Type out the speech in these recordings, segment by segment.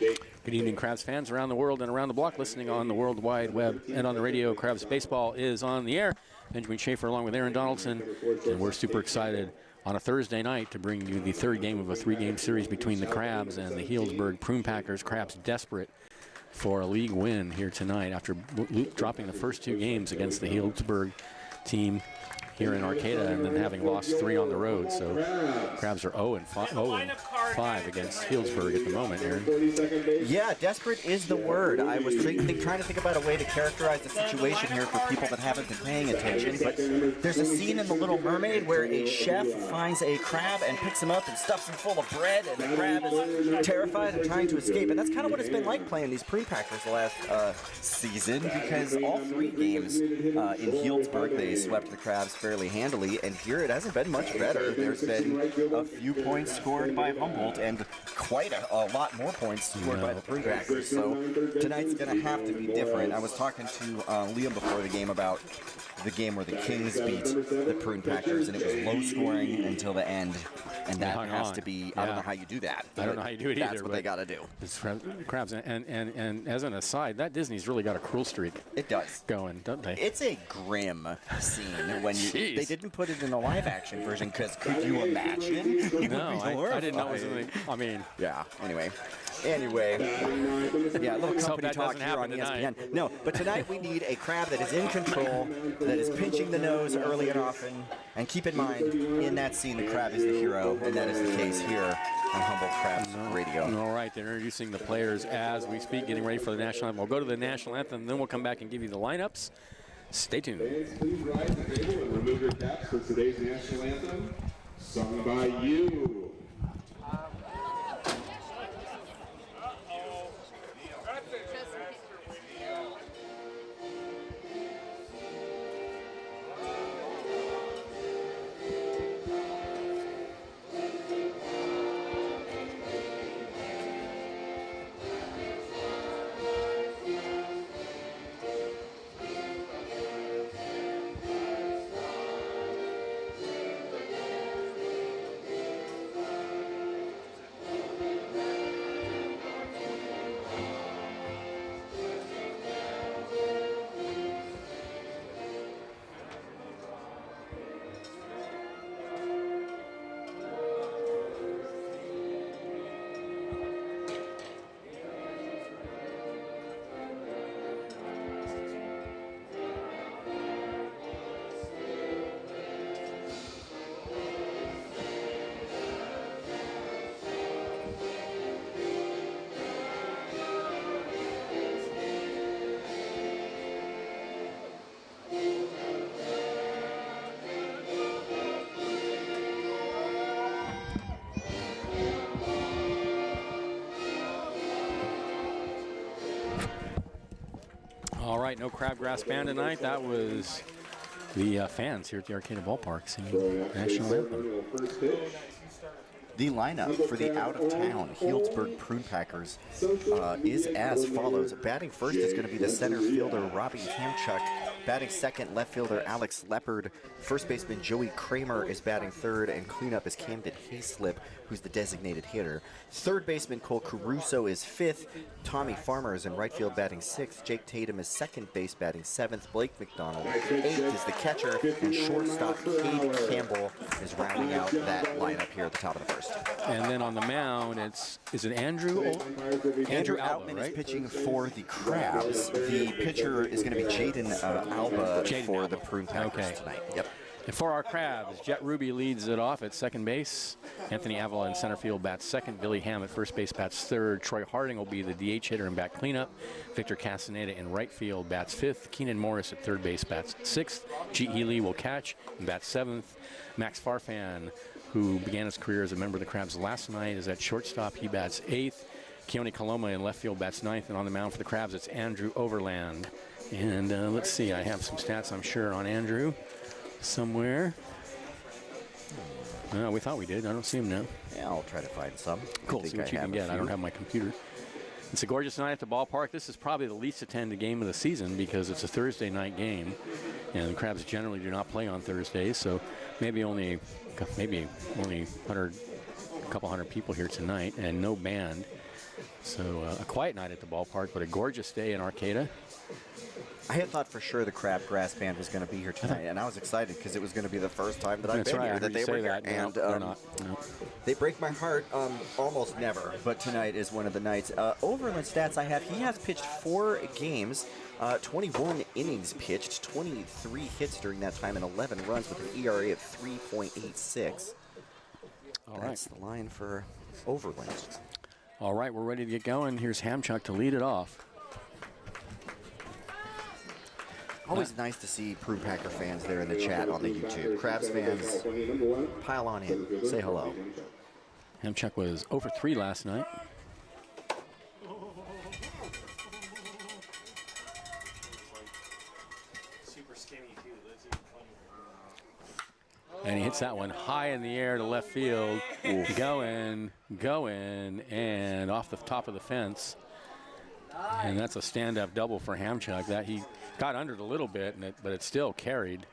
Good evening, Crabs fans around the world and around the block, listening on the World Wide Web and on the radio. Crabs Baseball is on the air. Benjamin Schaefer along with Aaron Donaldson, and we're super excited on a Thursday night to bring you the third game of a three-game series between the Crabs and the Healdsburg Prune Packers. Crabs desperate for a league win here tonight after dropping the first two games against the Healdsburg team here in Arcata and then having lost 3 on the road. So Crabs are 0-5 against Healdsburg at the moment, Aaron. Yeah, desperate is the word. I was trying to think about a way to characterize the situation here for people that haven't been paying attention, but there's a scene in The Little Mermaid where a chef finds a crab and picks him up and stuffs him full of bread, and the crab is terrified and trying to escape. And that's kind of what it's been like playing these Prune Packers the last season, because all 3 games in Healdsburg, they swept the Crabs fairly handily, and here it hasn't been much better. There's been a few points scored by Humboldt and quite a lot more points scored by the Prune Packers, so tonight's going to have to be different. I was talking to Liam before the game about the game where the Kings beat the Prune Packers, and it was low scoring until the end, and that has to be, I don't know how you do that. I don't know how you do it either. That's what they got to do. It's Crabs, and as an aside, that Disney's really got a cruel streak. It does. Going, don't they? It's a grim scene when they didn't put it in the live action version, because could you imagine? No, I didn't know it was in the, I mean. Yeah, anyway, yeah, a little company talk here on ESPN. Tonight. No, but tonight we need a Crab that is in control, that is pinching the nose early and often. And keep in mind, in that scene, the Crab is the hero, and that is the case here on Humboldt Crabs Radio. All right, they're introducing the players as we speak, getting ready for the national anthem. We'll go to the national anthem, then we'll come back and give you the lineups. Stay tuned. Fans, please rise to the table and remove your caps for today's national anthem, sung by you. All right, no Crabgrass Band tonight. That was the fans here at the Arcata Ballpark singing the national anthem. The lineup for the out-of-town Healdsburg Prune Packers is as follows. Batting first is going to be the center fielder, Robbie Hamchuk. Batting second, left fielder Alex Leopard. First baseman Joey Kramer is batting third, and cleanup is Camden Hayslip, who's the designated hitter. Third baseman Cole Caruso is fifth. Tommy Farmer is in right field batting sixth. Jake Tatum is second base batting seventh. Blake McDonald eighth is the catcher, and shortstop Cade Campbell is rounding out that lineup here at the top of the first. And then on the mound, is it Andrew? Andrew Alba, Outman right? is pitching for the Crabs. The pitcher is going to be Jaden Alba for the Prune Packers tonight. Yep. And for our Crabs, Jet Ruby leads it off at second base. Anthony Avila in center field bats second. Billy Ham at first base bats third. Troy Harding will be the DH hitter and bat cleanup. Victor Castaneda in right field bats fifth. Keenan Morris at third base bats sixth. G. Ely will catch and bat seventh. Max Farfan, who began his career as a member of the Crabs last night, is at shortstop. He bats eighth. Keone Coloma in left field bats ninth. And on the mound for the Crabs, it's Andrew Overland. And let's see, I have some stats, I'm sure, on Andrew somewhere. We thought we did. I don't see him now. Yeah, I'll try to find some. Cool, see what you can get. I don't have my computer. It's a gorgeous night at the ballpark. This is probably the least attended game of the season because it's a Thursday night game. And the Crabs generally do not play on Thursdays, so maybe only 100, a couple hundred people here tonight, and no band. So a quiet night at the ballpark, but a gorgeous day in Arcata. I had thought for sure the Crabgrass Band was going to be here tonight, and I was excited because it was going to be the first time that I've been here that they were here. And they're not. No. They break my heart almost never, but tonight is one of the nights. Overland stats I have, he has pitched 4 games, 21 innings pitched, 23 hits during that time, and 11 runs with an ERA of 3.86. That's the line for Overland. All right, we're ready to get going. Here's Hamchuk to lead it off. Always nice to see Prune Packer fans there in the chat on the YouTube. Crabs fans, pile on in. Say hello. Hamchuk was 0 for 3 last night. And he hits that one high in the air to left field. Going, and off the top of the fence. And that's a stand-up double for Hamchuk. That he got under it a little bit, but it still carried.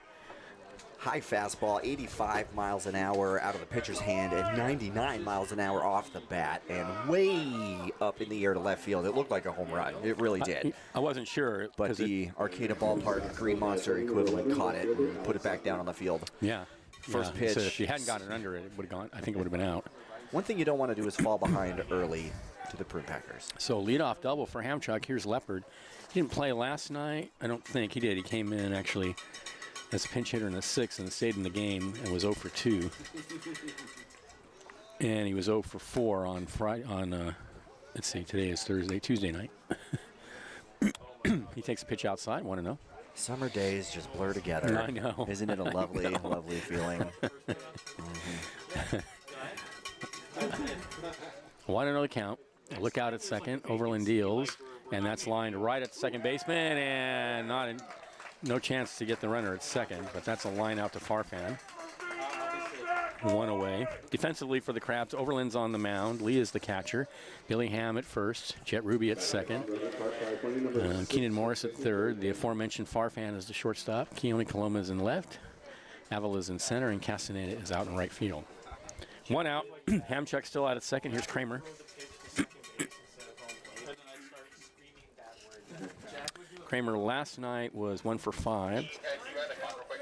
High fastball, 85 miles an hour out of the pitcher's hand and 99 miles an hour off the bat and way up in the air to left field. It looked like a home run. It really did. I wasn't sure. But the Arcata ballpark Green Monster equivalent caught it and put it back down on the field. Yeah. First pitch. So if you hadn't gotten under it, it would have gone. I think it would have been out. One thing you don't want to do is fall behind early to the Prune Packers. So leadoff double for Hamchuk. Here's Leopard. He didn't play last night. I don't think he did. He came in actually as a pinch hitter in the 6th and stayed in the game and was 0 for 2. And he was 0 for 4 on Friday. Let's see, today is Tuesday night. He takes a pitch outside. 1-0. Summer days just blur together. I know. Isn't it a lovely, lovely feeling? 1-0 the count. Look out at second. Overland deals, and that's lined right at the second baseman, and no chance to get the runner at second, but that's a line out to Farfan. 1 away. Defensively for the Crabs, Overland's on the mound. Lee is the catcher. Billy Ham at first. Jet Ruby at second. Keenan Morris at third. The aforementioned Farfan is the shortstop. Keone Coloma is in left. Avila is in center, and Castaneda is out in right field. 1 out. Hamchuk still out at second. Here's Kramer. Kramer last night was 1 for 5.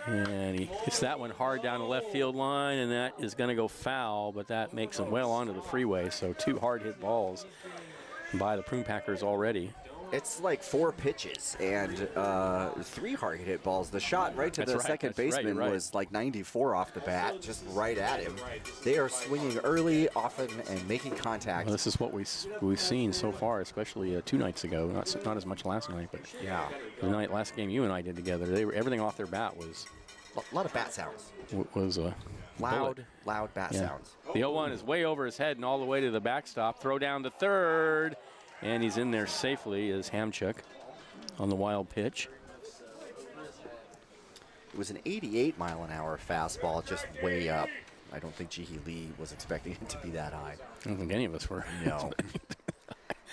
And he hits that one hard down the left field line, and that is going to go foul, but that makes him well onto the freeway. So 2 hard hit balls by the Prune Packers already. It's like 4 pitches and 3 hard hit balls. The shot right to the second baseman was like 94 off the bat, just right at him. They are swinging early, often, and making contact. Well, this is what we've seen so far, especially 2 nights ago. Not as much last night, but yeah, the last game you and I did together, everything off their bat was a lot of bat sounds. Was loud bat sounds. The 0-1 is way over his head and all the way to the backstop. Throw down to third. And he's in there safely as Hamchuk on the wild pitch. It was an 88-mile-an-hour fastball, just way up. I don't think Jihi Lee was expecting it to be that high. I don't think any of us were. No.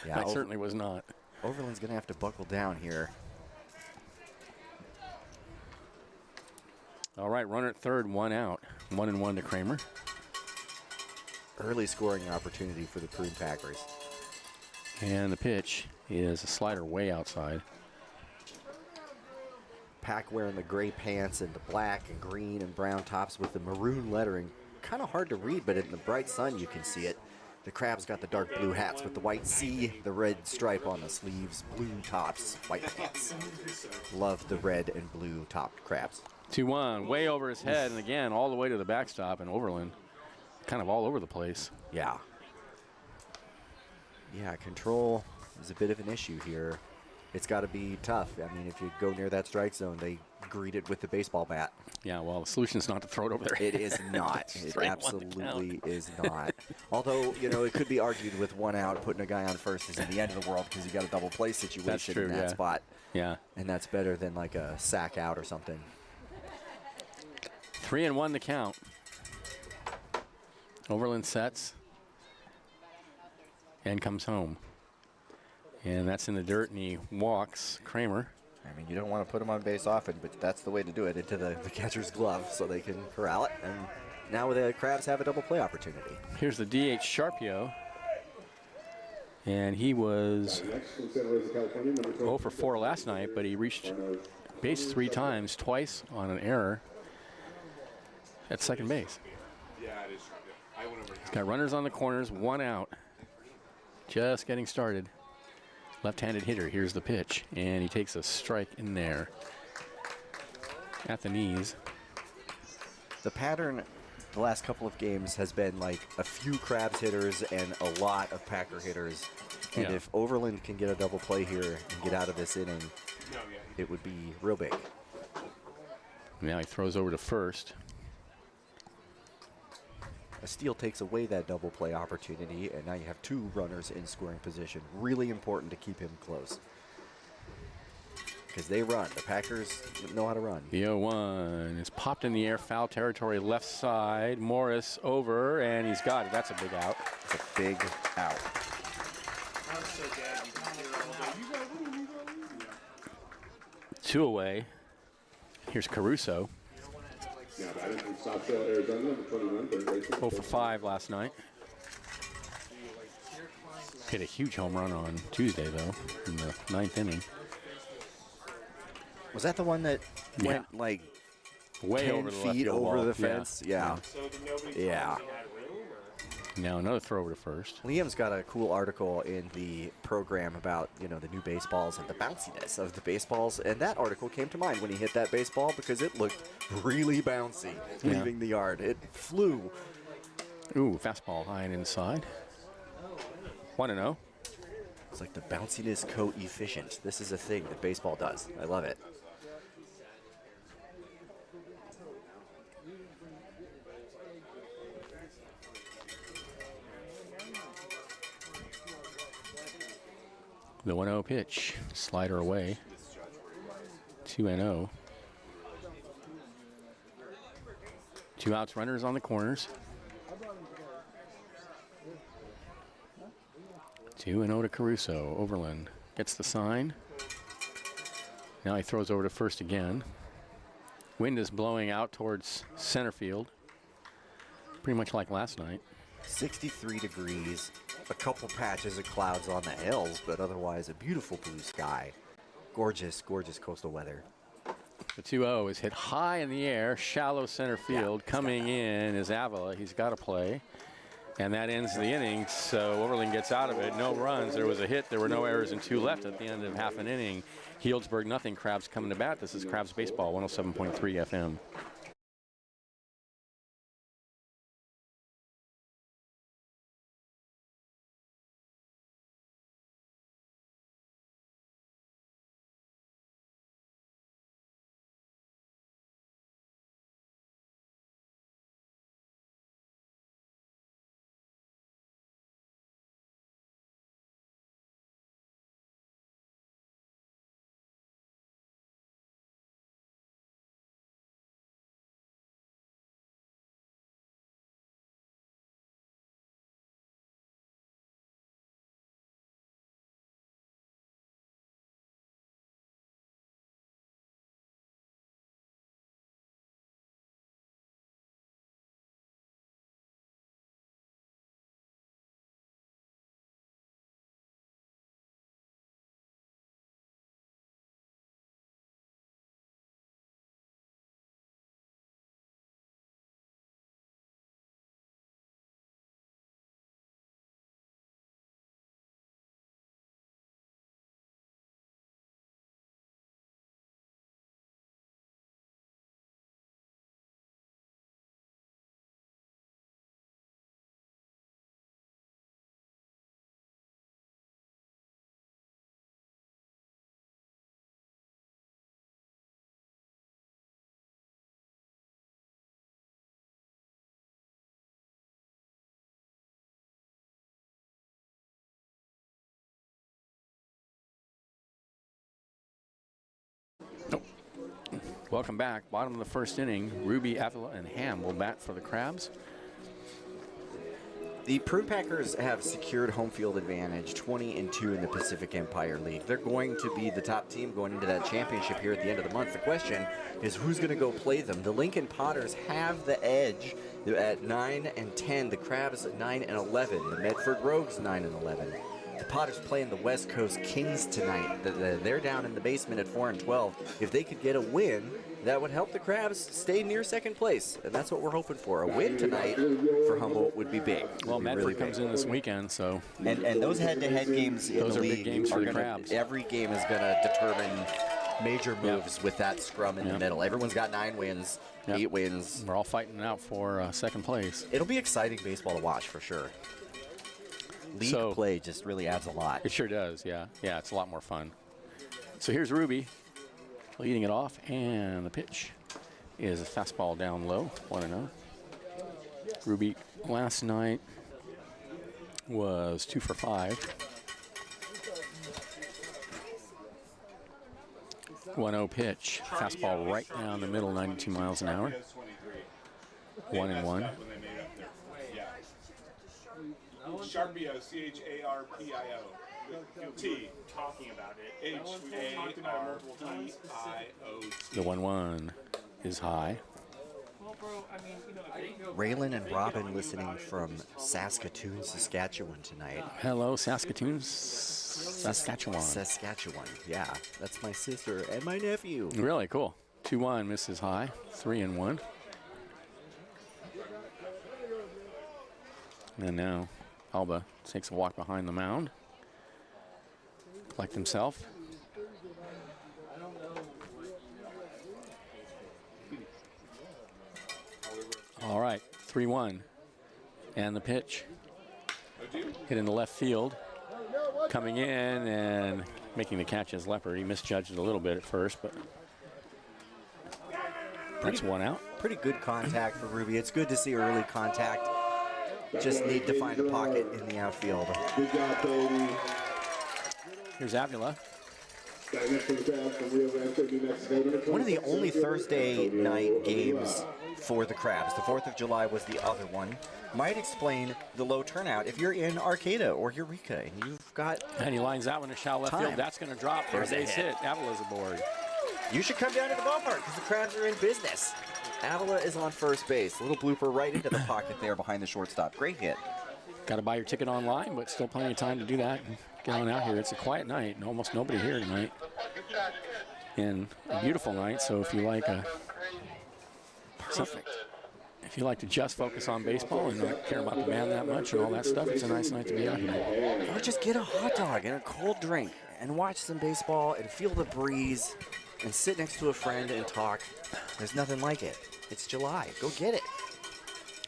Yeah, I certainly was not. Overland's going to have to buckle down here. All right, runner at third, 1 out. 1-1 to Kramer. Early scoring opportunity for the Prune Packers. And the pitch is a slider way outside. Pack wearing the gray pants and the black and green and brown tops with the maroon lettering. Kind of hard to read, but in the bright sun you can see it. The Crabs got the dark blue hats with the white C, the red stripe on the sleeves, blue tops, white pants. Love the red and blue topped Crabs. 2-1, way over his head, and again, all the way to the backstop, and Overland kind of all over the place. Yeah. Yeah, control is a bit of an issue here. It's got to be tough. I mean, if you go near that strike zone, they greet it with the baseball bat. Yeah, well, the solution is not to throw it over their head. It is not. It absolutely is not. Although, you know, it could be argued with 1 out, putting a guy on first isn't the end of the world because you got a double play situation in that spot. Yeah. And that's better than like a sack out or something. 3-1 the count. Overland sets and comes home. And that's in the dirt, and he walks Kramer. I mean, you don't want to put him on base often, but that's the way to do it, into the catcher's glove so they can corral it. And now the Crabs have a double play opportunity. Here's the DH Sharpio. And he was Next from Santa Rosa, California, number 0 for 4 last night, but he reached base 3 times, twice on an error at second base. He's got runners on the corners, 1 out. Just getting started. Left-handed hitter, here's the pitch, and he takes a strike in there at the knees. The pattern the last couple of games has been like a few Crabs hitters and a lot of Packer hitters. And Yeah. if Overland can get a double play here and get out of this inning, it would be real big. Now he throws over to first. A steal takes away that double play opportunity, and now you have 2 runners in scoring position. Really important to keep him close. Because they run. The Packers know how to run. The 0-1 is popped in the air, foul territory, left side. Morris over, and he's got it. That's a big out. It's a big out. 2 away. Here's Caruso. Yeah, batting from Scottsdale, Arizona, number 21, third baseman. 0 for 5 last night. Hit a huge home run on Tuesday, though, in the 9th inning. Was that the one that Yeah. went like Way 10 over the left feet field over wall. the fence? Yeah. Yeah. Now another throw over to first. Liam's got a cool article in the program about, you know, the new baseballs and the bounciness of the baseballs. And that article came to mind when he hit that baseball because it looked really bouncy leaving the yard. It flew. Ooh, fastball high and inside. 1-0. It's like the bounciness coefficient. This is a thing that baseball does. I love it. The 1-0 pitch. Slider away. 2-0. 2 outs, runners on the corners. 2-0 to Caruso. Overland gets the sign. Now he throws over to first again. Wind is blowing out towards center field. Pretty much like last night. 63 degrees. A couple patches of clouds on the hills, but otherwise a beautiful blue sky. Gorgeous, gorgeous coastal weather. The 2-0 is hit high in the air, shallow center field. Coming in is Avila. He's got to play. And that ends the inning, so Overland gets out of it. No runs. There was a hit. There were no errors and 2 left at the end of half an inning. Healdsburg nothing. Crabs coming to bat. This is Crabs Baseball, 107.3 FM. Welcome back. Bottom of the first inning, Ruby, Avila, and Ham will bat for the Crabs. The Prune Packers have secured home field advantage, 20-2 in the Pacific Empire League. They're going to be the top team going into that championship here at the end of the month. The question is who's going to go play them. The Lincoln Potters have the edge. They're at 9-10. The Crabs at 9-11. The Medford Rogues 9-11. The Potters playing the West Coast Kings tonight. They're down in the basement at 4-12. If they could get a win, that would help the Crabs stay near second place, and that's what we're hoping for. A win tonight for Humboldt would be big. Well, Medford comes in this weekend, so. And those head-to-head games in those the are league big games for the gonna, Crabs. every game is going to determine major moves with that scrum in the middle. Everyone's got 9 wins, 8 wins. We're all fighting it out for second place. It'll be exciting baseball to watch for sure. League play just really adds a lot. It sure does, yeah. Yeah, it's a lot more fun. So here's Ruby leading it off, and the pitch is a fastball down low, 1-0. Ruby last night was 2 for 5. 1-0 pitch, fastball right down the middle, 92 miles an hour. 1-1. Sharpio, C-H-A-R-P-I-O. T. Talking about it. H-A-R-P-I-O. The 1-1 is high. Well, bro, I mean, you know, if they go. Raylan and Robin listening from Saskatoon, Saskatchewan tonight. Hello, Saskatoon, Saskatchewan. Saskatchewan, yeah. That's my sister and my nephew. Really cool. 2-1 misses high, 3-1. And now Alba takes a walk behind the mound. Collect himself. All right, 3-1. And the pitch. Hit in the left field. Coming in and making the catch is Leopard. He misjudged it a little bit at first, but that's 1 out. Pretty good contact for Ruby. It's good to see early contact. Just need to find a pocket in the outfield. Good job, baby. Here's Avila. One of the only Thursday night games for the Crabs. The 4th of July was the other one. Might explain the low turnout if you're in Arcata or Eureka and you've got And he lines that one to shallow left field. That's going to drop for a There's a base hit. hit. Avila's aboard. You should come down to the ballpark because the Crabs are in business. Avila is on first base. A little blooper right into the pocket there behind the shortstop. Great hit. Got to buy your ticket online, but still plenty of time to do that. Get on out here. It's a quiet night. Almost nobody here tonight. And a beautiful night, so if you like if you like to just focus on baseball and not care about the band that much and all that stuff, it's a nice night to be out here. Or just get a hot dog and a cold drink and watch some baseball and feel the breeze and sit next to a friend and talk. There's nothing like it. It's July. Go get it.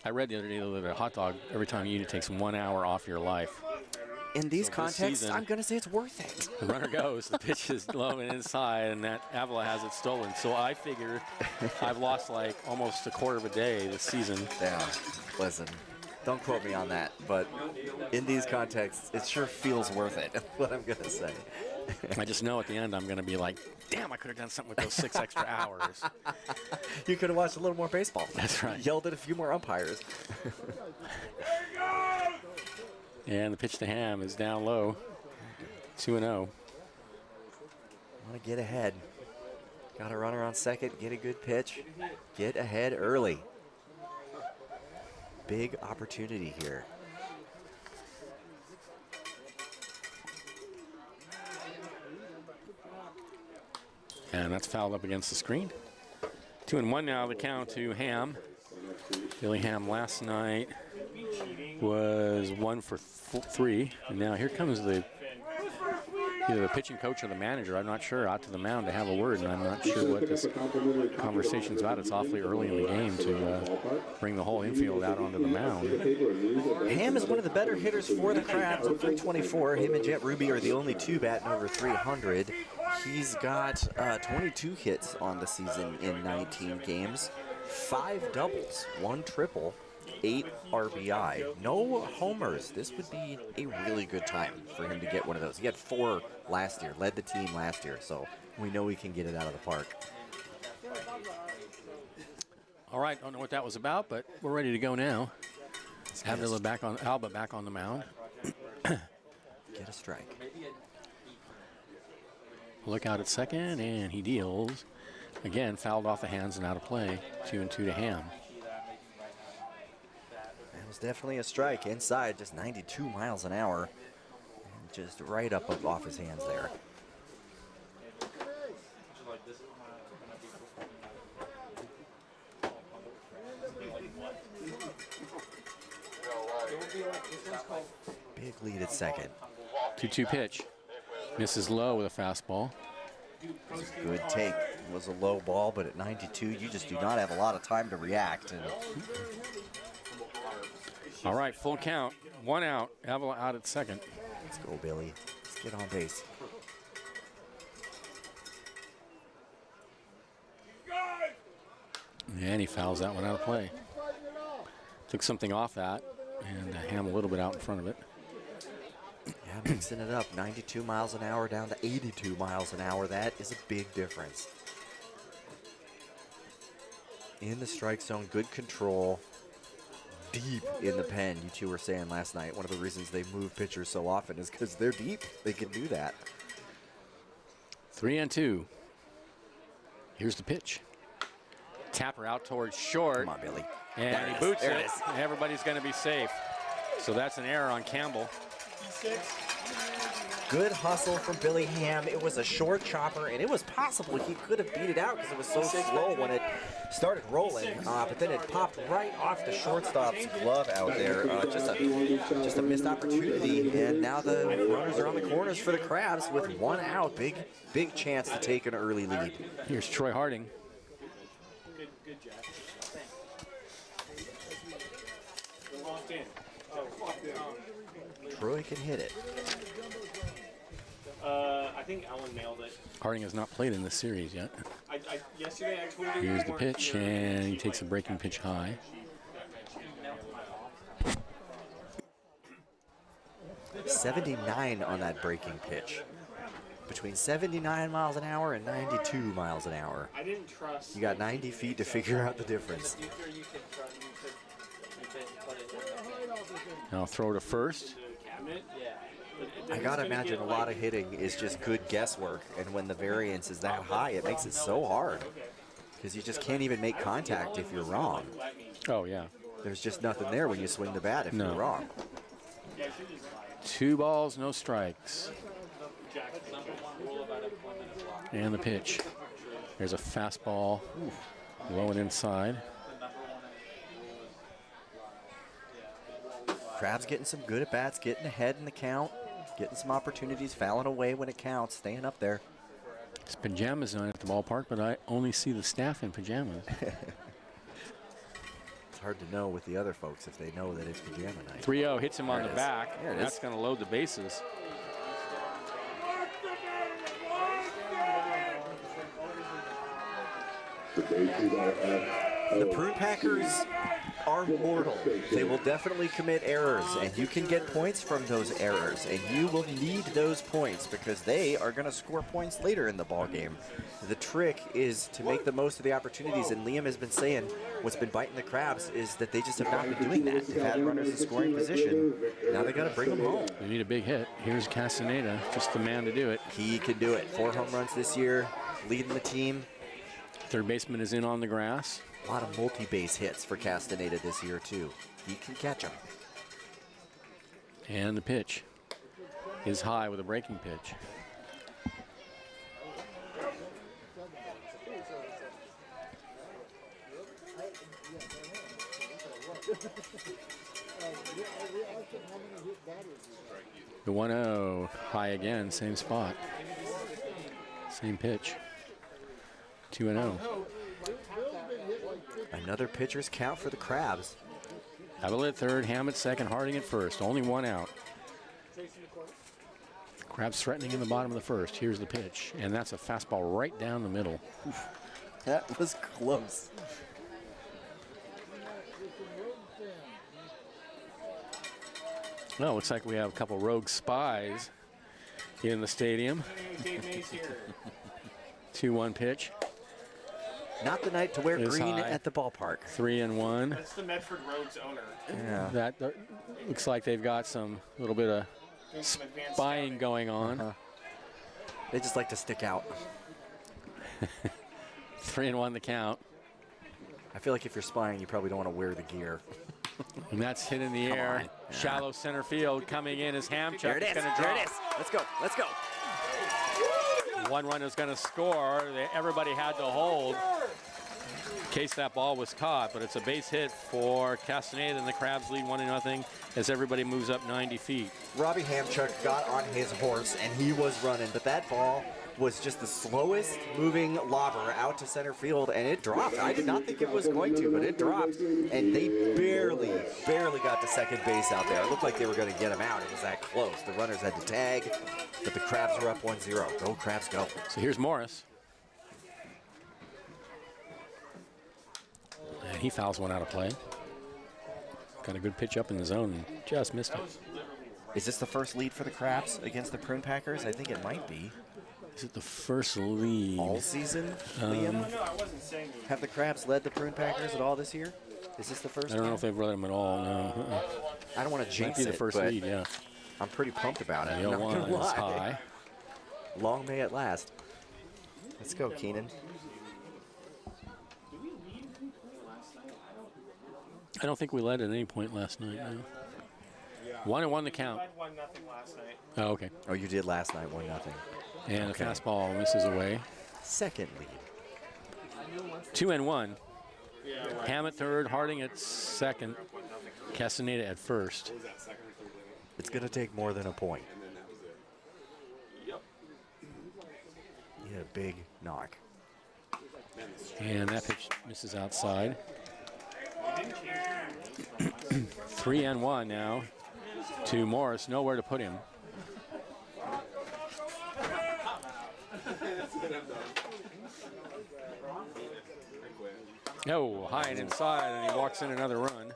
I read the other day that a hot dog, every time you eat it, takes 1 hour off your life. In these contexts, season, I'm going to say it's worth it. The runner goes, the pitch is low and inside, and that Avila has it stolen. So I figure I've lost like almost a quarter of a day this season. Yeah, listen, don't quote me on that, but in these contexts, it sure feels worth it, what I'm going to say. I just know at the end I'm going to be like, damn, I could have done something with those 6 extra hours. You could have watched a little more baseball. That's right. Yelled at a few more umpires. And the pitch to Ham is down low, 2-0. Want to get ahead. Got a runner on second, get a good pitch, get ahead early. Big opportunity here. And that's fouled up against the screen. 2-1 now, the count to Ham. Billy Ham last night was 1 for 3. And now here comes either the pitching coach or the manager, I'm not sure, out to the mound to have a word, and I'm not sure what this conversation's about. It's awfully early in the game to bring the whole infield out onto the mound. Ham is one of the better hitters for the Crabs at 324. Him and Jet Ruby are the only 2 batting over 300. He's got 22 hits on the season in 19 games, 5 doubles, 1 triple, 8 RBI. No homers. This would be a really good time for him to get one of those. He had 4 last year, led the team last year, so we know he can get it out of the park. All right, don't know what that was about, but we're ready to go now. Alba back on the mound. Get a strike. Look out at second, and he deals. Again, fouled off the hands and out of play. 2-2 to Ham. That was definitely a strike inside, just 92 miles an hour. And just right up off his hands there. Big lead at second. 2-2 pitch. Misses low with a fastball. Good take. It was a low ball, but at 92, you just do not have a lot of time to react. And all right, full count. 1 out. Avila out at second. let's go, Billy. Let's get on base. And he fouls that one out of play. Took something off that, and Ham a little bit out in front of it. Yeah, mixing it up. 92 miles an hour down to 82 miles an hour. That is a big difference. In the strike zone, good control. Deep in the pen, you two were saying last night. One of the reasons they move pitchers so often is because they're deep. They can do that. 3-2. Here's the pitch. Tapper out towards short. Come on, Billy. And he boots it. Everybody's going to be safe. So that's an error on Campbell. Good hustle from Billy Ham. It was a short chopper, and it was possible he could have beat it out because it was so slow when it started rolling. But then it popped right off the shortstop's glove out there. Just a missed opportunity, and now the runners are on the corners for the Crabs with 1 out. Big chance to take an early lead. Here's Troy Harding. Good, Jack. Troy can hit it. I think Alan nailed it. Harding has not played in this series yet. Yesterday I tweeted. Here's the pitch, and he takes a breaking pitch high. .79 on that breaking pitch. Between 79 miles an hour and 92 miles an hour. I didn't trust. You got 90 feet to figure out the difference. Now throw to first. I gotta imagine a lot of hitting is just good guesswork, and when the variance is that high, it makes it so hard because you just can't even make contact if you're wrong. Oh, yeah. There's just nothing there when you swing the bat if you're wrong. 2 balls, no strikes. And the pitch. There's a fastball, low and inside. Crabs getting some good at-bats, getting ahead in the count, getting some opportunities, fouling away when it counts, staying up there. It's pajamas night at the ballpark, but I only see the staff in pajamas. It's hard to know with the other folks if they know that it's pajama night. 3-0 hits him on the There it is. back. There it That's is. going to load the bases. The Prune Packers are mortal. They will definitely commit errors, and you can get points from those errors, and you will need those points because they are going to score points later in the ball game. The trick is to make the most of the opportunities, and Liam has been saying what's been biting the Crabs is that they just have not been doing that. They've had runners in scoring position. Now they got to bring them home. They need a big hit. Here's Castaneda, just the man to do it. He can do it. 4 home runs this year, leading the team. Third baseman is in on the grass. A lot of multi-base hits for Castaneda this year, too. He can catch them. And the pitch is high with a breaking pitch. The 1-0 high again, same spot. Same pitch. 2-0. Another pitcher's count for the Crabs. Avila at third, Ham at second, Harding at first. Only 1 out. Crabs threatening in the bottom of the first. Here's the pitch, and that's a fastball right down the middle. That was close. Well, looks like we have a couple rogue spies in the stadium. 2-1 pitch. Not the night to wear Is green high. at the ballpark. 3-1. That's the Medford Rogues owner. Yeah. That looks like they've got some little bit of Doing some advanced spying going on. They just like to stick out. 3-1 the count. I feel like if you're spying, you probably don't want to wear the gear. And that's hit in the air. on. Shallow center field. Coming in is Hamchuk. There it is. Gonna There drop. it is. Let's go. Let's go. One run is going to score. Everybody had to hold in case that ball was caught, but it's a base hit for Castaneda, and the Crabs lead 1-0 as everybody moves up 90 feet. Robbie Hamchuk got on his horse, and he was running, but that ball was just the slowest moving lobber out to center field, and it dropped. I did not think it was going to, but it dropped, and they barely got to second base out there. It looked like they were going to get him out. It was that close. The runners had to tag, but the Crabs were up 1-0. Go Crabs, go. So here's Morris. And he fouls one out of play. Got a good pitch up in the zone and just missed it. Is this the first lead for the Crabs against the Prune Packers? I think it might be. Is it the first lead? All season, Liam? No, I wasn't saying that. Have the Crabs led the Prune Packers at all this year? Is this the first I don't know time? if they've run them at all, no. I don't want to Might jinx be the it, first but lead, yeah. I'm pretty pumped about it. The I'm not 0-1 gonna is lie. high. Long may it last. Let's go, Keenan. I don't think we led at any point last night, no. 1-1 the count. I had 1-0 last night. Oh, okay. Oh, you did last night, 1-0. And Okay. the fastball misses away. Second lead. 2-1. Ham at third, Harding at second, Castaneda at first. It's going to take more than a point. Yeah, big knock. And that pitch misses outside. 3-1 now to Morris. Nowhere to put him. No, high and inside, and he walks in another run.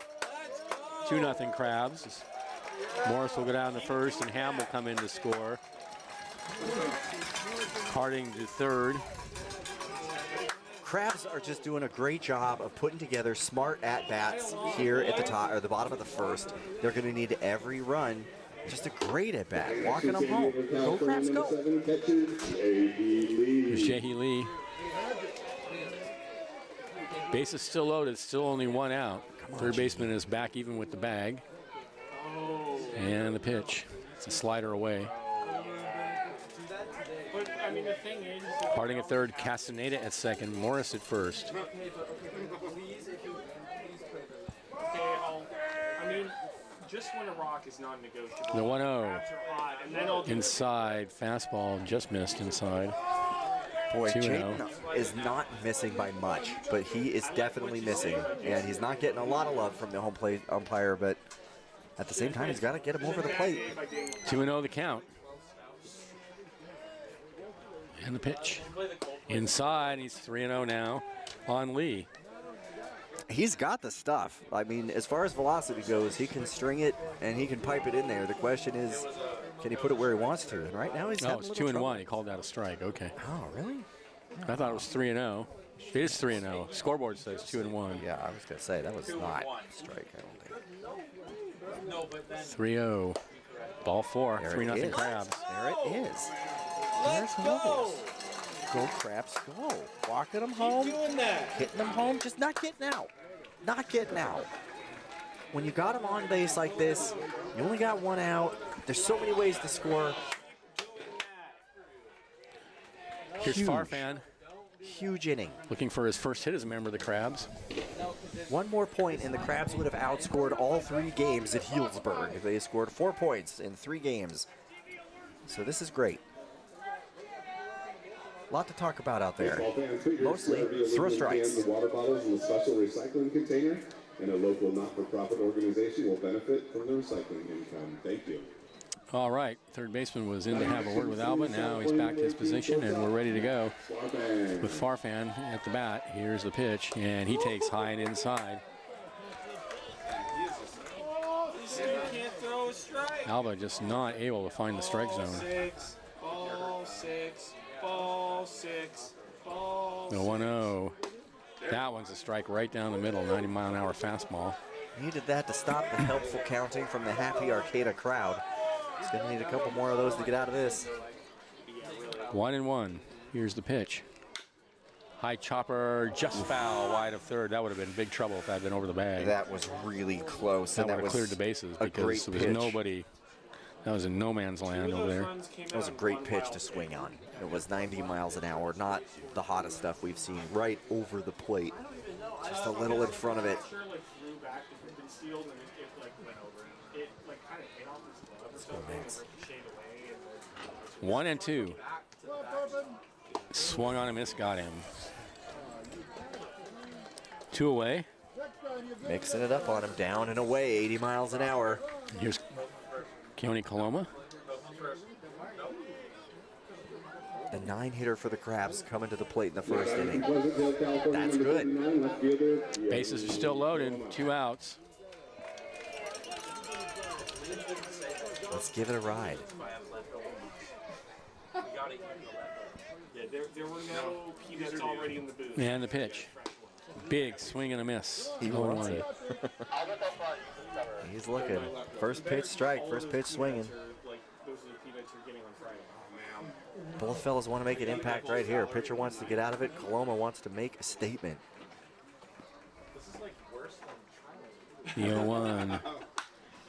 2-0 Crabs. Morris will go down to first, and Ham will come in to score. Harding to third. Crabs are just doing a great job of putting together smart at-bats here at the top or the bottom of the first. They're going to need every run. Just a great at-bat. Walking them home. Go Crabs, go. Here's Jehi Lee. Base is still loaded, still only one out. Third baseman is back even with the bag. And the pitch. It's a slider away. But, I mean, the thing is... Harding at third, Castaneda at second, Morris at first. Okay, I mean, just when a rock is non-negotiable. The 1-0. Crabs are hot, and then I'll do Inside, fastball, just missed inside. Boy, 2-0. Jayden is not missing by much, but he is definitely missing. And he's not getting a lot of love from the home plate umpire, but at the same time, he's got to get him over the plate. 2-0 the count. And the pitch. Inside, he's 3-0 now on Lee. He's got the stuff. I mean, as far as velocity goes, he can string it and he can pipe it in there. The question is, can he put it where he wants to? And right now, he's No, having it's a little 2-1. trouble. He called that a strike. Okay. Oh, really? I thought it was 3-0. It is 3-0. Scoreboard says 2-1. Yeah, I was going to say, that was not a strike, I don't think. 3-0. Ball four. There 3-0 it is. Crabs. There it is. Let's go. Go, Crabs, go. Walking them home. doing that. Hitting them home, just not getting out. Not getting out. When you got them on base like this, you only got one out. There's so many ways to score. Here's Huge. Farfan Huge inning. looking for his first hit as a member of the Crabs. One more point, and the Crabs would have outscored all 3 games at Healdsburg. They scored 4 points in 3 games. So this is great. A lot to talk about out there. Mostly throw strikes. The water bottles in a special recycling container, and a local not-for-profit organization will benefit from the recycling income. Thank you. All right. Third baseman was in to have a word with Alba. Now he's back to his position, and we're ready to go with Farfan at the bat. Here's the pitch, and he takes high and inside. This dude can't throw a strike. Alba just not able to find the strike zone. Ball 6, ball 6, ball 6. The 1-0. That one's a strike right down the middle, 90-mile-an-hour fastball. Needed that to stop the helpful counting from the happy Arcata crowd. He's going to need a couple more of those to get out of this. 1-1. Here's the pitch. High chopper, just foul, wide of third. That would have been big trouble if that had been over the bag. That was really close. That and would have cleared the bases because there was pitch. nobody. That was in no man's land over there. That was a great pitch to swing on. It was 90 miles an hour, not the hottest stuff we've seen, right over the plate. Just a little in front of it. One and two. Swung on and missed, got him. 2 away. Mixing it up on him, down and away, 80 miles an hour. Here's Keone Coloma. The 9-hitter for the Crabs coming to the plate in the first inning. That's good. Bases are still loaded, 2 outs. Let's give it a ride. Yeah, there were no peanuts already in the booth. And the pitch. Big swing and a miss. He wants it. He's looking. First pitch strike, first pitch swinging. Both fellas want to make an impact right here. Pitcher wants to get out of it. Coloma wants to make a statement. The 0-1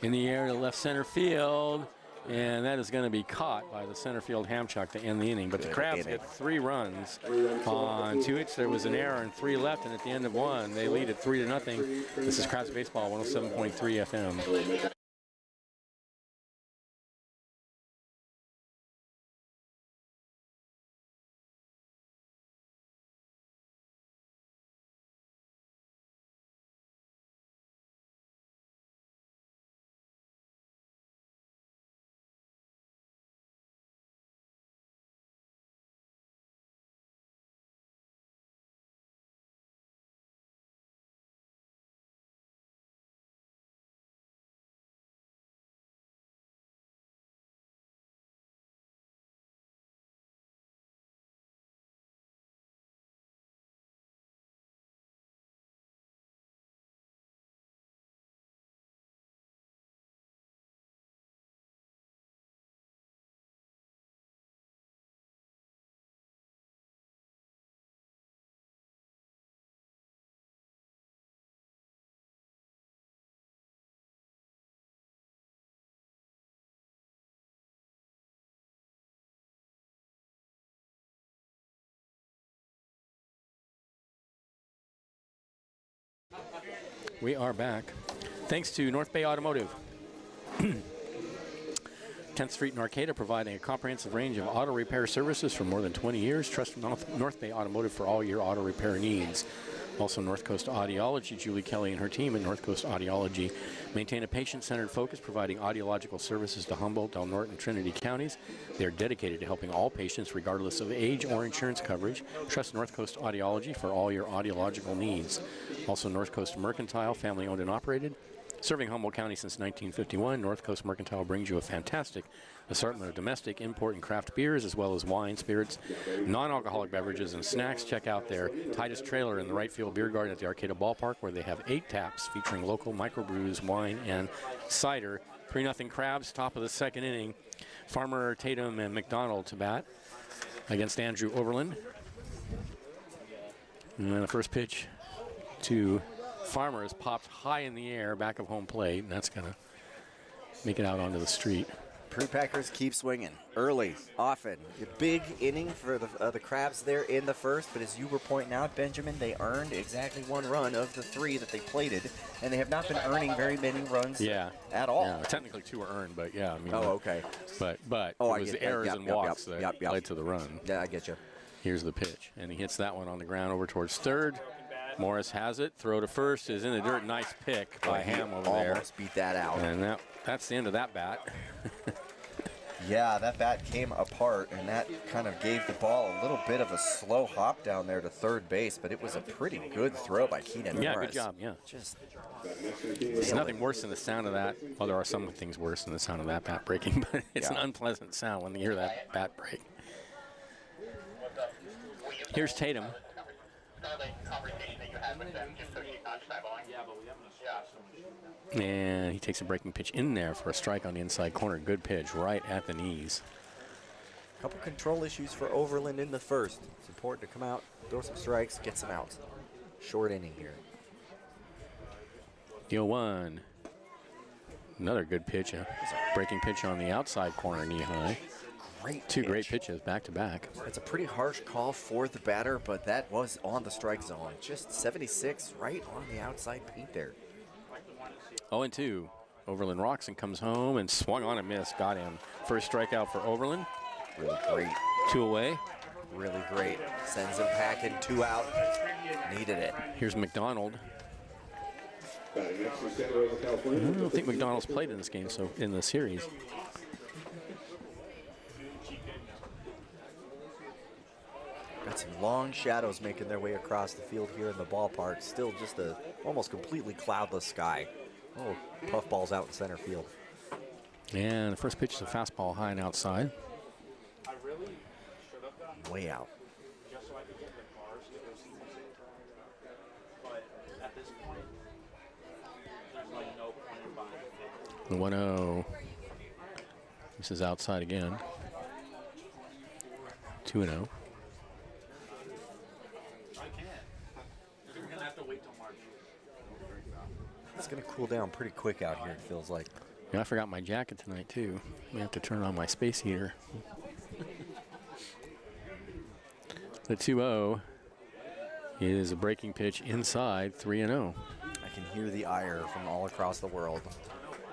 in the air to left center field, and that is going to be caught by the center field Hamchuck to end the inning. But the Crabs get 3 runs on 2 hits. There was an error and 3 left, and at the end of 1, they lead at 3-0. This is Crabs Baseball, 107.3 FM. We are back. Thanks to North Bay Automotive. 10th Street in Arcata, providing a comprehensive range of auto repair services for more than 20 years. Trust North Bay Automotive for all your auto repair needs. Also, North Coast Audiology. Julie Kelly and her team at North Coast Audiology maintain a patient-centered focus, providing audiological services to Humboldt, Del Norte, and Trinity counties. They are dedicated to helping all patients, regardless of age or insurance coverage. Trust North Coast Audiology for all your audiological needs. Also, North Coast Mercantile, family-owned and operated. Serving Humboldt County since 1951, North Coast Mercantile brings you a fantastic assortment of domestic, import, and craft beers, as well as wine, spirits, non-alcoholic beverages, and snacks. Check out their Titus trailer in the right field beer garden at the Arcata Ballpark, where they have 8 taps featuring local microbrews, wine, and cider. 3-0 Crabs, top of the second inning. Farmer, Tatum, and McDonald to bat against Andrew Oberlin. And then the first pitch to Farmer is popped high in the air back of home plate, and that's going to make it out onto the street. Prune Packers keep swinging early, often. A big inning for the Crabs there in the first, but as you were pointing out, Benjamin, they earned exactly 1 run of the 3 that they plated, and they have not been earning very many runs at all. Yeah, technically 2 were earned, but yeah. I mean, okay. But it was the errors and walks that led to the run. Yeah, I get you. Here's the pitch, and he hits that one on the ground over towards third. Morris has it. Throw to first is in the dirt. Nice pick by Ham over there. Almost beat that out. And that's the end of that bat. Yeah, that bat came apart, and that kind of gave the ball a little bit of a slow hop down there to third base, but it was a pretty good throw by Keenan Morris. Yeah, good job, yeah. There's nothing worse than the sound of that. Well, there are some things worse than the sound of that bat breaking, but it's an unpleasant sound when you hear that bat break. Here's Tatum. And he takes a breaking pitch in there for a strike on the inside corner. Good pitch right at the knees. Couple control issues for Overland in the first. It's important to come out, throw some strikes, get some outs. Short inning here. Deal 1. Another good pitch, a breaking pitch on the outside corner, knee high. Two great pitches back to back. It's a pretty harsh call for the batter, but that was on the strike zone. Just 76 right on the outside paint there. 0-2. Overland rocks and comes home and swung on a miss. Got him. First strikeout for Overland. Really great. 2 away. Really great. Sends him packing, 2 out. Needed it. Here's McDonald. Batting next for Santa Rosa, California. I don't think McDonald's played in this game, so in the series. Got some long shadows making their way across the field here in the ballpark. Still just a almost completely cloudless sky. Oh, puffballs out in center field. And the first pitch is a fastball high and outside. Way out. 1-0. This is outside again. 2-0. It's going to cool down pretty quick out here, it feels like. Yeah, I forgot my jacket tonight, too. I have to turn on my space heater. The 2-0 is a breaking pitch inside, 3-0. I can hear the ire from all across the world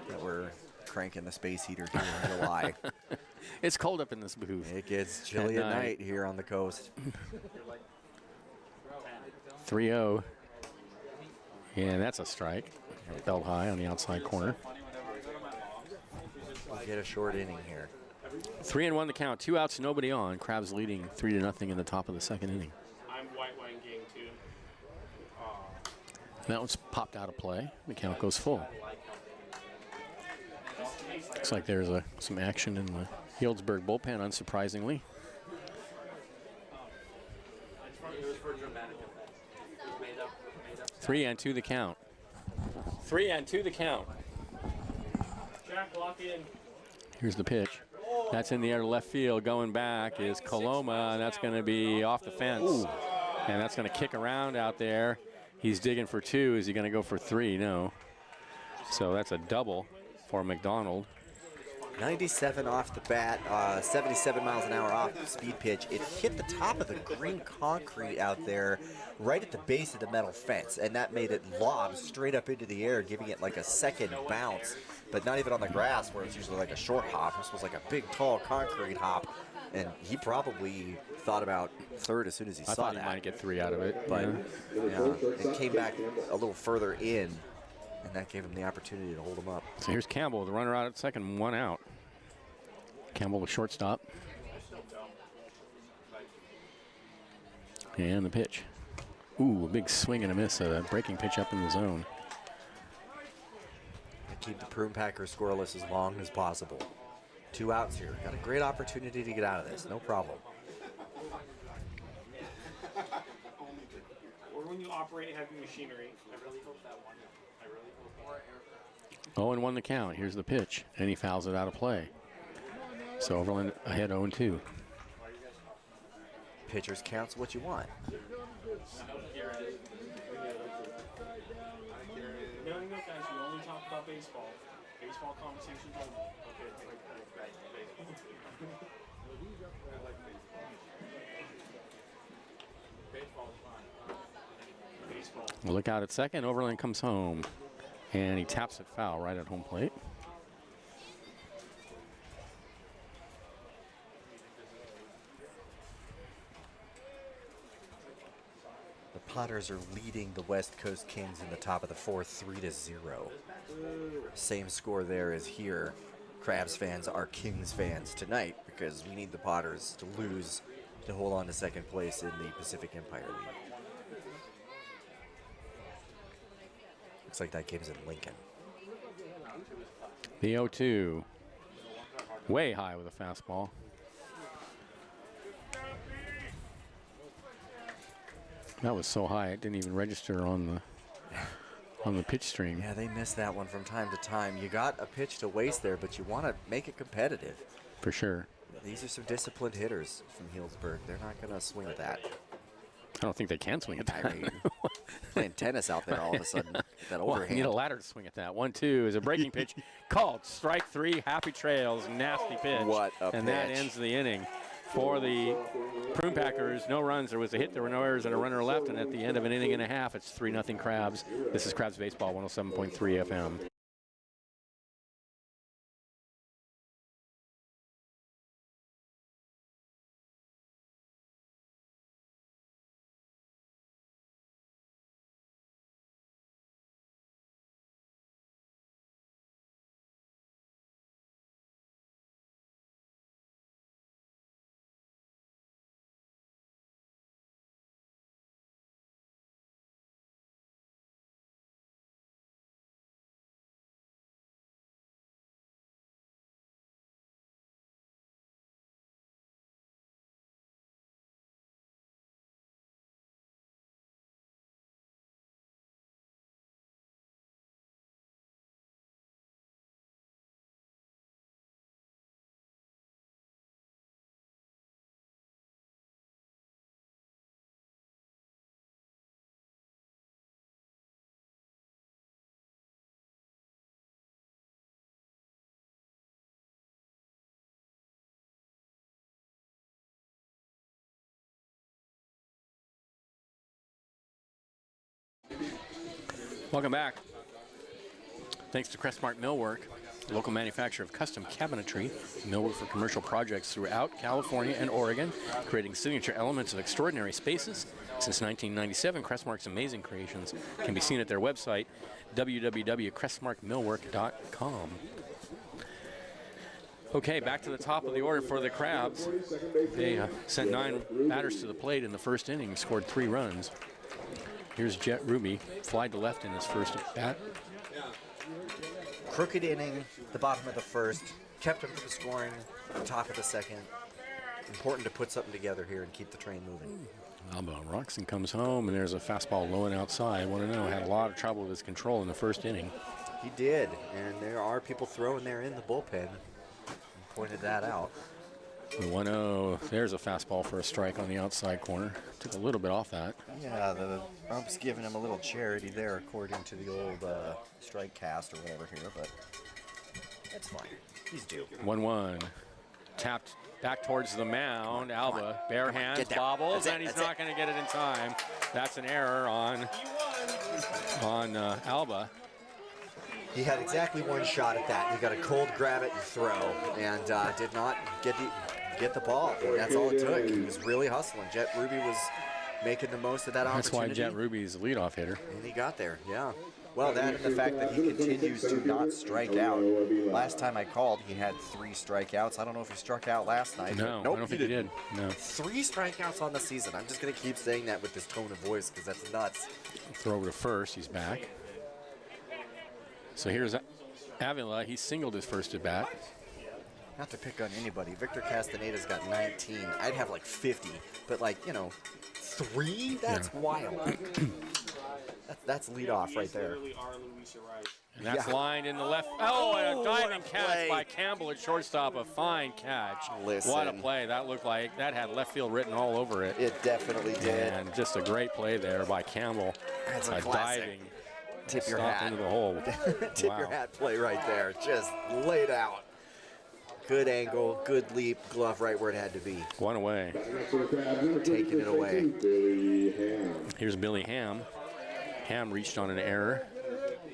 that we're cranking the space heater here in July. It's cold up in this booth. It gets chilly at night here on the coast. 3-0. And that's a strike. Belt high on the outside corner. We'll get a short inning here. 3-1 the count. 2 outs, nobody on. Crabs leading 3-0 in the top of the second inning. I'm white wine game 2. That one's popped out of play. The count goes full. Looks like there's some action in the Healdsburg bullpen, unsurprisingly. 3-2 the count. 3-2 the count. Jack, lock in. Here's the pitch. That's in the air to left field. Going back is Coloma, and that's going to be off the fence. Ooh. And that's going to kick around out there. He's digging for 2. Is he going to go for 3? No. So that's a double for McDonald. 97 off the bat, 77 miles an hour off the speed pitch. It hit the top of the green concrete out there, right at the base of the metal fence, and that made it lob straight up into the air, giving it like a second bounce, but not even on the grass where it's usually like a short hop. This was like a big, tall concrete hop, and he probably thought about third as soon as he saw that. I thought he might get 3 out of it, but it came back a little further in, and that gave him the opportunity to hold him up. So here's Campbell, the runner out at second, 1 out. Campbell, the shortstop. And the pitch. Ooh, a big swing and a miss, a breaking pitch up in the zone. Keep the Prune Packers scoreless as long as possible. 2 outs here. Got a great opportunity to get out of this, no problem. Or when you operate heavy machinery. I really hope that one. 0-1 the count. Here's the pitch, and he fouls it out of play. So Overland ahead 0-2. Pitchers counts what you want. No, guys, we only talk about baseball. Baseball conversations only. We'll look out at second. Overland comes home, and he taps it foul right at home plate. The Potters are leading the West Coast Kings in the top of the 4th, 3-0. Same score there as here. Crabs fans are Kings fans tonight because we need the Potters to lose to hold on to second place in the Pacific Empire League. Looks like that game's in Lincoln. The 0-2. Way high with a fastball. That was so high it didn't even register on the pitch string. Yeah, they miss that one from time to time. You got a pitch to waste there, but you want to make it competitive. For sure. These are some disciplined hitters from Healdsburg. They're not going to swing at that. I don't think they can swing at that. I mean, playing tennis out there all of a sudden. That Well, overhand. you need a ladder to swing at that. 1-2 is a breaking pitch called. Strike 3, Happy Trails, nasty pitch. What a And that pitch. ends the inning. For the Prune Packers, no runs. There was a hit, there were no errors, and a runner left. And at the end of an inning and a half, it's 3-0 Crabs. This is Crabs Baseball, 107.3 FM. Welcome back. Thanks to Crestmark Millwork, local manufacturer of custom cabinetry, millwork for commercial projects throughout California and Oregon, creating signature elements of extraordinary spaces. Since 1997, Crestmark's amazing creations can be seen at their website, www.crestmarkmillwork.com. Okay, back to the top of the order for the Crabs. They sent 9 batters to the plate in the first inning, scored 3 runs. Here's Jet Ruby, fly to left in his first at bat. Crooked inning, the bottom of the first. Kept him from scoring, top of the second. Important to put something together here and keep the train moving. Alba Roxon comes home, and there's a fastball low and outside. I want to know, had a lot of trouble with his control in the first inning. He did, and there are people throwing there in the bullpen. Pointed that out. The 1-0, there's a fastball for a strike on the outside corner. Took a little bit off that. Yeah, the ump's giving him a little charity there, according to the old strike cast or whatever here, but that's fine. He's due. 1-1, tapped back towards the mound. Alba, bare hands, get there. bobbles, That's it, and he's that's not going to get it in time. That's an error on Alba. He had exactly one shot at that. He got a cold grab it and throw, and did not get the ball. And that's all it took. He was really hustling. Jet Ruby was making the most of that That's opportunity. why Jet Ruby's the leadoff hitter. And he got there, yeah. Well, that and the fact that he continues to not strike out. Last time I called, he had 3 strikeouts. I don't know if he struck out last night. No, nope, I don't think he did. No. 3 strikeouts on the season. I'm just going to keep saying that with this tone of voice because that's nuts. Throw over to first, he's back. So here's Avila, he singled his first at bat. Not to pick on anybody. Victor Castaneda's got 19. I'd have like 50, but like, 3? That's wild. That's lead off right there. And that's Yeah. lined in the left. Oh, and a diving what a catch play. by Campbell at shortstop. A fine catch. Listen. What a play. That looked like that had left field written all over it. It definitely did. And just a great play there by Campbell. That's a classic. Diving. Tip your Stopped hat. into the hole. Tip Wow. your hat play right there. Just laid out. Good angle, good leap, glove right where it had to be. One away. Taking it away. Here's Billy Ham. Ham reached on an error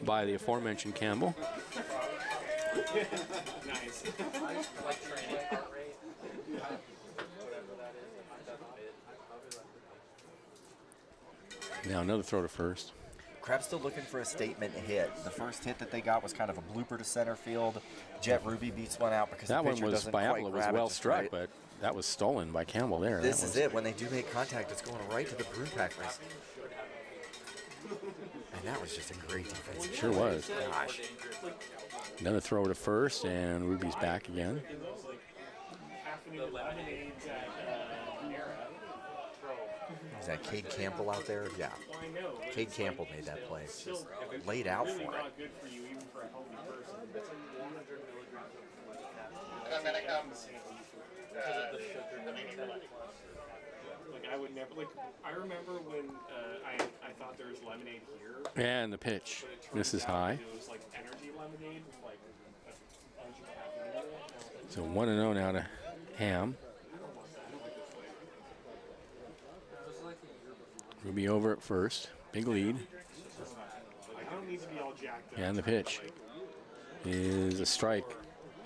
by the aforementioned Campbell. Nice. Now another throw to first. Crab's still looking for a statement hit. The first hit that they got was kind of a blooper to center field. Jet Ruby beats one out because That the one pitcher was doesn't by quite Apple. It was grab well just struck, right. but that was stolen by Campbell there. This That is was- it. When they do make contact, it's going right to the Prune Packers. And that was just a great defense. Sure was. Gosh. Another throw to first, and Ruby's back again. Is that Cade Campbell out there? Yeah. Cade Campbell made that play. Just laid out for it. Not good for you, even for a healthy person. Like I would never like. I remember when I thought there was lemonade here. And the pitch. But it turns Misses out high. It was like energy lemonade with like a bunch of caffeine in it. So 1-0 now to Ham. Ruby over at first. Big lead. Like, I don't need to be all jacked up. And the pitch is a strike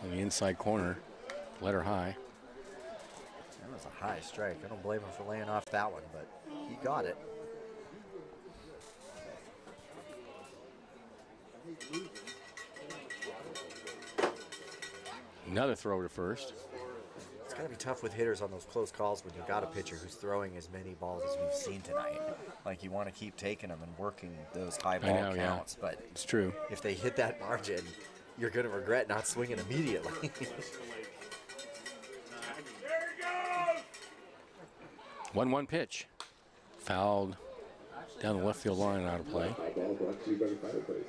on the inside corner. Letter high. That was a high strike. I don't blame him for laying off that one, but he got it. Another throw to first. It's got to be tough with hitters on those close calls when you've got a pitcher who's throwing as many balls as we've seen tonight. Like, you want to keep taking them and working those high ball counts, but it's true. If they hit that margin, you're going to regret not swinging immediately. 1-1 pitch. Fouled down the left field line and out of play. Ball brought to you by the fireplace.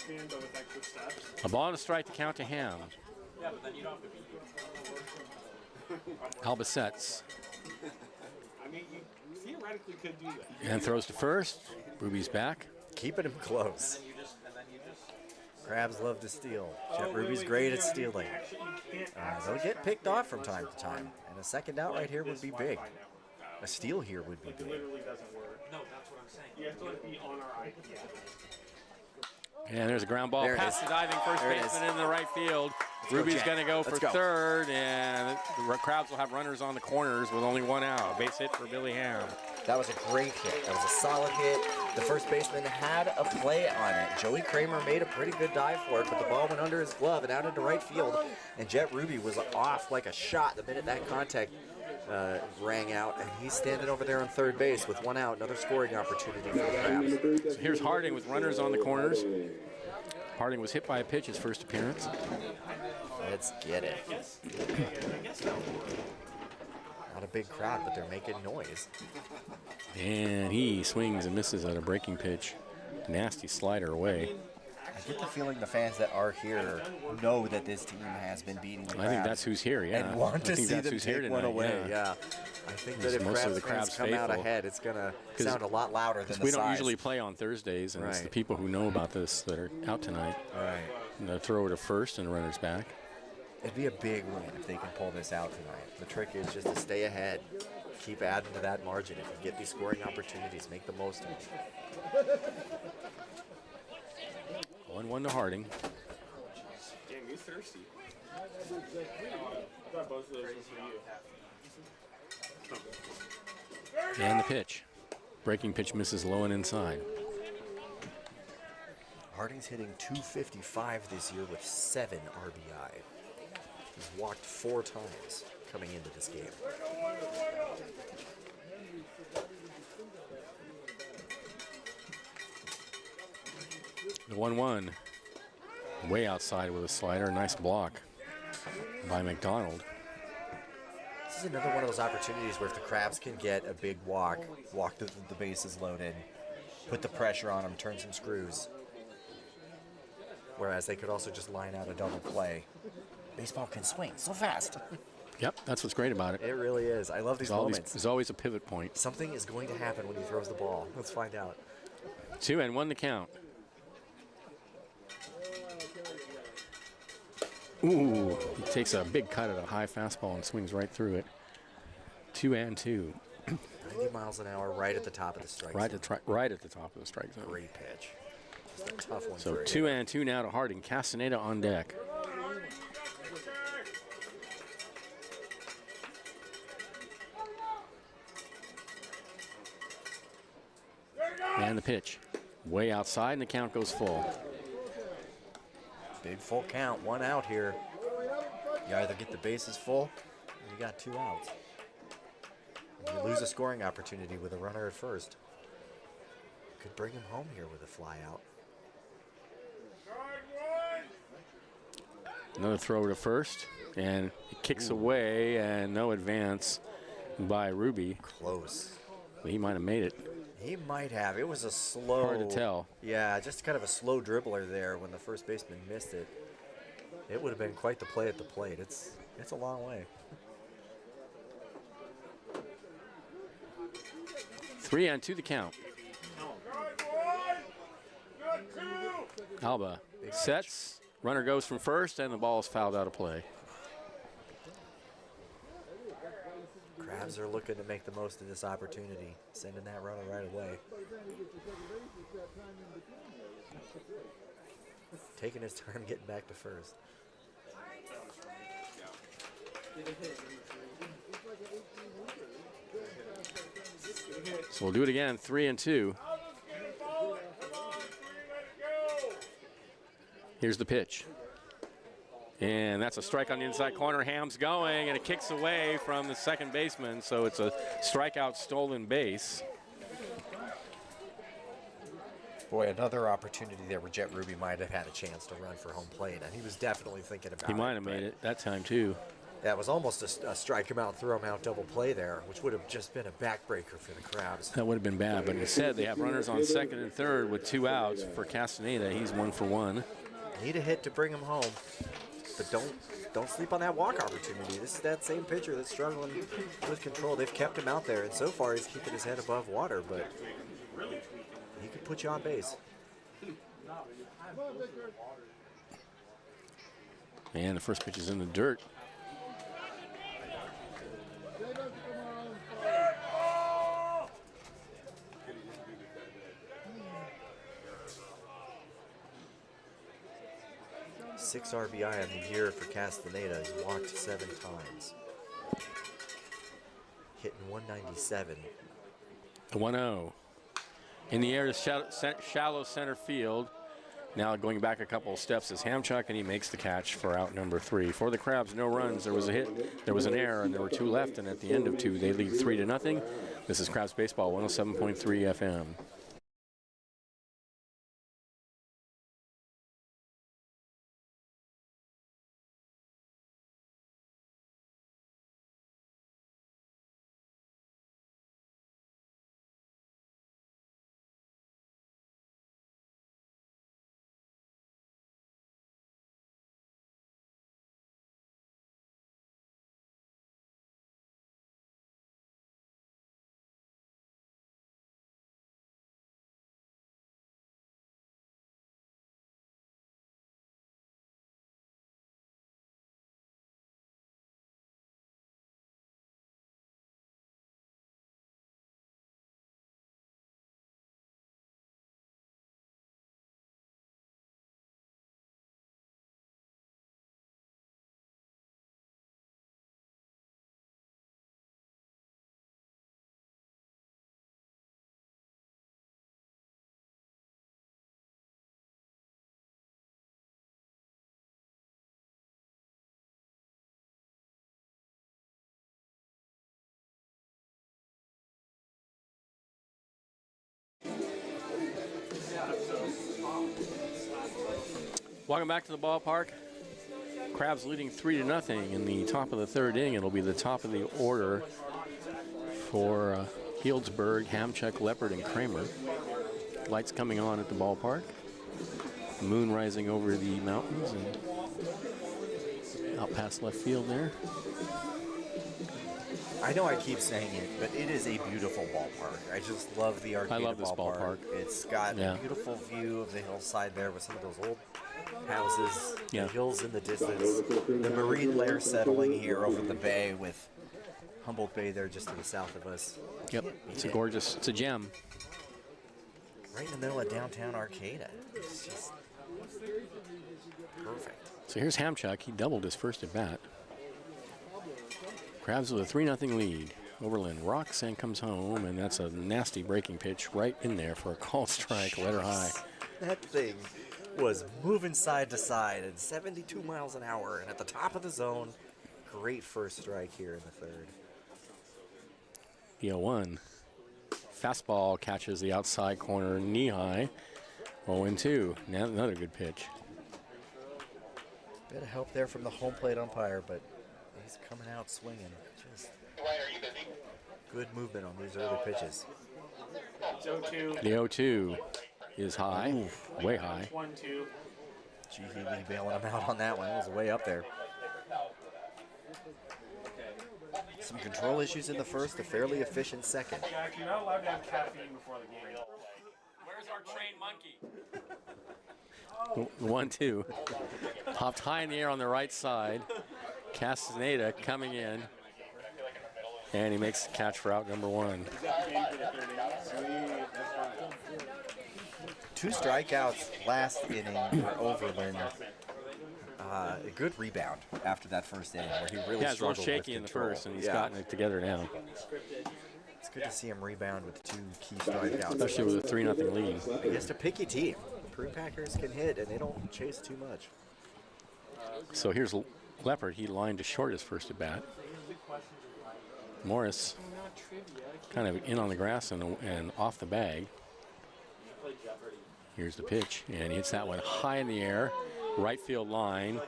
But with extra steps. A ball and a strike to count to Ham. Albacet's. I mean, you theoretically could do that. And throws to first. Ruby's back. Keeping him close. Crabs love to steal. Jet Ruby's great at stealing. They'll get picked off from time to time. And a second out right here would be big. A steal here would be It big. literally doesn't work. No, that's what I'm saying. You have to like be on our IP. And there's a ground ball There it past is. the diving first There it baseman is. in the right field. go, Ruby's Jet. going to go for Let's go. third, and the Crabs will have runners on the corners with only one out. Base hit for Billy Ham. That was a great hit. That was a solid hit. The first baseman had a play on it. Joey Kramer made a pretty good dive for it, but the ball went under his glove and out into right field. And Jet Ruby was off like a shot the minute that contact rang out. And he's standing over there on third base with one out. Another scoring opportunity for the Crabs. So here's Harding with runners on the corners. Harding was hit by a pitch his first appearance. Let's get it. Not a big crowd, but they're making noise. And he swings and misses at a breaking pitch. Nasty slider away. I get the feeling the fans that are here know that this team has been beating the Crabs. I think that's who's here, yeah. And want to I think see that's them who's here take one tonight, away, yeah. I think that if most of Crabs the fans Crabs come out faithful. ahead, it's going to sound a lot louder than the We don't size. usually play on Thursdays, and it's the Right. people who know about this that are out tonight. Right. And they'll throw it to first and runners back. It'd be a big win if they can pull this out tonight. The trick is just to stay ahead. Keep adding to that margin. If you get these scoring opportunities, make the most of them. 1-1 to Harding. Damn, you're thirsty. I thought both of those were for you. And the pitch. Breaking pitch misses low and inside. Harding's hitting .255 this year with 7 RBI. He's walked 4 times coming into this game. The 1-1. Way outside with a slider. Nice block by McDonald. This is another one of those opportunities where if the Crabs can get a big walk the bases loaded, put the pressure on them, turn some screws. Whereas they could also just line out a double play. Baseball can swing so fast. Yep, that's what's great about it. It really is. I love these moments. There's always a pivot point. Something is going to happen when he throws the ball. Let's find out. 2-1 to count. Ooh, he takes a big cut at a high fastball and swings right through it. 2-2. 90 miles an hour right at the top of the strike Right zone. right at the top of the strike zone. Great pitch. Just a tough one So for a 2-2 now to Harding. Castaneda on deck. And the pitch. Way outside, and the count goes full. Big full count, 1 out here. You either get the bases full, or you got 2 outs. You lose a scoring opportunity with a runner at first. Could bring him home here with a fly out. Another throw to first, and it kicks away, and no advance by Ruby. Close. He might have made it. He might have. It was a slow. Hard to tell. Yeah, just kind of a slow dribbler there when the first baseman missed it. It would have been quite the play at the plate. It's a long way. 3-2 the count. Alba sets. Runner goes from first, and the ball is fouled out of play. Crabs are looking to make the most of this opportunity, sending that runner right away. Taking his time getting back to first. So we'll do it again, 3-2. Here's the pitch. And that's a strike on the inside corner. Ham's going, and it kicks away from the second baseman, so it's a strikeout, stolen base. Boy, another opportunity there where Jet Ruby might have had a chance to run for home plate, and he was definitely thinking about it. He might have made it that time, too. That was almost a strike him out, throw him out double play there, which would have just been a backbreaker for the Crabs. That would have been bad, but instead they have runners on second and third with 2 outs for Castaneda. He's 1 for 1. Need a hit to bring him home, but don't sleep on that walk opportunity. This is that same pitcher that's struggling with control. They've kept him out there, and so far he's keeping his head above water, but he could put you on base. And the first pitch is in the dirt. Six RBI on the year for Castaneda. He's walked 7 times. Hitting 197. The 1-0. In the air to shallow center field. Now going back a couple of steps is Hamchuk, and he makes the catch for out number 3. For the Crabs, no runs. There was a hit, there was an error, and there were 2 left. And at the end of 2, they lead 3-0. This is Crabs Baseball, 107.3 FM. Welcome back to the ballpark. Crabs leading 3-0 in the top of the 3rd inning. It'll be the top of the order for Healdsburg, Hamchuk, Leopard, and Kramer. Lights coming on at the ballpark. Moon rising over the mountains and out past left field there. I know I keep saying it, but it is a beautiful ballpark. I just love the Arcata I love this ballpark. It's got a beautiful view of the hillside there with some of those old houses, the hills in the distance, the marine layer settling here over the bay with Humboldt Bay there just to the south of us. Yep, it's a gorgeous, it's a gem. Right in the middle of downtown Arcata. It's just perfect. So here's Hamchuk. He doubled his first at bat. Crabs with a 3-0 lead. Overland rocks and comes home, and that's a nasty breaking pitch right in there for a called strike, letter high. That thing was moving side to side at 72 miles an hour, and at the top of the zone. Great first strike here in the 3rd. The 0-1. Fastball catches the outside corner knee high. 0-2. Now another good pitch. Bit of help there from the home plate umpire, but he's coming out swinging. Just Good movement on these early pitches. It's 0-2. The 0-2 is high, way high. 1-2. Gee, Lee bailing him out on that one. It was way up there. Some control issues in the first, a fairly efficient second. Jack, you're not allowed to have caffeine before the game. Where's our trained monkey? 1-2. Popped high in the air on the right side. Castaneda coming in. And he makes the catch for out number 1. 2 strikeouts last inning for Overland. A good rebound after that first inning where he really Yeah, it's a little struggled shaky with in the control. first, and he's gotten it together now. It's good to see him rebound with 2 key strikeouts. Especially with a 3-0 lead. Against a picky team. The Prune Packers can hit, and they don't chase too much. So here's Leopard. He lined to short his first at bat. Morris kind of in on the grass and off the bag. Here's the pitch, and he hits that one high in the air. Right field line.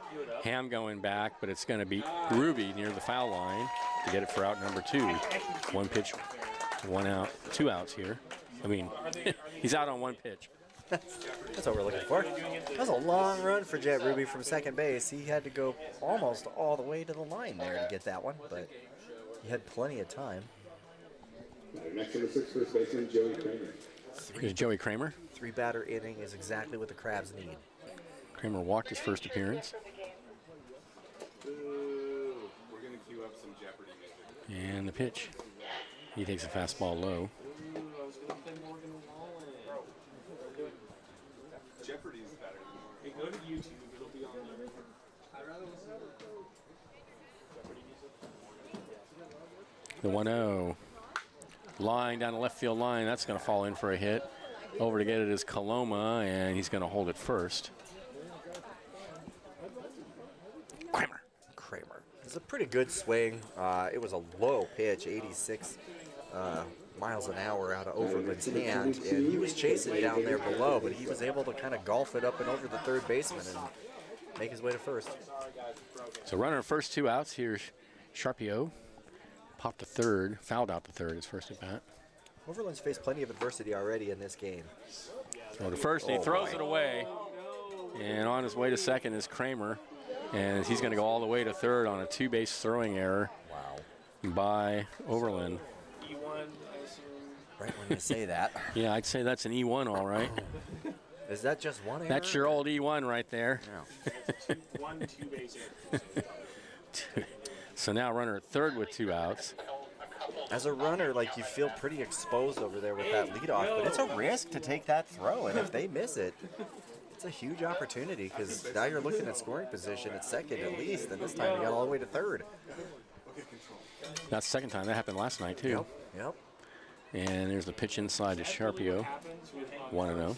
Ham going back, but it's going to be Ruby near the foul line to get it for out number 2. 1 pitch, 1 out, 2 outs here. I mean, he's out on 1 pitch. That's what we're looking for. That was a long run for Jet Ruby from second base. He had to go almost all the way to the line there to get that one, but he had plenty of time. Next on the 6th, first baseman, Joey Kramer. Here's Joey Kramer. 3-batter inning is exactly what the Crabs need. Kramer walked his first appearance. We're going to cue up some Jeopardy music. And the pitch. He takes a fastball low. Jeopardy's better than Hey, go to YouTube. It'll be on there. The 1-0. Line down the left field line. That's going to fall in for a hit. Over to get it is Coloma, and he's going to hold it first. Kramer. It's a pretty good swing. It was a low pitch, 86 miles an hour out of Overland's hand, and he was chasing down there below, but he was able to kind of golf it up and over the third baseman and make his way to first. So runner first 2 outs. Here's Sharpio. Popped to third, fouled out the third, his first at bat. Overland's faced plenty of adversity already in this game. Throw to first, and he throws it away. And on his way to second is Kramer. And he's going to go all the way to third on a 2-base throwing error by Overland. E1, I assume. Right when you say that. Yeah, I'd say that's an E1, all right. Is that just one error? That's your old E1 right there. No. 1 2-base error. So now runner at third with 2 outs. As a runner, like, you feel pretty exposed over there with that leadoff, but it's a risk to take that throw, and if they miss it, it's a huge opportunity because now you're looking at scoring position at second at least, and this time you got all the way to third. That's the second time. That happened last night, too. Yep. And there's the pitch inside to Sharpio. 1-0.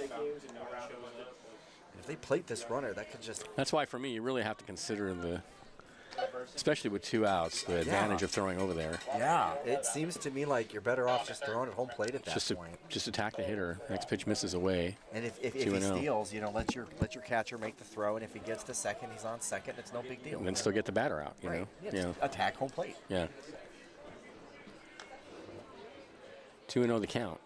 If they plate this runner, that could just... That's why, for me, you really have to consider the, especially with 2 outs, the advantage of throwing over there. Yeah, it seems to me like you're better off just throwing at home plate at that point. Just attack the hitter. Next pitch misses away. And if he steals, you know, let your catcher make the throw, and if he gets to second, he's on second. It's no big deal. And then still get the batter out, you know? Yeah, just attack home plate. Yeah. 2-0 the count.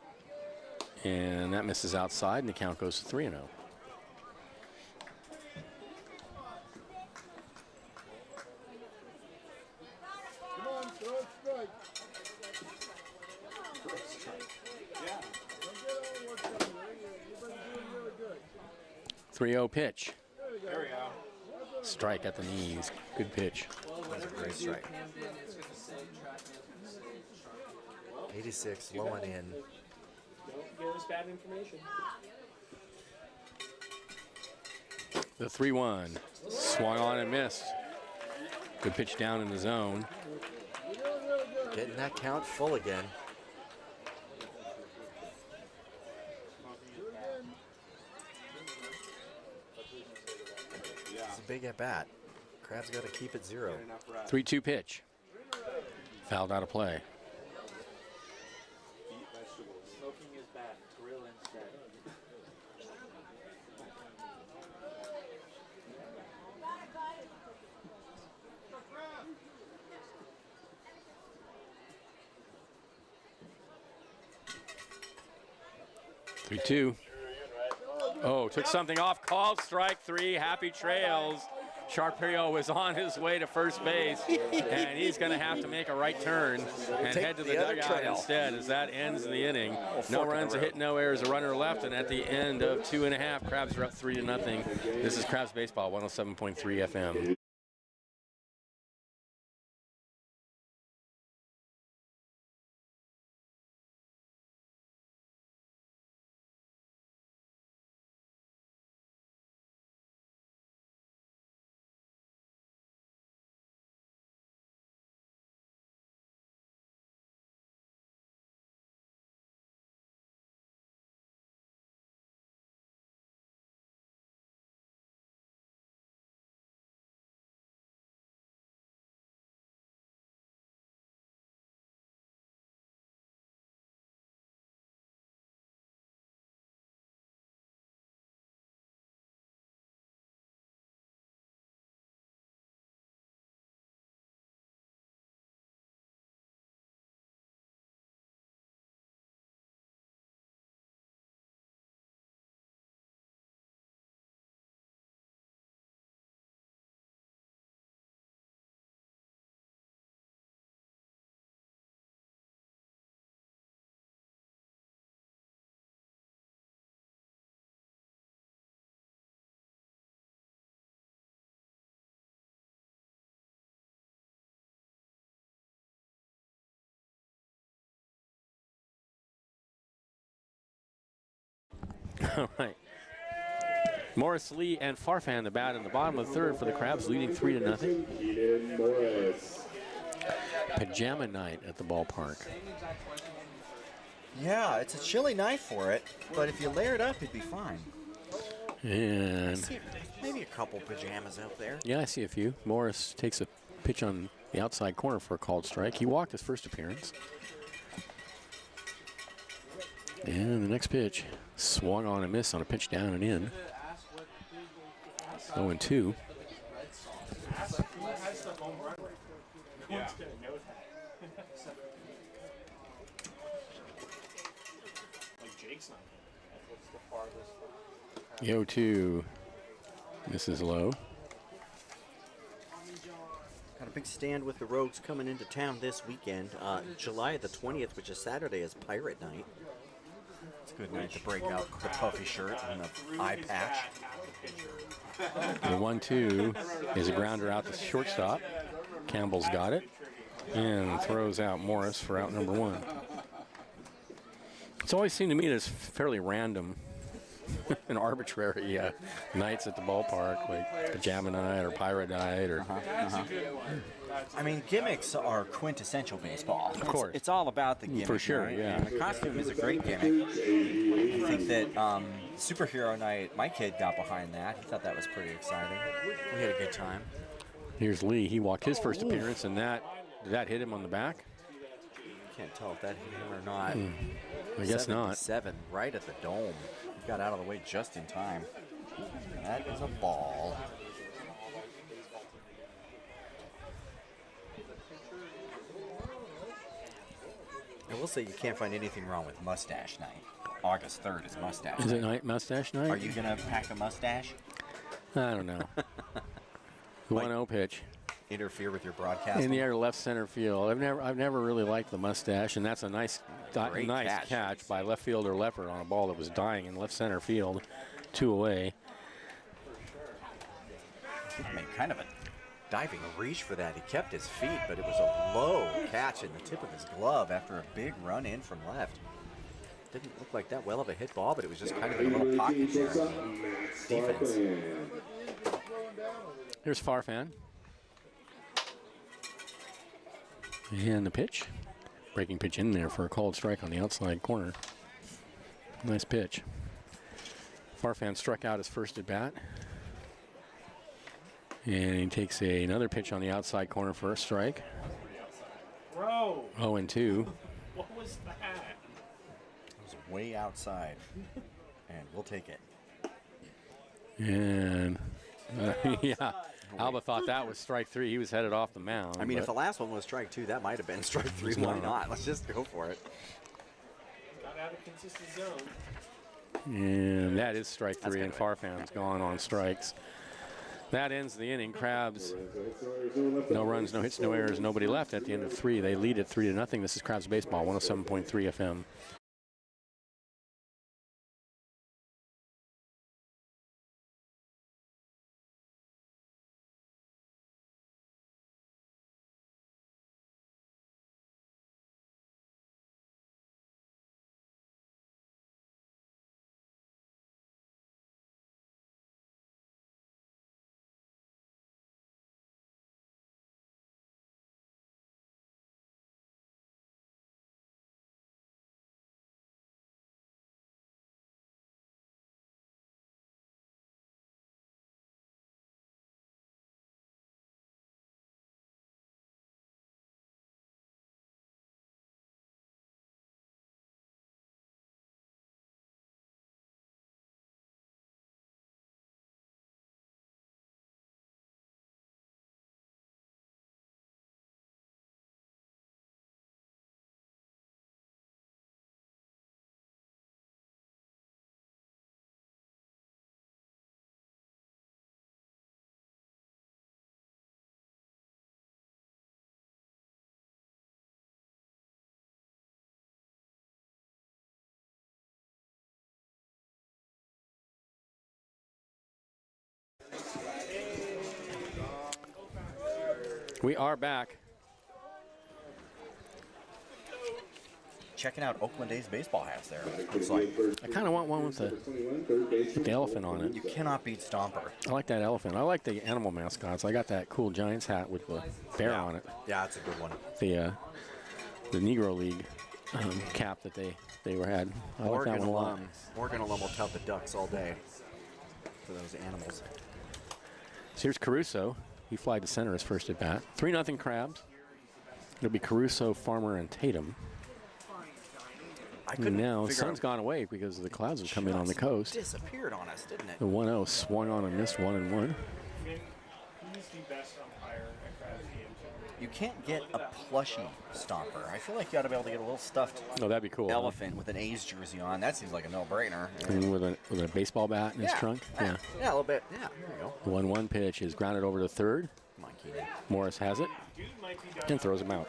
And that misses outside, and the count goes to 3-0. Come on, throw it strike. 3-0 pitch. There we go. Strike at the knees. Good pitch. That's a great strike. 86, low and in. Don't give us bad information. The 3-1. Swung on and missed. Good pitch down in the zone. Getting that count full again. It's a big at bat. Crab's got to keep it 0. 3-2 pitch. Fouled out of play. Smoking is bad. Grill instead. 3-2. Oh, took something off. Called strike 3. Happy trails. Sharperio was on his way to first base, and he's going to have to make a right turn and head to the dugout instead as that ends the inning. No runs, a hit, no errors, a runner left, and at the end of 2.5, Crabs are up 3-0. This is Crabs Baseball, 107.3 FM. All right. Morris, Lee, and Farfan the bat in the bottom of the third for the Crabs, leading 3-0. Pajama night at the ballpark. Yeah, it's a chilly night for it, but if you layer it up, it'd be fine. And Maybe a couple pajamas out there. yeah, I see a few. Morris takes a pitch on the outside corner for a called strike. He walked his first appearance. And the next pitch swung on a miss on a pitch down and in. 0-2. The 0-2. This is low. Got a big stand with the Rogues coming into town this weekend. July the 20th, which is Saturday, is Pirate Night. It's a good night to break out the puffy shirt and the eye patch. The 1-2 is a grounder out to shortstop. Campbell's got it and throws out Morris for out number 1. It's always seemed to me that's fairly random and arbitrary nights at the ballpark, like Pajama Night or Pirate Night or. I mean, gimmicks are quintessential baseball. Of course. It's all about the gimmick. For sure, right? yeah. And the costume is a great gimmick. I think that Superhero Night, my kid got behind that. He thought that was pretty exciting. We had a good time. Here's Lee. He walked his first appearance, and did that hit him on the back? Can't tell if that hit him or not. I guess not. 7, right at the dome. He got out of the way just in time. That is a ball. I will say you can't find anything wrong with Mustache Night. August 3rd is Mustache Is Night. it mustache night? Are you going to pack a mustache? I don't know. The 1-0 pitch Interfere with your broadcast? in the air to left center field. I've never really liked the mustache, and that's a nice Great catch by left fielder Leopard on a ball that was dying in left center field, 2 away. I mean, kind of a diving reach for that. He kept his feet, but it was a low catch in the tip of his glove after a big run in from left. Didn't look like that well of a hit ball, but it was just kind of in a little pocket there. Defense. Here's Farfan. And the pitch. Breaking pitch in there for a called strike on the outside corner. Nice pitch. Farfan struck out his first at bat. And he takes another pitch on the outside corner for a strike. Bro, 0-2. what was that? It was way outside, and we'll take it. And yeah, Alba thought that was strike 3. He was headed off the mound. I mean, if the last one was strike 2, that might have been strike 3. Why not? Let's just go for it. Got out of consistent zone. And that is strike three, and Farfan's gone on strikes. That ends the inning. Crabs, no runs, no hits, no errors, nobody left at the end of 3. They lead it 3-0. This is Crabs Baseball, 107.3 FM. We are back. Checking out Oakland A's baseball hats there. Looks like I kind of want one with the elephant on it. you cannot beat Stomper. I like that elephant. I like the animal mascots. I got that cool Giants hat with the bear on it. Yeah, that's a good one. The Negro League cap that they had. I like that one a lot. Morgan alum will tout the Ducks all day for those animals. So here's Caruso. He flied to center his first at bat. 3-0 Crabs. It'll be Caruso, Farmer, and Tatum. And now the sun's gone away because the clouds have come in on the coast. Disappeared on us, didn't it? The 1-0 swung on and missed 1-1. He's the best umpire at Crabs games. You can't get a plushie Stomper. I feel like you ought to be able to get a little stuffed Oh, that'd be cool. elephant with an A's jersey on. That seems like a no-brainer. And with a baseball bat in his trunk. Yeah. Yeah, a little bit. Yeah, there you go. 1-1 pitch is grounded over to third. Come on, Keenan. Morris has it and throws him out.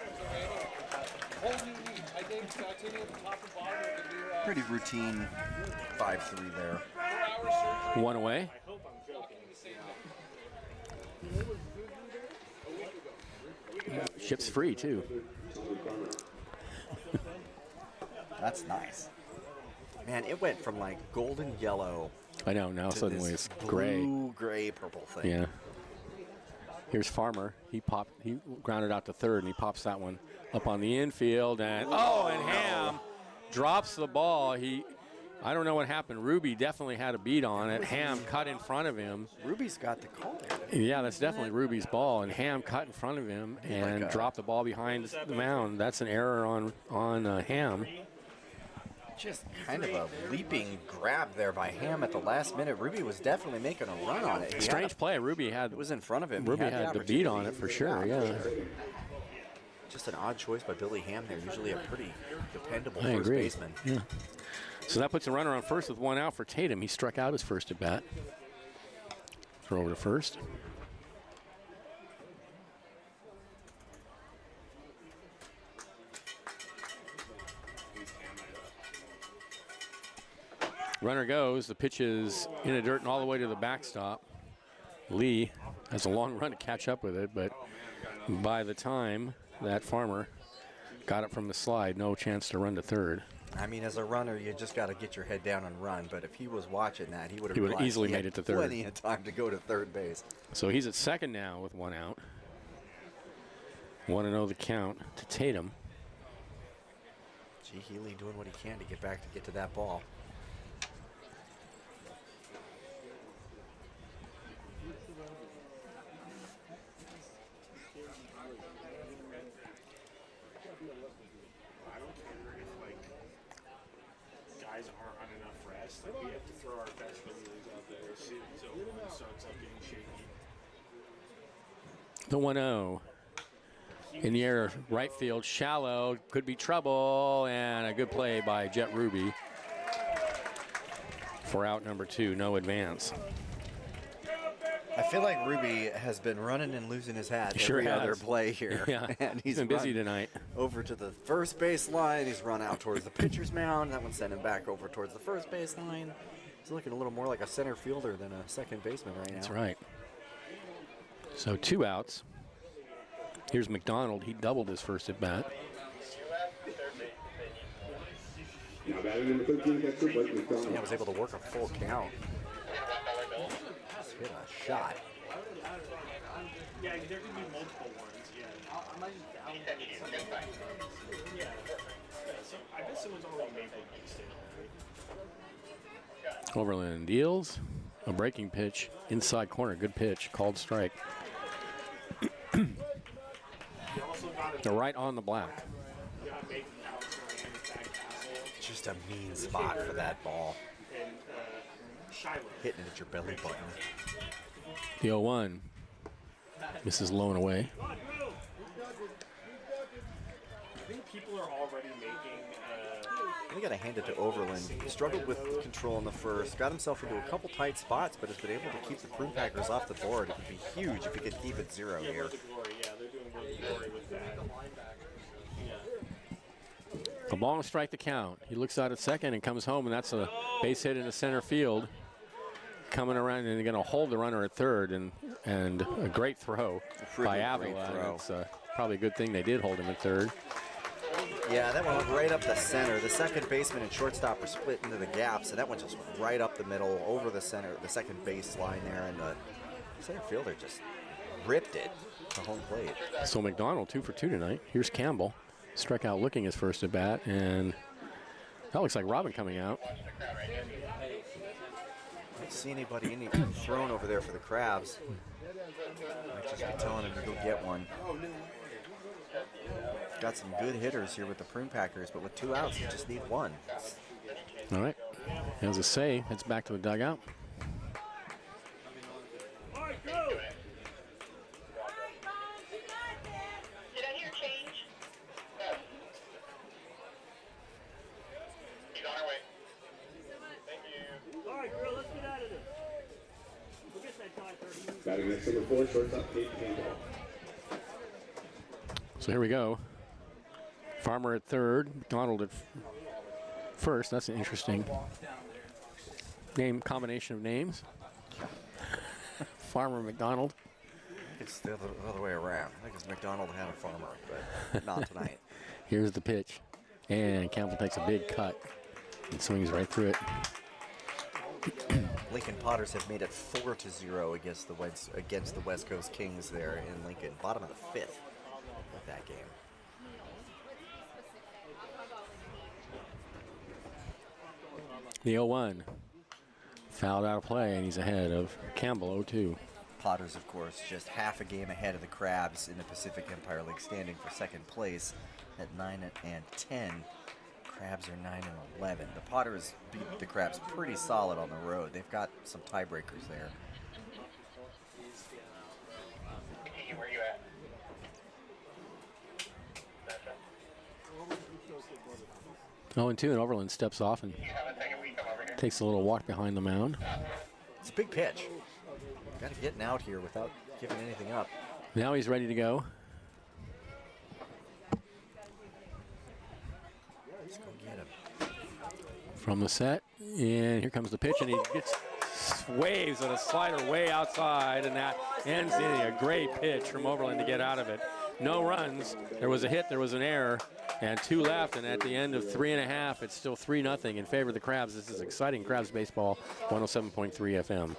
Pretty routine 5-3 there. One away. Ship's free, too. That's nice. Man, it went from like golden yellow I know, now to suddenly this it's gray. blue, gray, purple thing. Yeah. Here's Farmer. He grounded out to third, and he pops that one up on the infield. And Ham drops the ball. I don't know what happened. Ruby definitely had a beat on it. Ham cut in front of him. Ruby's got the call there. Yeah, that's definitely Ruby's ball. And Ham cut in front of him and dropped the ball behind the mound. That's an error on Ham. Just kind of a leaping grab there by Ham at the last minute. Ruby was definitely making a run on it. Strange play. Ruby had. It was in front of him. Ruby had the beat on it for sure. Yeah. Just an odd choice by Billy Ham there. Usually a pretty dependable I first agree. baseman. Yeah. So that puts a runner on first with one out for Tatum. He struck out his first at bat. Throw over to first. Runner goes. The pitch is in the dirt and all the way to the backstop. Lee has a long run to catch up with it, but by the time that Farmer got it from the slide, no chance to run to third. I mean, as a runner, you just got to get your head down and run. But if he was watching that, he would He would have realized easily he made had it to third. Plenty of time to go to third base. So he's at second now with one out. 1-0 the count to Tatum. Gee, Healy doing what he can to get to that ball. Guys aren't on enough rest. Like, we have to throw our best relievers out there. Season's over, so it's like getting shaky. The 1-0. In the air, right field, shallow, could be trouble, and a good play by Jet Ruby. for out number 2, no advance. I feel like Ruby has been running and losing his hat Sure every has. other play here. Yeah, And he's been busy run tonight. over to the first base line. He's run out towards the pitcher's mound. That one sent him back over towards the first base line. He's looking a little more like a center fielder than a second baseman right now. That's right. So 2 outs. Here's McDonald. He doubled his first at bat. Now batting number 13, catcher Blake McDonald. Yeah, was able to work a full count. Just hit a shot. Yeah, there could be multiple ones. Yeah. Yeah. So I bet someone's already made one mistake. Overland deals a breaking pitch inside corner. Good pitch. Called strike. They're right on the black. Just a mean spot for that ball. Hitting it at your belly button. The 0-1. Misses low and away. I think people are already making. We got to hand it to Overland. He struggled with control in the first, got himself into a couple tight spots, but has been able to keep the Prune Packers off the board. It would be huge if he could keep it 0 here. Glory, yeah, they're doing World of Glory with that. A ball and strike the count. He looks out at second and comes home, and that's a base hit into center field. Coming around, and they're going to hold the runner at third, and a great throw by Avila. It's probably a good thing they did hold him at third. Yeah, that one went right up the center. The second baseman and shortstop were split into the gaps, and that one just went right up the middle, over the center, the second base line there, and the center fielder just ripped it to home plate. So McDonald 2 for 2 tonight. Here's Campbell. Struck out looking his first at bat, and that looks like Robin coming out. I don't see anybody thrown over there for the Crabs. Might just be telling him to go get one. Got some good hitters here with the Prune Packers, but with 2 outs, you just need 1. All right. As a say, it's back to the dugout. Batting next number 4, shortstop Kate Campbell. So here we go. Farmer at third, McDonald at first. That's an interesting combination of names. Farmer McDonald. It's the other way around. I think it's McDonald and a Farmer, but not tonight. Here's the pitch, and Campbell takes a big cut and swings right through it. Lincoln Potters have made it 4-0 against the West Coast Kings there in Lincoln. Bottom of the 5th of that game. The 0-1. Fouled out of play, and he's ahead of Campbell 0-2. Potters, of course, just half a game ahead of the Crabs in the Pacific Empire League, standing for second place at 9-10. Crabs are 9-11. The Potters beat the Crabs pretty solid on the road. They've got some tiebreakers there. Where you at? 0-2, and Overland steps off and takes a little walk behind the mound. It's a big pitch. Got to get out here without giving anything up. Now he's ready to go. Let's go get him. From the set, and here comes the pitch, and he gets waves on a slider way outside, and that ends in a great pitch from Overland to get out of it. No runs. There was a hit, there was an error, and 2 left, and at the end of 3.5, it's still 3-0 in favor of the Crabs. This is exciting Crabs baseball, 107.3 FM.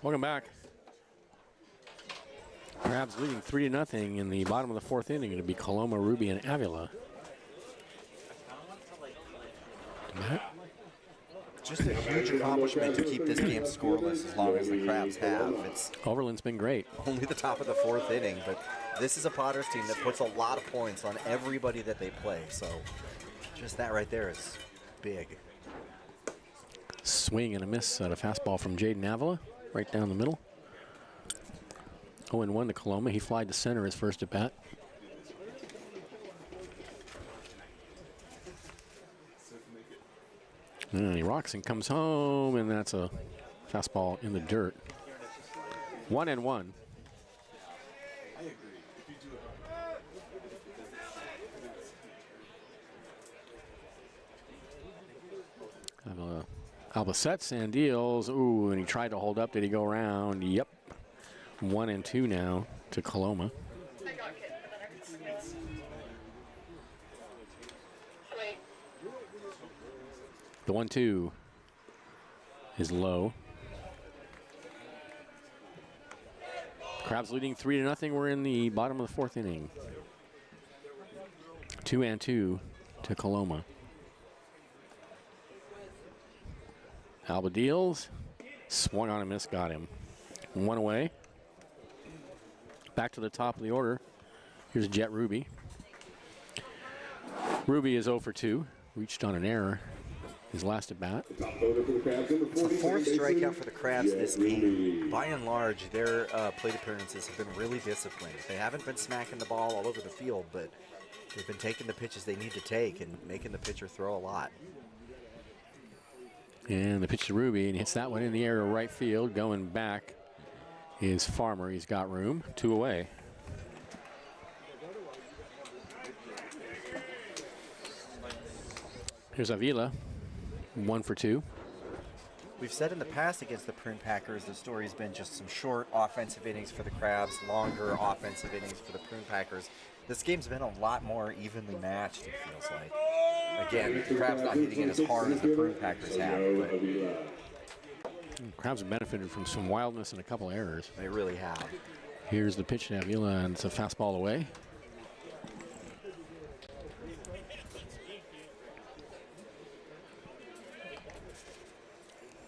Welcome back. Crabs leading 3-0 in the bottom of the 4th inning. It'll be Coloma, Ruby, and Avila. Just a huge accomplishment to keep this game scoreless as long as the Crabs have. It's Overland's been great. only the top of the 4th inning, but this is a Potters team that puts a lot of points on everybody that they play. So just that right there is big. Swing and a miss at a fastball from Jaden Avila, right down the middle. 0-1 to Coloma. He flied to center his first at bat. And he rocks and comes home, and that's a fastball in the dirt. 1-1. Alba sets and deals. Ooh, and he tried to hold up. Did he go around? Yep. 1-2 now to Coloma. The 1-2 is low. Crabs leading 3-0. We're in the bottom of the 4th inning. 2-2 to Coloma. Alba deals. Swung on a miss, got him. 1 away. Back to the top of the order. Here's Jet Ruby. Ruby is 0 for 2. Reached on an error. His last at bat. It's the 4th strikeout for the Crabs this game. By and large, their plate appearances have been really disciplined. They haven't been smacking the ball all over the field, but they've been taking the pitches they need to take and making the pitcher throw a lot. And the pitch to Ruby, and hits that one in the air to right field. Going back is Farmer. He's got room. 2 away. Here's Avila. 1 for 2. We've said in the past against the Prune Packers, the story's been just some short offensive innings for the Crabs, longer offensive innings for the Prune Packers. This game's been a lot more evenly matched, it feels like. Again, the Crabs not hitting it as hard as the Prune Packers have, but Crabs have benefited from some wildness and a couple errors. they really have. Here's the pitch to Avila, and it's a fastball away.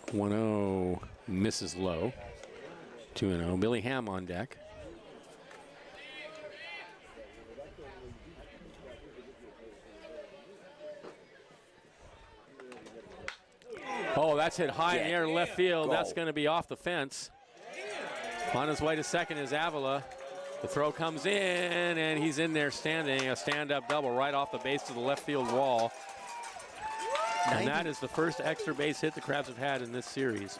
(1-0) misses low. 2-0. Billy Ham on deck. Oh, that's hit high in the air left field. Go. That's going to be off the fence. On his way to second is Avila. The throw comes in, and he's in there standing. A stand-up double right off the base of the left field wall. And that is the first extra base hit the Crabs have had in this series.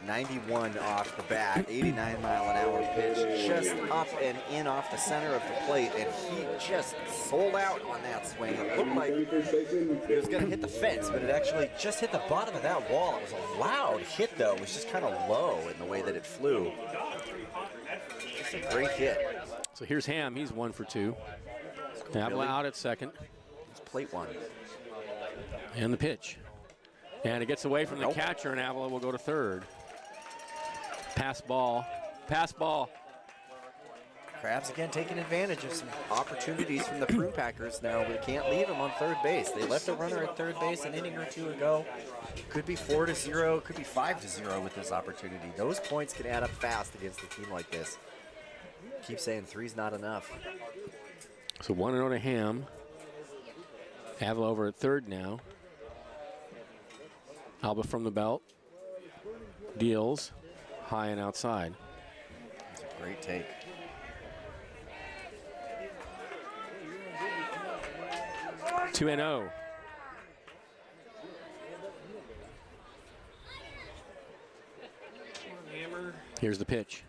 91 off the bat, 89-mile-an-hour pitch, just up and in off the center of the plate, and he just sold out on that swing. It looked like it was going to hit the fence, but it actually just hit the bottom of that wall. It was a loud hit, though. It was just kind of low in the way that it flew. Just a great hit. So here's Ham. He's 1 for 2. Avila out at second. It's plate one. And the pitch. And it gets away from the catcher, and Avila will go to third. Pass ball. Pass ball. Crabs again taking advantage of some opportunities from the Prune Packers now. We can't leave them on third base. They left a runner at third base an inning or two ago. Could be 4-0, could be 5-0 with this opportunity. Those points can add up fast against a team like this. Keep saying 3's not enough. So 1-0 to Ham. Avila over at third now. Alba from the belt. Deals. High and outside. That's a great take. Two and 0. Hammer. Here's the pitch.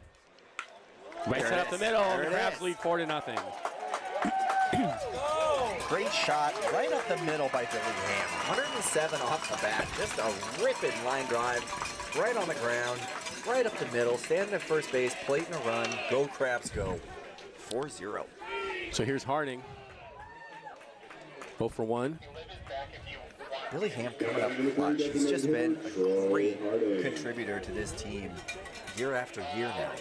Right set up the middle. There The it Crabs is. lead 4-0. Great shot right up the middle by Billy Ham. 107 off the bat. Just a ripping line drive right on the ground, right up the middle. Standing at first base, plating a run. Go Crabs, go. 4-0. So here's Harding. 0 for 1. Billy Ham coming up clutch. He's just been a great contributor to this team. year after year now.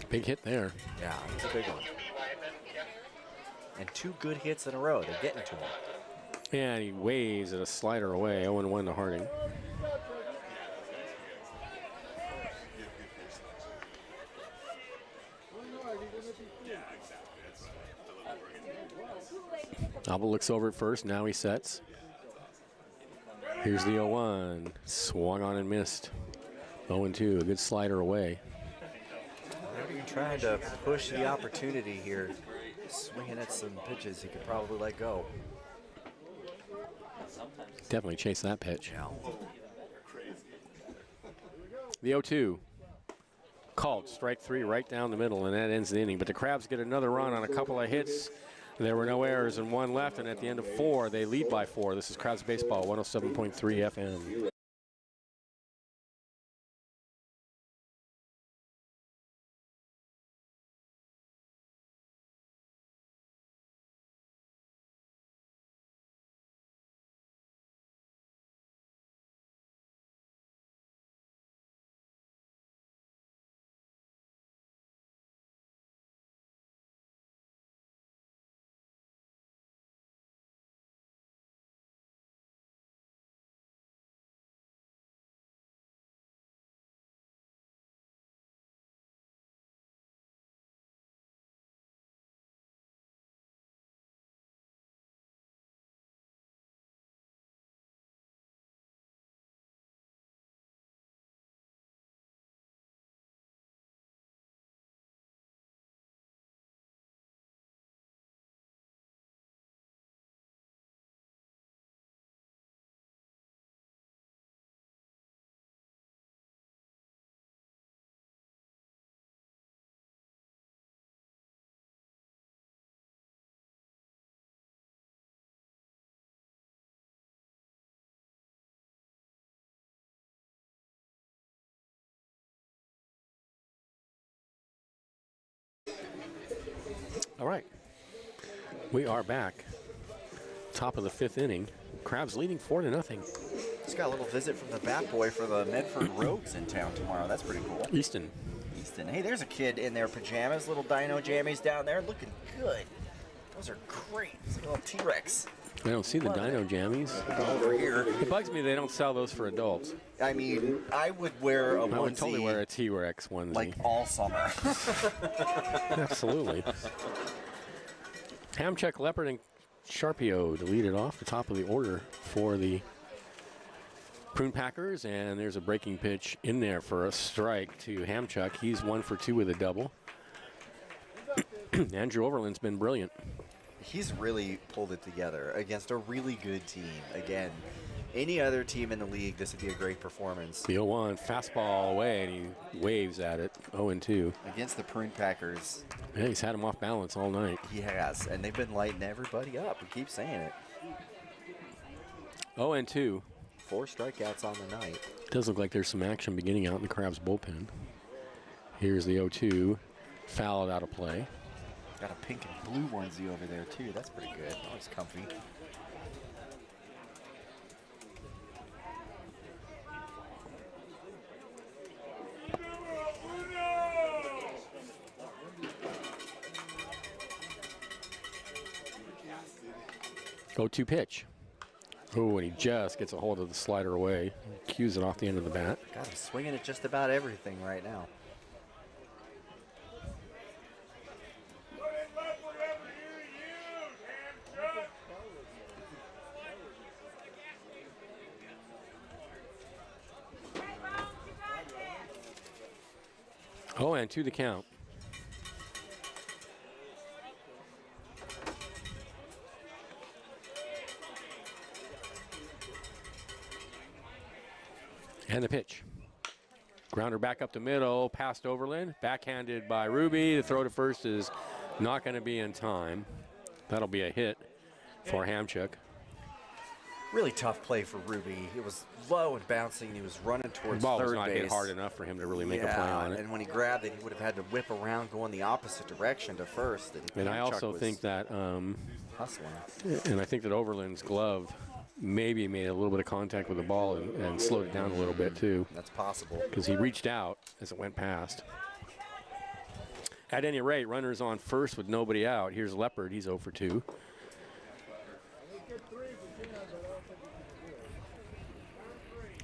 Big hit there. Yeah, it's a big one. And 2 good hits in a row. They're getting to him. And he waves at a slider away. 0-1 to Harding. Albert looks over at first. Now he sets. Here's the 0-1. Swung on and missed. 0-2. A good slider away. They're trying to push the opportunity here. Swinging at some pitches he could probably let go. Definitely chase that pitch. Yeah. The 0-2. Called. Strike 3 right down the middle, and that ends the inning. But the Crabs get another run on a couple of hits. There were no errors and 1 left, and at the end of 4, they lead by 4. This is Crabs Baseball, 107.3 FM. All right. We are back. Top of the 5th inning. Crabs leading 4-0. Just got a little visit from the bat boy for the Medford Rogues in town tomorrow. That's pretty cool. Easton. Hey, there's a kid in their pajamas, little dino jammies down there, looking good. Those are great. It's like a little T-Rex. I don't see the Dino Jammies. Over here. It bugs me they don't sell those for adults. I mean, I would wear a onesie. I would totally wear a T-Rex onesie. Like all summer. Absolutely. Hamchuck, Leopard, and Sharpio to lead it off, the top of the order for the Prune Packers. And there's a breaking pitch in there for a strike to Hamchuck. He's 1 for 2 with a double. Andrew Overland's been brilliant. He's really pulled it together against a really good team. Again, any other team in the league, this would be a great performance. The 0-1 fastball away, and he waves at it. 0-2. Against the Prune Packers. Yeah, he's had him off balance all night. He has, and they've been lighting everybody up. We keep saying it. 0-2. 4 strikeouts on the night. Does look like there's some action beginning out in the Crabs bullpen. Here's the 0-2. Fouled out of play. Got a pink and blue onesie over there, too. That's pretty good. That looks comfy. Go-to pitch. Oh, and he just gets a hold of the slider away. Cues it off the end of the bat. Got him swinging at just about everything right now. Oh, and 2 the count. And the pitch. Grounder back up the middle, past Overland, backhanded by Ruby. The throw to first is not going to be in time. That'll be a hit for Hamchuck. Really tough play for Ruby. It was low and bouncing. He was running towards The ball was third not base. hit hard enough for him to really make a play on it. And when he grabbed it, he would have had to whip around, going the opposite direction to first. And I also think that, hustling. and I think that Overland's glove maybe made a little bit of contact with the ball and slowed it down a little bit too, That's possible. because he reached out as it went past. At any rate, runners on first with nobody out. Here's Leopard. He's 0 for 2.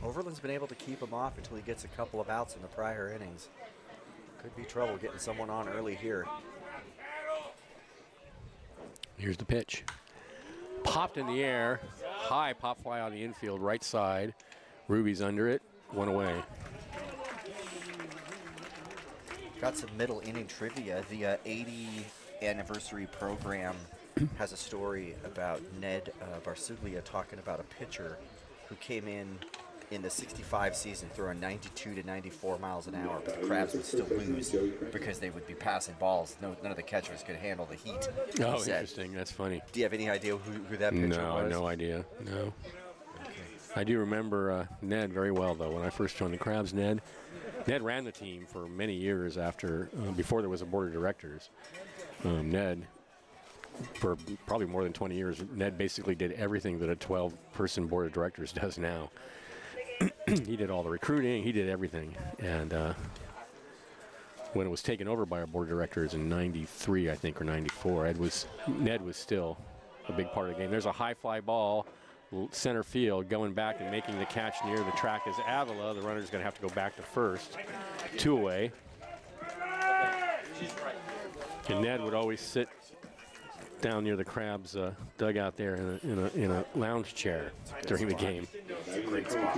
Overland's been able to keep him off until he gets a couple of outs in the prior innings. Could be trouble getting someone on early here. Here's the pitch. Popped in the air. High pop fly on the infield, right side. Ruby's under it. 1 away. Got some middle inning trivia. The 80 anniversary program has a story about Ned Barsuglia talking about a pitcher who came in the 65 season throwing 92 to 94 miles an hour, but the Crabs would still lose because they would be passing balls. None of the catchers could handle the heat. Oh, interesting. That's funny. Do you have any idea who that pitcher was? No idea. No. I do remember Ned very well, though. When I first joined the Crabs, Ned ran the team for many years after, before there was a board of directors. Ned, for probably more than 20 years, Ned basically did everything that a 12-person board of directors does now. He did all the recruiting. He did everything. And when it was taken over by our board of directors in 93, I think, or 94, Ned was still a big part of the game. There's a high fly ball, center field, going back and making the catch near the track is Avila. The runner's going to have to go back to first. 2 away. And Ned would always sit down near the Crabs dugout there in a lounge chair during the game. Great spot.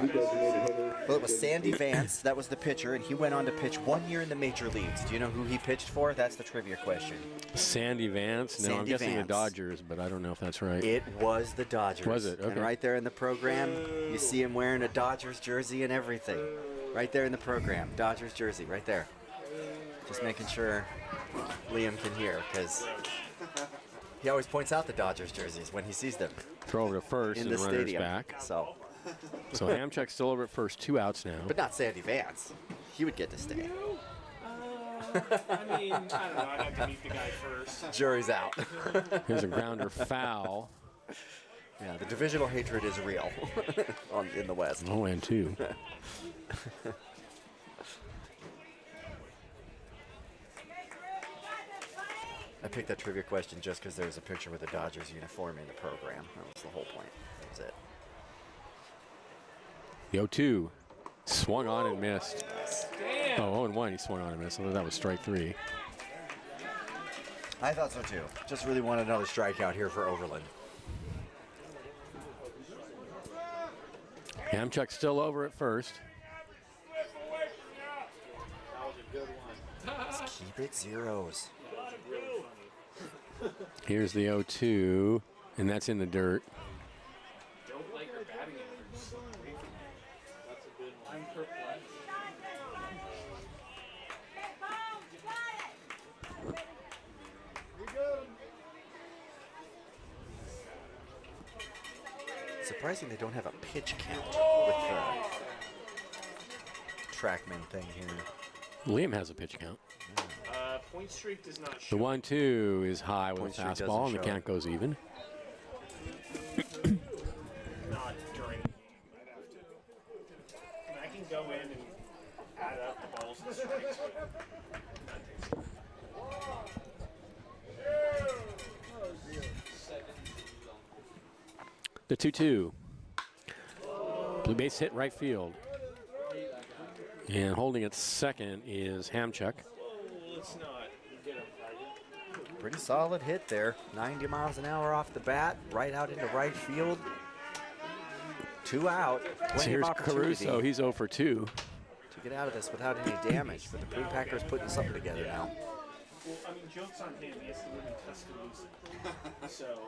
Well, it was Sandy Vance. That was the pitcher, and he went on to pitch 1 year in the major leagues. Do you know who he pitched for? That's the trivia question. Sandy Vance? No, I'm guessing the Dodgers, but I don't know if that's right. It was the Dodgers. Was it? Okay. And right there in the program, you see him wearing a Dodgers jersey and everything. Right there in the program, Dodgers jersey, right there. Just making sure Liam can hear, because he always points out the Dodgers jerseys when he sees them. Throw over to first in and the the runner's stadium. back. So Hamchuck's still over at first, 2 outs now. But not Sandy Vance. He would get to stay. I mean, I don't know. I'd have to meet the guy first. Jury's out. Here's a grounder foul. Yeah, the divisional hatred is real in the West. 0-2. I picked that trivia question just because there was a picture with a Dodgers uniform in the program. That was the whole point. That was it. The 0-2. Swung on and missed. Oh, 0-1. He swung on and missed. I thought that was strike 3. I thought so too. Just really wanted another strikeout here for Overland. Hamchuck still over at first. Let's keep it zeros. Here's the 0-2, and that's in the dirt. Don't like her batting average. That's a good one. I'm perplexed. Surprising they don't have a pitch count with the TrackMan thing here. Liam has a pitch count. Point streak does not The show. 1-2 is high with Point a streak doesn't fastball, and the show. count goes even. Not during the game. I'd have to. And I can go in and add up the balls and strikes. The 2-2. Blue base hit right field. And holding at second is Hamchuck. Let's not get him pregnant. Pretty solid hit there. 90 miles an hour off the bat, right out into right field. 2 out. So Plenty here's of opportunity Caruso. He's 0 for 2. to get out of this without any damage. But the Prune Packers putting something together now. Well, I mean, joke's on him. He has to live in Tuscaloosa. So,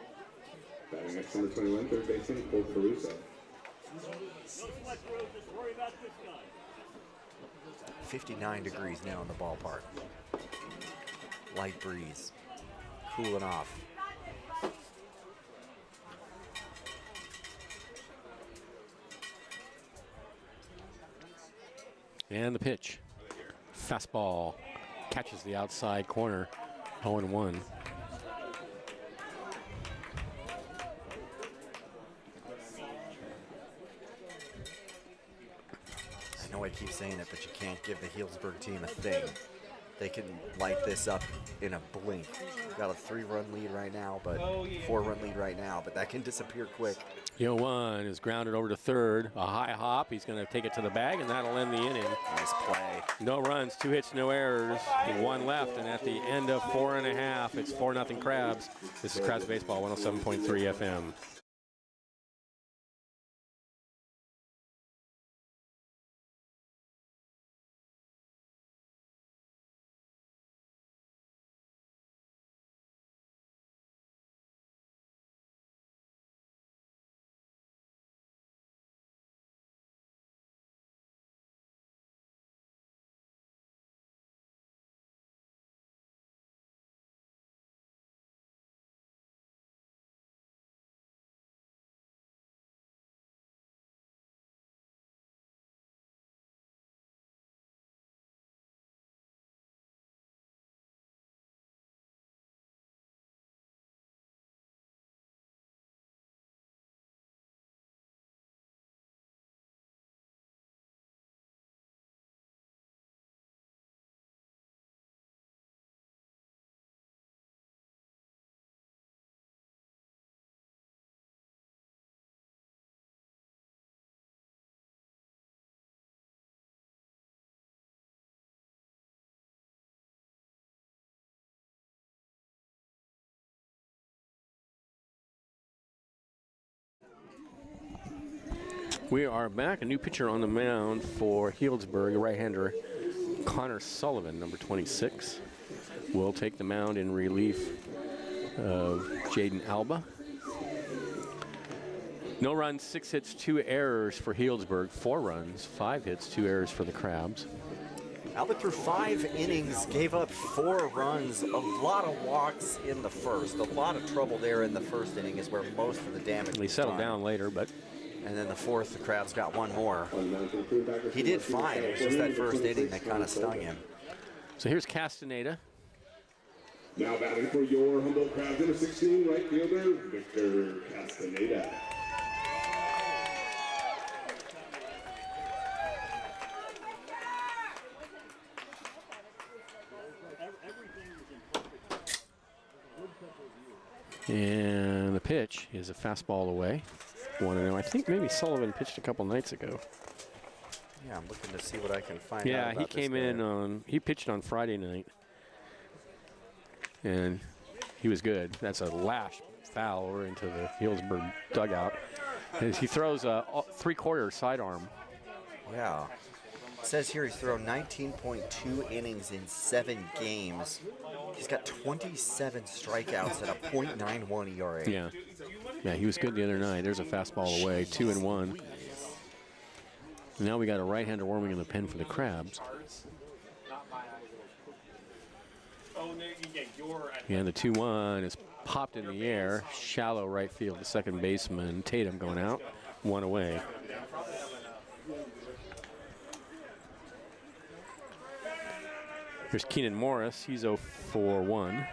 Batting next number 21, third baseman, Cole Caruso. 59 degrees now in the ballpark. Light breeze. Cooling off. And the pitch. Fastball. Catches the outside corner. 0-1. I keep saying it, but you can't give the Healdsburg team a thing. They can light this up in a blink. Got a 3-run lead right now, but 4-run lead right now, but that can disappear quick. 0-1 is grounded over to third. A high hop. He's going to take it to the bag, and that'll end the inning. Nice play. No runs, 2 hits, no errors, 1 left, and at the end of 4.5, it's 4-0 Crabs. This is Crabs Baseball, 107.3 FM. We are back. A new pitcher on the mound for Healdsburg, right-hander Connor Sullivan, number 26, will take the mound in relief of Jaden Alba. No runs, 6 hits, 2 errors for Healdsburg. 4 runs, 5 hits, 2 errors for the Crabs. Alba threw 5 innings, gave up 4 runs, a lot of walks in the first. A lot of trouble there in the first inning is where most of the damage They was settled done. down later, but... And then the fourth, the Crabs got 1 more. He did fine. It was just that first inning that kind of stung him. So here's Castaneda. Now batting for your Humboldt Crabs, number 16, right fielder, Victor Castaneda. And the pitch is a fastball away. 1-0. I think maybe Sullivan pitched a couple nights ago. Yeah, I'm looking to see what I can find out Yeah, about he came this in guy. on, he pitched on Friday night. And he was good. That's a lash foul over into the Healdsburg dugout. And he throws a 3/4 sidearm. Yeah. It says here he's thrown 19.2 innings in 7 games. He's got 27 strikeouts at a .91 ERA. Yeah. Yeah, he was good the other night. There's a fastball away, 2-1. Now we got a right-hander warming in the pen for the Crabs. And the 2-1 is popped in the air. Shallow right field, the second baseman, Tatum going out, 1 away. Here's Keenan Morris. He's 0 for 1.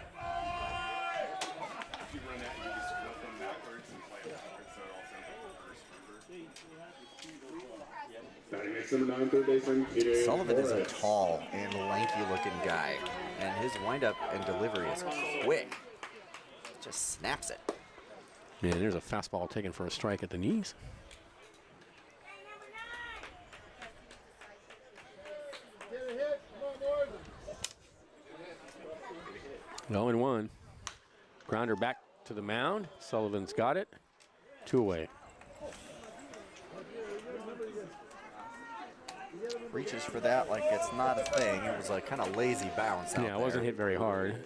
Number 9, third baseman, Sullivan is a tall and lanky-looking guy, and his windup and delivery is quick. Just snaps it. And there's a fastball taken for a strike at the knees. Get a hit. Come on, Morgan. 0-1. Grounder back to the mound. Sullivan's got it. 2 away. Reaches for that like it's not a thing. It was like kind of lazy bounce out Yeah, it wasn't there. hit very hard.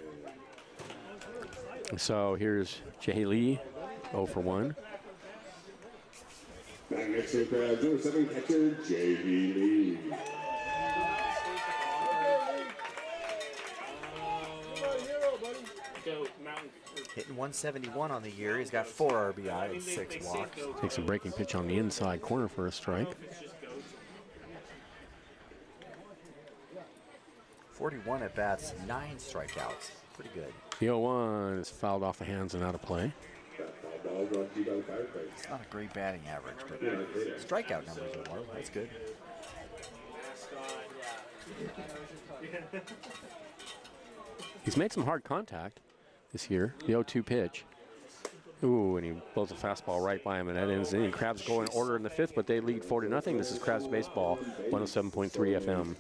So here's Jay Lee, 0 for 1. Batting next to the Crabs, number 7, catcher, J.B. Lee. Come on, hero, buddy. Go mountain. Hitting 171 on the year. He's got 4 RBI and 6 walks. Takes a breaking pitch on the inside corner for a strike. 41 at bats, 9 strikeouts. Pretty good. The 0-1 is fouled off the hands and out of play. That ball brought to you by the Fireplace. It's not a great batting average, but strikeout numbers are low. That's good. He's made some hard contact this year. The 0-2 pitch. Ooh, and he blows a fastball right by him, and that ends the inning. Crabs go in order in the 5th, but they lead 4-0. This is Crabs Baseball, 107.3 FM.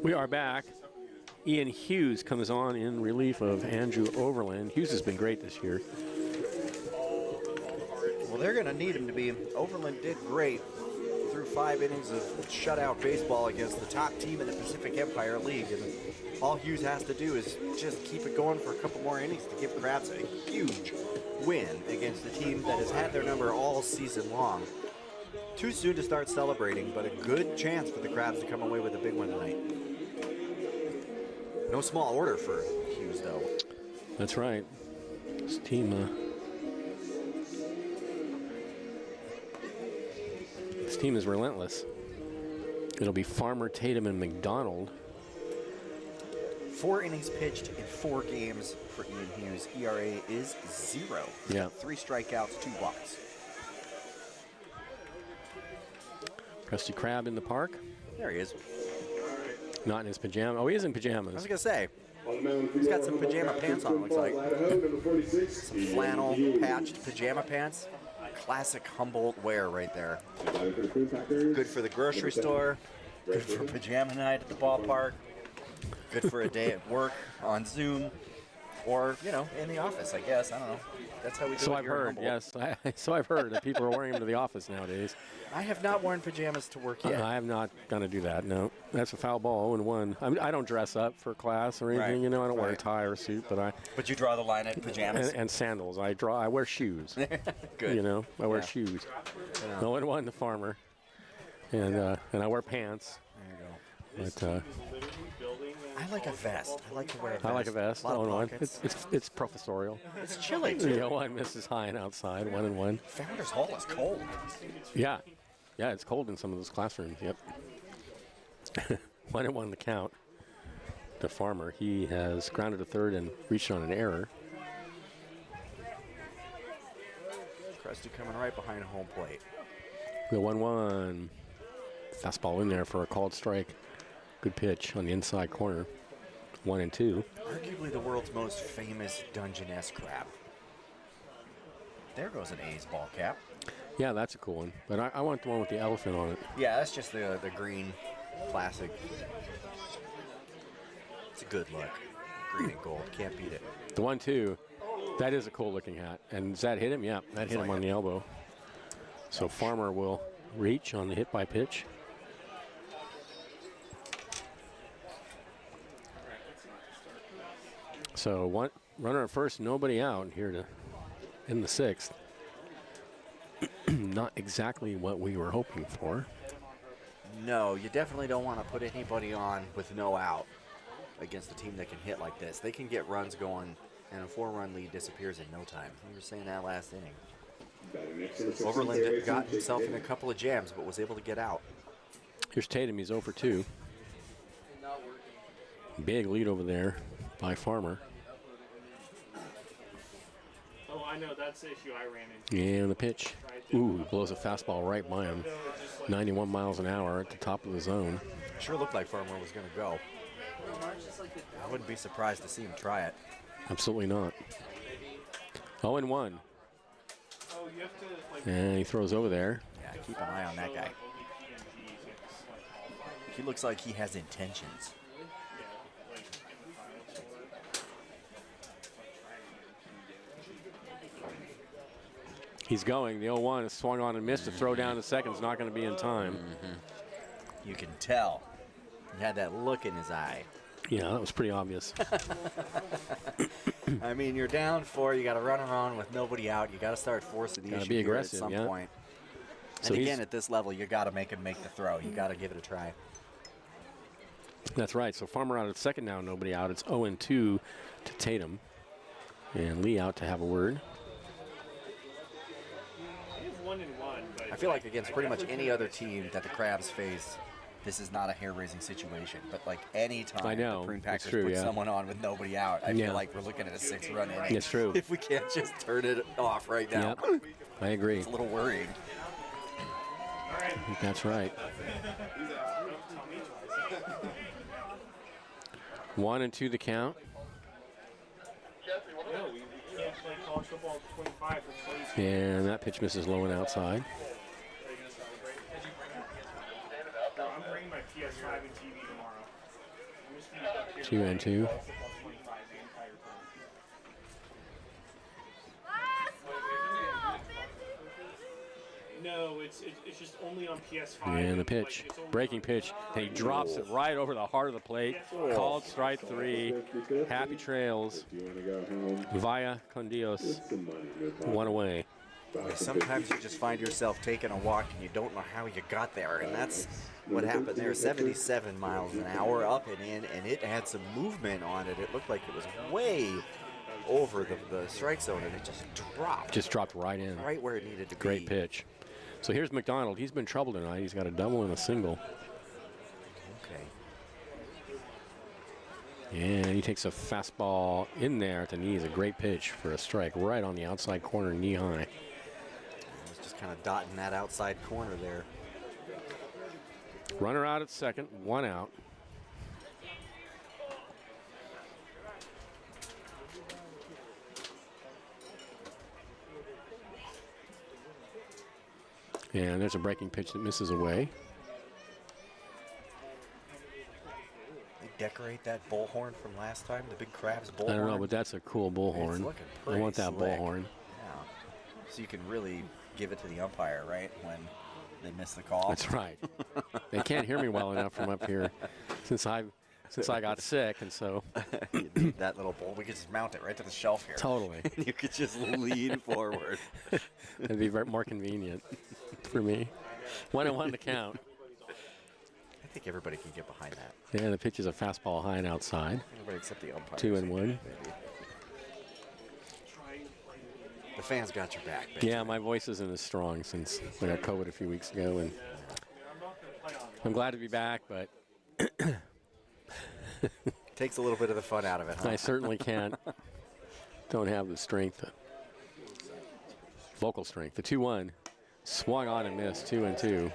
We are back. Ian Hughes comes on in relief of Andrew Overland. Hughes has been great this year. Well, they're going to need him to be. Overland did great through 5 innings of shutout baseball against the top team in the Pacific Empire League. And all Hughes has to do is just keep it going for a couple more innings to give Crabs a huge win against a team that has had their number all season long. Too soon to start celebrating, but a good chance for the Crabs to come away with a big one tonight. No small order for Hughes, though. That's right. This team is relentless. It'll be Farmer, Tatum, and McDonald. 4 innings pitched in 4 games for Ian Hughes. ERA is 0. Yeah. 3 strikeouts, 2 walks. Krusty Krab in the park. There he is. Not in his pajamas. Oh, he is in pajamas. I was going to say, he's got some pajama pants on, looks like. Some flannel patched pajama pants. Classic Humboldt wear right there. Good for the grocery store. Good for pajama night at the ballpark. Good for a day at work on Zoom. Or, you know, in the office, I guess. I don't know. That's how we do it So I've here in heard, Humboldt. yes. So I've heard that people are wearing them to the office nowadays. I have not worn pajamas to work yet. I am not going to do that, no. That's a foul ball, 0-1. I don't dress up for class or anything, Right, you know. I don't wear a right. tie or a suit, but But you draw the line at pajamas. and sandals. I wear shoes. Good. You know, I wear Yeah. shoes. Yeah. 0-1 the Farmer. And I wear pants. There you go. But I like a vest. I like to wear a vest. I like a vest. A lot of 0-1. pockets. It's professorial. It's chilly, too. 0-1 misses high and outside. 1-1. Founders Hall is cold. Yeah. Yeah, it's cold in some of those classrooms. Yep. 1-1 the count. The Farmer. He has grounded to third and reached on an error. Krusty coming right behind home plate. The 1-1. Fastball in there for a called strike. Good pitch on the inside corner. 1-2. Arguably the world's most famous Dungeness crab. There goes an A's ball cap. Yeah, that's a cool one. But I want the one with the elephant on it. Yeah, that's just the green classic. It's a good look. Green and gold. Can't beat it. The 1-2. That is a cool looking hat. And does that hit him? Yeah, that hit him on the elbow. So Farmer will reach on the hit by pitch. So one runner at first, nobody out here to in the 6th. Not exactly what we were hoping for. No, you definitely don't want to put anybody on with no out against a team that can hit like this. They can get runs going, and a 4-run lead disappears in no time. We were saying that last inning. Overland got himself in a couple of jams, but was able to get out. Here's Tatum. He's 0 for 2. Big lead over there. by Farmer. Oh, I know. That's the issue I ran into. And the pitch. Ooh, blows a fastball right by him. 91 miles an hour at the top of the zone. Sure looked like Farmer was going to go. I wouldn't be surprised to see him try it. Absolutely not. 0-1. Oh, you have to, like, And he throws over there. Yeah, keep an eye on that guy. He looks like he has intentions. He's going. The 0-1 is swung on and missed. The throw down to second is not going to be in time. You can tell. He had that look in his eye. Yeah, that was pretty obvious. I mean, you're down 4. You got to run around with nobody out. You got to start forcing the Gotta issue be here aggressive, at some yeah. point. So And he's- again, at this level, you got to make him make the throw. You got to give it a try. That's right. So Farmer out at second now, nobody out. It's 0-2 to Tatum. And Lee out to have a word. I have 1-1, but I feel like against pretty much any other team that the Crabs face, this is not a hair-raising situation. But like any time I know, the Prune it's Packers true, put yeah. someone on with nobody out, I Yeah. feel like we're looking at a 6-run inning. It's true. If we can't just turn it off right now. Yep, I agree. It's a little worrying. That's right. 1-2 the count. no, we can't play college football 25 for 22. And that pitch misses low and outside. I'm bringing my PS5 and TV tomorrow. I'm just gonna be up here 2-2. college football 25 the entire time. No, it's just only on PS5. And the like, pitch. it's only Breaking on- pitch. And he drops it right over the heart of the plate. Called strike 3. Happy trails If you want to go home, via Condios. put some money in your pocket. One away. Sometimes you just find yourself taking a walk and you don't know how you got there, and that's what happened there. 77 miles an hour up and in, and it had some movement on it. It looked like it was way over the strike zone, and it just dropped. Just dropped right in. right where it needed to Great be. pitch. So here's McDonald. He's been trouble tonight. He's got a double and a single. Okay. And he takes a fastball in there at the knees. A great pitch for a strike right on the outside corner, knee high. I was just kind of dotting that outside corner there. Runner out at second, 1 out. And there's a breaking pitch that misses away. They decorate that bullhorn from last time, the big Crabs bullhorn. I don't know, but that's a cool bullhorn. It's looking I pretty want that slick. bullhorn. Yeah. So you can really give it to the umpire, right, when they miss the call. That's right. They can't hear me well enough from up here since I got sick, and so You need that little bowl. We could just mount it right to the shelf here. totally. You could just lean forward. It'd be more convenient for me. 1-1 to count. I think everybody can get behind that. And the pitch is a fastball high and outside. Everybody except the umpire. 2-1. Maybe. The fans got your back, baby. Yeah, my voice isn't as strong since I got COVID a few weeks ago, and I'm glad to be back, but Takes a little bit of the fun out of it, huh? I certainly don't have the strength, vocal strength. The 2-1 swung on and missed, 2-2.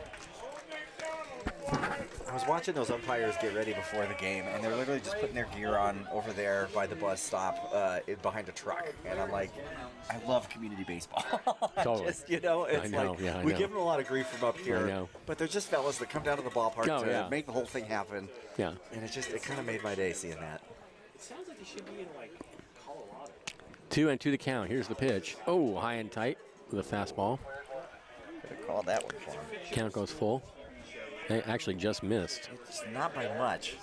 I was watching those umpires get ready before the game, and they're literally just putting their gear on over there by the bus stop behind a truck. And I'm like, I love community baseball. Totally. Just, you know, it's know, like yeah, I we know. give them a lot of grief from up here. I know. But they're just fellas that come down to the ballpark Oh, to yeah. make the whole thing happen. Yeah. And it kind of made my day seeing that. It sounds like it should be in like Colorado. 2-2 the count. Here's the pitch. Oh, high and tight with a fastball. Could have called that one for him. Count goes full. They actually just missed. It's not by much.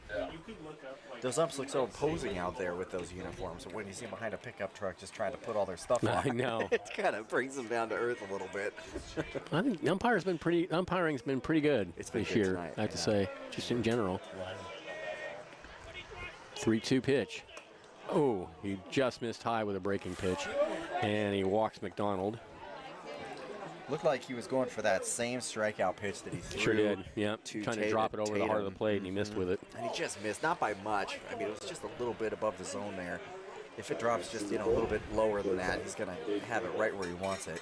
You could look up like Those umps look so imposing out there with those uniforms. When you see them behind a pickup truck just trying to put all their stuff on, I know. it kind of brings them down to earth a little bit. I think the umpiring's been pretty good It's been this good year, tonight, I have to yeah. say, just in general. 3-2 pitch. Oh, he just missed high with a breaking pitch, and he walks McDonald. Looked like he was going for that same strikeout pitch that he threw. Sure did, yeah. To Trying to drop it over the heart of the plate, and he missed with it. And he just missed, not by much. I mean, it was just a little bit above the zone there. If it drops just, a little bit lower than that, he's going to have it right where he wants it.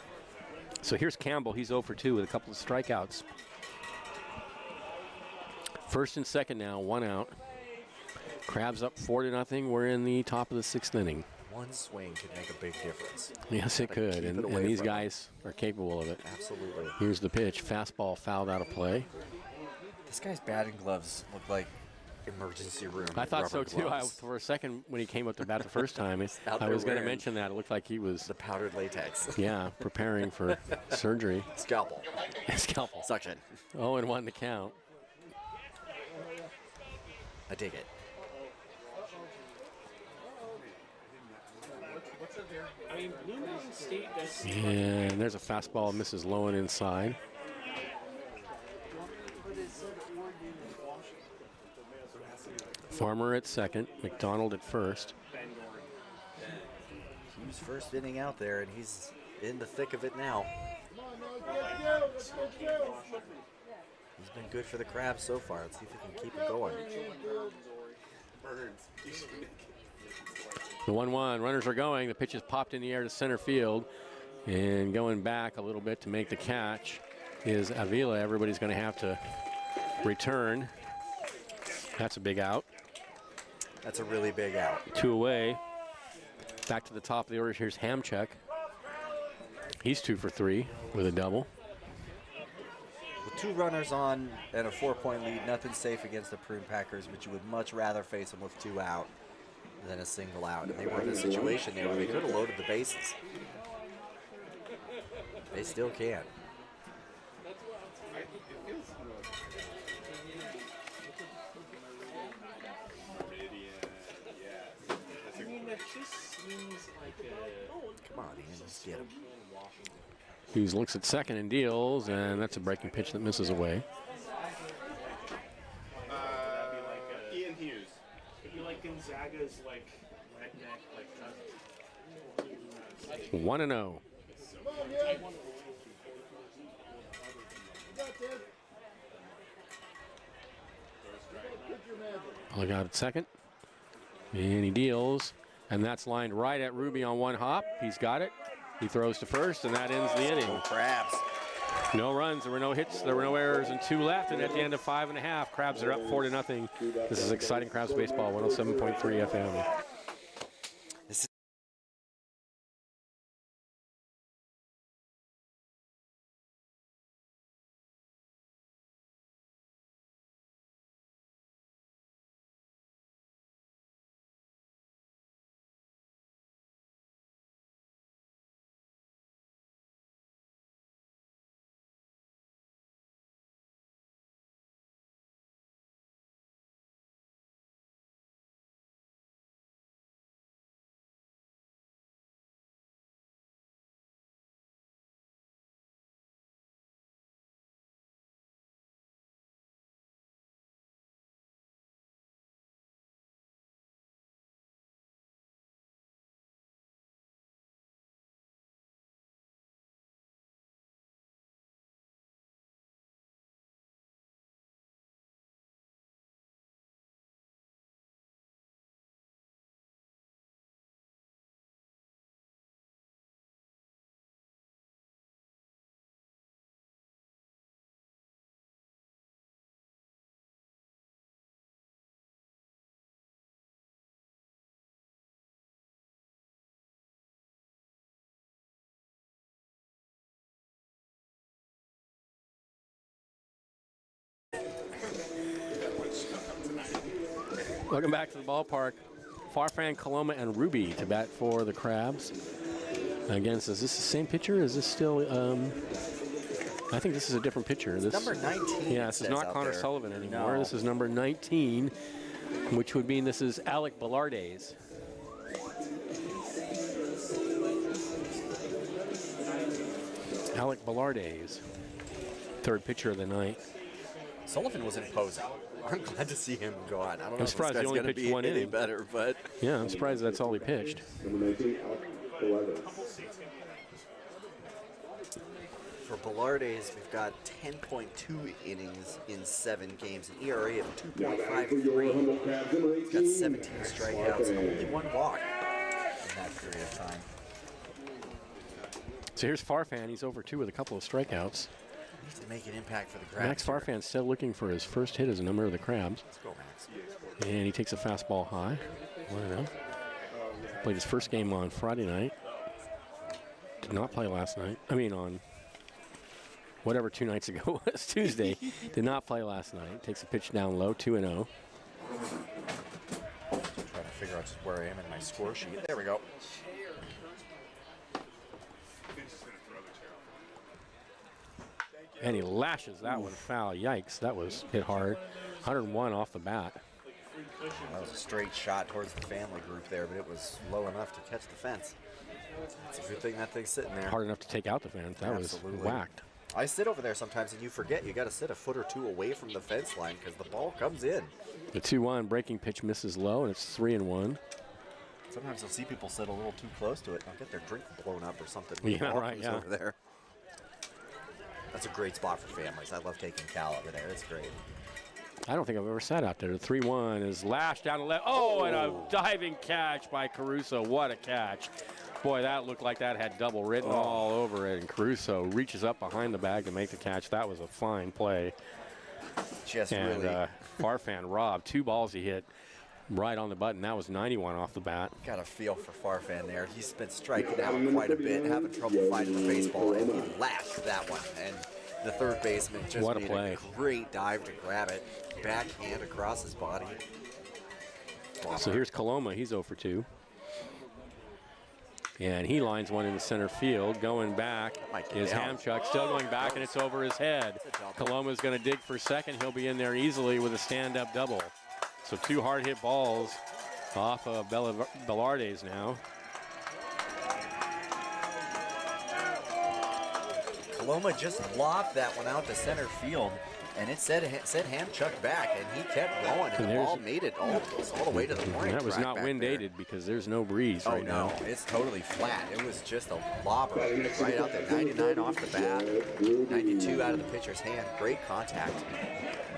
So here's Campbell. He's 0 for 2 with a couple of strikeouts. First and second now, 1 out. Crabs up 4-0. We're in the top of the 6th inning. One swing could make a big difference. Yes, it could, and these guys are capable of it. Absolutely. Here's the pitch. Fastball fouled out of play. This guy's batting gloves look like emergency room. I thought so, too. Gloves. For a second, when he came up to bat the first time, I was going to mention that. It looked like he was, the powdered latex. yeah, preparing for surgery. Scalpel. Scalpel. Suction. 0-1 to count. I dig it. I mean, Blue Mountain State does. And there's a fastball, misses low and inside. Farmer at second, McDonald at first. He was first inning out there, and he's in the thick of it now. He's been good for the Crabs so far. Let's see if he can keep it going. The 1-1, runners are going. The pitch is popped in the air to center field. And going back a little bit to make the catch is Avila. Everybody's going to have to return. That's a big out. That's a really big out. 2 away. Back to the top of the order. Here's Hamchek. He's 2 for 3 with a double. With 2 runners on and a 4-point lead, nothing safe against the Prune Packers, but you would much rather face them with 2 out than a single out. And they were in a situation there where they could have loaded the bases. They still can. I mean, that just seems like a. Come on, Ian, let's get him. Hughes looks at second and deals, and that's a breaking pitch that misses away. Ian Hughes. It'd be like Gonzaga's like redneck like 1-0. Come on, Ed. You got this. Get your man. Look out at second. And he deals, and that's lined right at Ruby on 1 hop. He's got it. He throws to first, and that ends the inning. Crabs. No runs, there were no hits, there were no errors, and 2 left. And at the end of 5.5, Crabs are up 4-0. This is exciting Crabs baseball, 107.3 FM. Welcome back to the ballpark. Farfan, Coloma, and Ruby to bat for the Crabs. Against, is this the same pitcher? Is this still, I think this is a different pitcher. This, number 19. Yeah, this is not Connor Sullivan anymore. No. This is number 19, which would mean this is Alec Bellardes. Alec Bellardes, third pitcher of the night. Sullivan was imposing. I'm glad to see him go on. I don't know I'm surprised he only pitched 1 inning. Better, but Yeah, I'm surprised that's all he pitched. Number 19, Alec Bellardes. For Velarde's, we've got 10.2 innings in 7 games, an ERA of 2.53. He's got 17 strikeouts and only 1 walk in that period of time. So here's Farfan. He's over 2 with a couple of strikeouts. Needs to make an impact for the Crabs. Max Farfan's still looking for his first hit as a member of the Crabs. Let's go, Max. And he takes a fastball high. 1-0. Played his first game on Friday night. Did not play last night. I mean, on whatever 2 nights ago was, Tuesday. Did not play last night. Takes a pitch down low, 2-0. Trying to figure out just where I am in my score sheet. There we go. And he lashes that one foul. Yikes, that was hit hard. 101 off the bat. That was a straight shot towards the family group there, but it was low enough to catch the fence. It's a good thing that thing's sitting there. Hard enough to take out the fence. That Absolutely. was whacked. I sit over there sometimes and you forget you got to sit a foot or 2 away from the fence line because the ball comes in. The 2-1 breaking pitch misses low, and it's 3-1. Sometimes you'll see people sit a little too close to it and they'll get their drink blown up or something. Yeah, right, yeah. Over there. That's a great spot for families. I love taking Cal over there. It's great. I don't think I've ever sat out there. The 3-1 is lashed down the left. Oh, and a diving catch by Caruso. What a catch. Boy, that looked like that had double written all over it. And Caruso reaches up behind the bag to make the catch. That was a fine play. Just and really. Farfan robbed 2 balls he hit right on the button. That was 91 off the bat. Got a feel for Farfan there. He's been striking out quite a bit, having trouble finding the baseball, and he lashed that one. And the third baseman just What a made play. a great dive to grab it. Backhand across his body. So here's Coloma. He's 0 for 2. And he lines one in the center field. Going back is Hamchuk, still going back, and it's over his head. Coloma's going to dig for second. He'll be in there easily with a stand-up double. So 2 hard-hit balls off of Velarde's now. Coloma just lobbed that one out to center field, and it said Hamchuk back, and he kept going, and the ball made it all the way to the point. That was not wind-aided because there's no breeze right now. Oh, no, it's totally flat. It was just a lobber right out there. 99 off the bat, 92 out of the pitcher's hand. Great contact.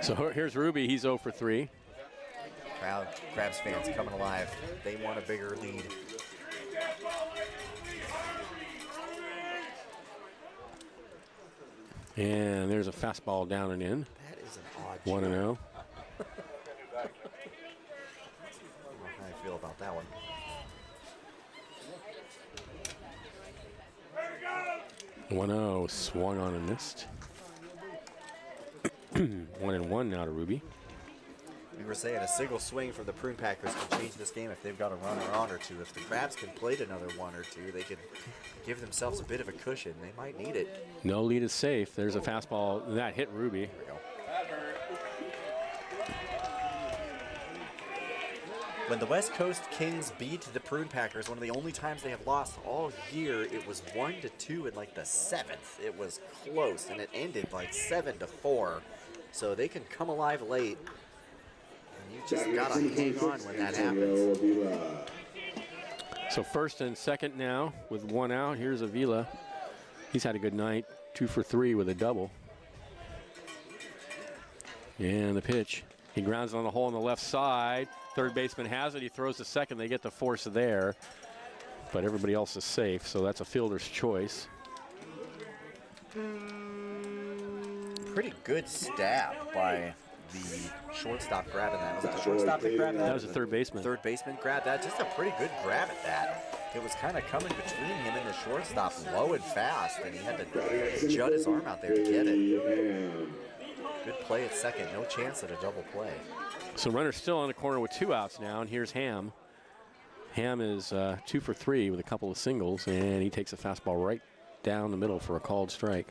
So here's Ruby. He's 0 for 3. Crabs fans coming alive. They want a bigger lead. And there's a fastball down and in. That is an odd 1-0. I don't know how I feel about that one. Swung on and missed. 1-1 now to Ruby. We were saying a single swing from the Prune Packers can change this game if they've got a runner on or two. If the Crabs can plate another 1 or 2, they could give themselves a bit of a cushion. They might need it. No lead is safe. There's a fastball. That hit Ruby. There we go. When the West Coast Kings beat the Prune Packers, one of the only times they have lost all year, it was 1-2 in like the 7th. It was close, and it ended like 7-4. So they can come alive late. And you just gotta hang on when that happens. So first and second now with 1 out. Here's Avila. He's had a good night. 2 for 3 with a double. And the pitch. He grounds on the hole on the left side. Third baseman has it. He throws to second. They get the force there. But everybody else is safe, so that's a fielder's choice. Pretty good stab by the shortstop grabbing that. Was it the shortstop that grabbed that? That was the third baseman. Third baseman grabbed that. Just a pretty good grab at that. It was kind of coming between him and the shortstop low and fast, and he had to jut his arm out there to get it. Good play at second. No chance at a double play. So runner's still on the corner with 2 outs now, and here's Ham. Ham is 2 for 3 with a couple of singles, and he takes a fastball right down the middle for a called strike.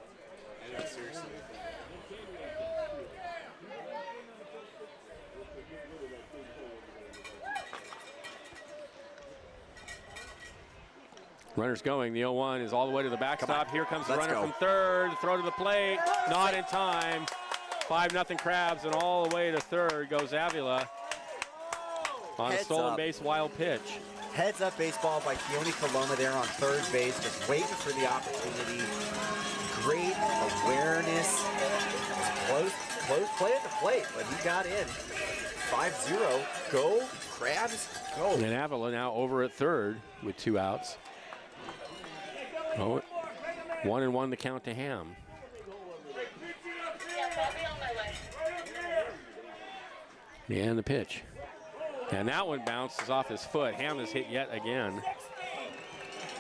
Runner's going. The 0-1 is all the way to the backstop. Here comes the runner from third. Throw to the plate. Not in time. 5-0 Crabs, and all the way to third goes Avila on a stolen base wild pitch. Heads up baseball by Keone Coloma there on third base, just waiting for the opportunity. great awareness. Close play at the plate, but he got in. 5-0. Go, Crabs, go. And Avila now over at third with 2 outs. Oh, 1-1 the count to Ham. And the pitch. And that one bounces off his foot. Ham is hit yet again.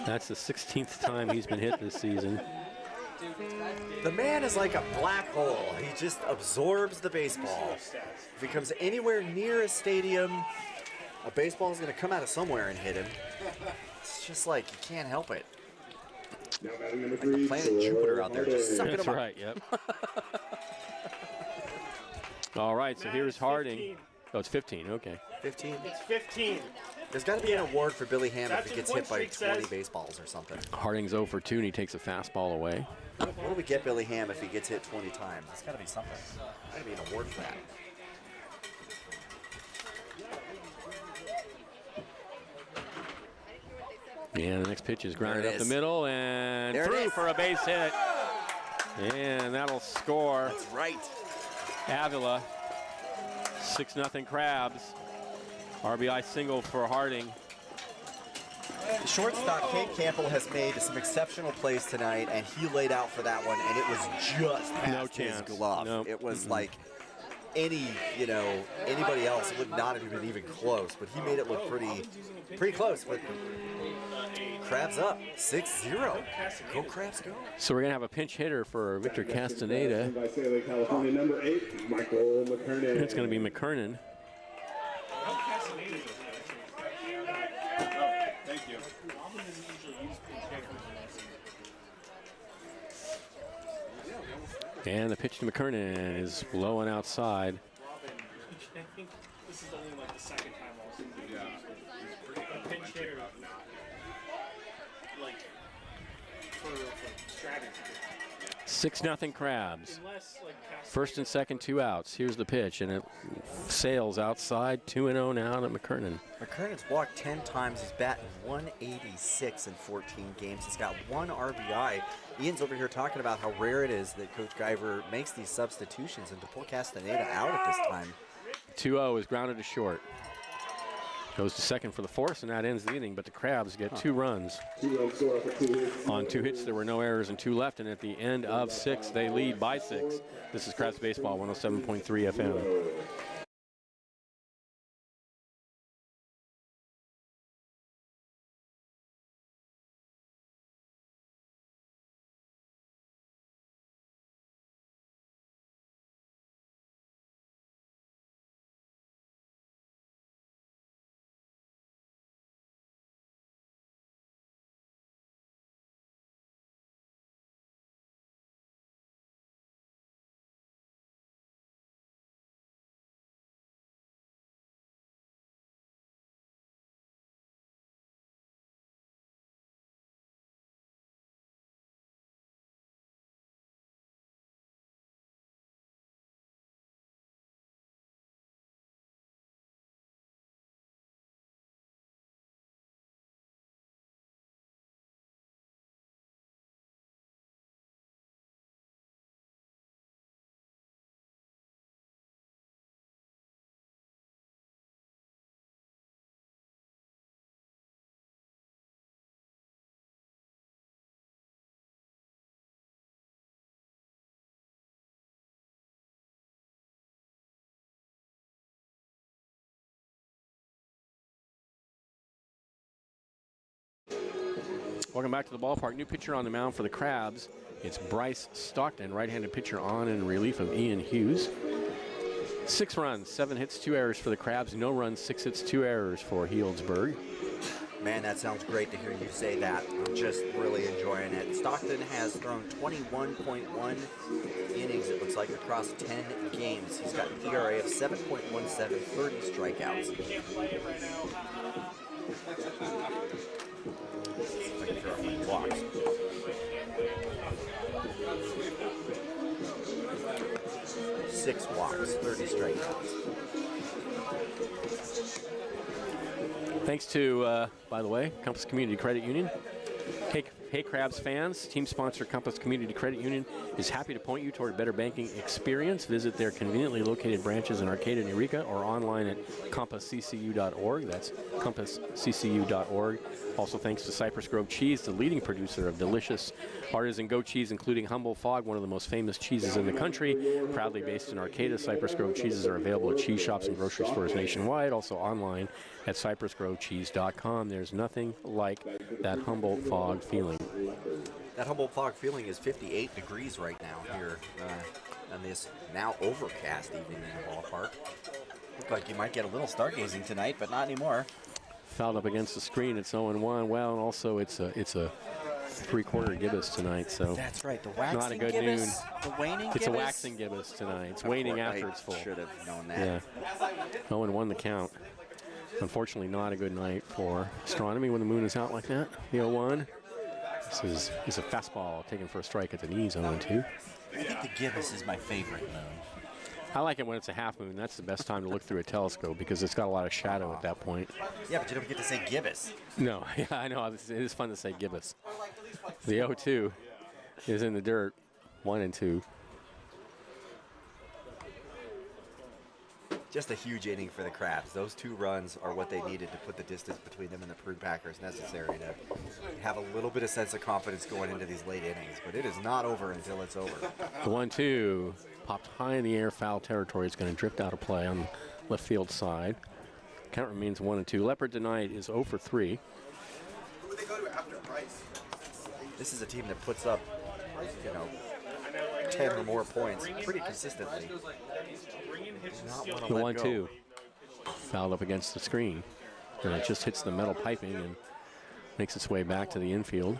That's the 16th time he's been hit this season. The man is like a black hole. He just absorbs the baseball. If he comes anywhere near a stadium, a baseball is going to come out of somewhere and hit him. It's just like you can't help it. Now batting number Like the 3. planet Jupiter out there just sucking That's him up. right, yep. All right, so here's Harding. Oh, it's 15, okay. 15. It's 15. There's got to be an award for Billy Ham if That's he gets what hit by Point 20 Street says. baseballs or something. Harding's 0 for 2, and he takes a fastball away. What do we get Billy Ham if he gets hit 20 times? There's got to be something. Got to be an award for that. And the next pitch is grounded There it up the is. middle and There it through is. for a base hit. And that'll score. That's right. Avila, 6-0 Crabs. RBI single for Harding. Shortstop Kate Campbell has made some exceptional plays tonight, and he laid out for that one, and it was just past his chance. glove. Nope. It was like anybody else would not have been even close, but he made it look pretty close. But Crabs up, 6-0. Go Crabs, go. So we're going to have a pinch hitter for Victor Castaneda. By Salem, California, number 8, Michael McKernan. It's going to be McKernan. Thank you. And the pitch to McKernan is low and outside. I think this is only like the second time also. A pinch hitter, like for strategy. 6-0 Crabs. Unless like First and second, 2 outs. Here's the pitch, and it sails outside. 2-0 now to McKernan. McKernan's walked 10 times. He's batting 186 in 14 games. He's got 1 RBI. Ian's over here talking about how rare it is that Coach Guyver makes these substitutions, and to pull Castaneda out at this time. 2-0 is grounded to short. Goes to second for the force, and that ends the inning. But the Crabs get 2 runs. 2-run score for 2 hits. On 2 hits, there were no errors and 2 left. And at the end of 6, they lead by 6. This is Crabs Baseball, 107.3 FM. Welcome back to the ballpark. New pitcher on the mound for the Crabs. It's Bryce Stockton, right-handed pitcher on in relief of Ian Hughes. 6 runs, 7 hits, 2 errors for the Crabs. No runs, 6 hits, 2 errors for Healdsburg. Man, that sounds great to hear you say that. I'm just really enjoying it. Stockton has thrown 21.1 innings, it looks like, across 10 games. He's got an ERA of 7.17, 30 strikeouts. If I can throw out my walks. Six walks, 30 strikeouts. Thanks to, by the way, Compass Community Credit Union. Take Hey Crabs fans, team sponsor Compass Community Credit Union is happy to point you toward a better banking experience. Visit their conveniently located branches in Arcata and Eureka or online at compassccu.org. That's compassccu.org. Also thanks to Cypress Grove Cheese, the leading producer of delicious artisan goat cheese, including Humble Fog, one of the most famous cheeses in the country. Proudly based in Arcata, Cypress Grove cheeses are available at cheese shops and grocery stores nationwide, also online at cypressgrovecheese.com. There's nothing like that Humboldt Fog feeling. That Humboldt Fog feeling is 58 degrees right now here on this now overcast evening in the ballpark. Look like you might get a little stargazing tonight, but not anymore. Fouled up against the screen. It's 0-1. Well, and also it's a three-quarter gibbous tonight, so that's right. The waxing not a good gibbous, noon. The waning it's gibbous. A waxing gibbous tonight. It's waning after it's full. Should have known that. Yeah. 0-1 the count. Unfortunately, not a good night for astronomy when the moon is out like that. The 0-1. This is a fastball taken for a strike at the knees. 0-2. I think the gibbous is my favorite moon. I like it when it's a half moon. That's the best time to look through a telescope because it's got a lot of shadow at that point. Yeah, but you don't get to say gibbous. No, yeah, I know. It is fun to say gibbous. The 0-2 is in the dirt. 1-2. Just a huge inning for the Crabs. Those 2 runs are what they needed to put the distance between them and the Prune Packers necessary to have a little bit of sense of confidence going into these late innings. But it is not over until it's over. The 1-2 popped high in the air, foul territory. It's going to drift out of play on the left field side. Count remains 1-2. Leopard tonight is 0 for 3. This is a team that puts up, 10 or more points pretty consistently. The 1-2 fouled up against the screen, and it just hits the metal piping and makes its way back to the infield.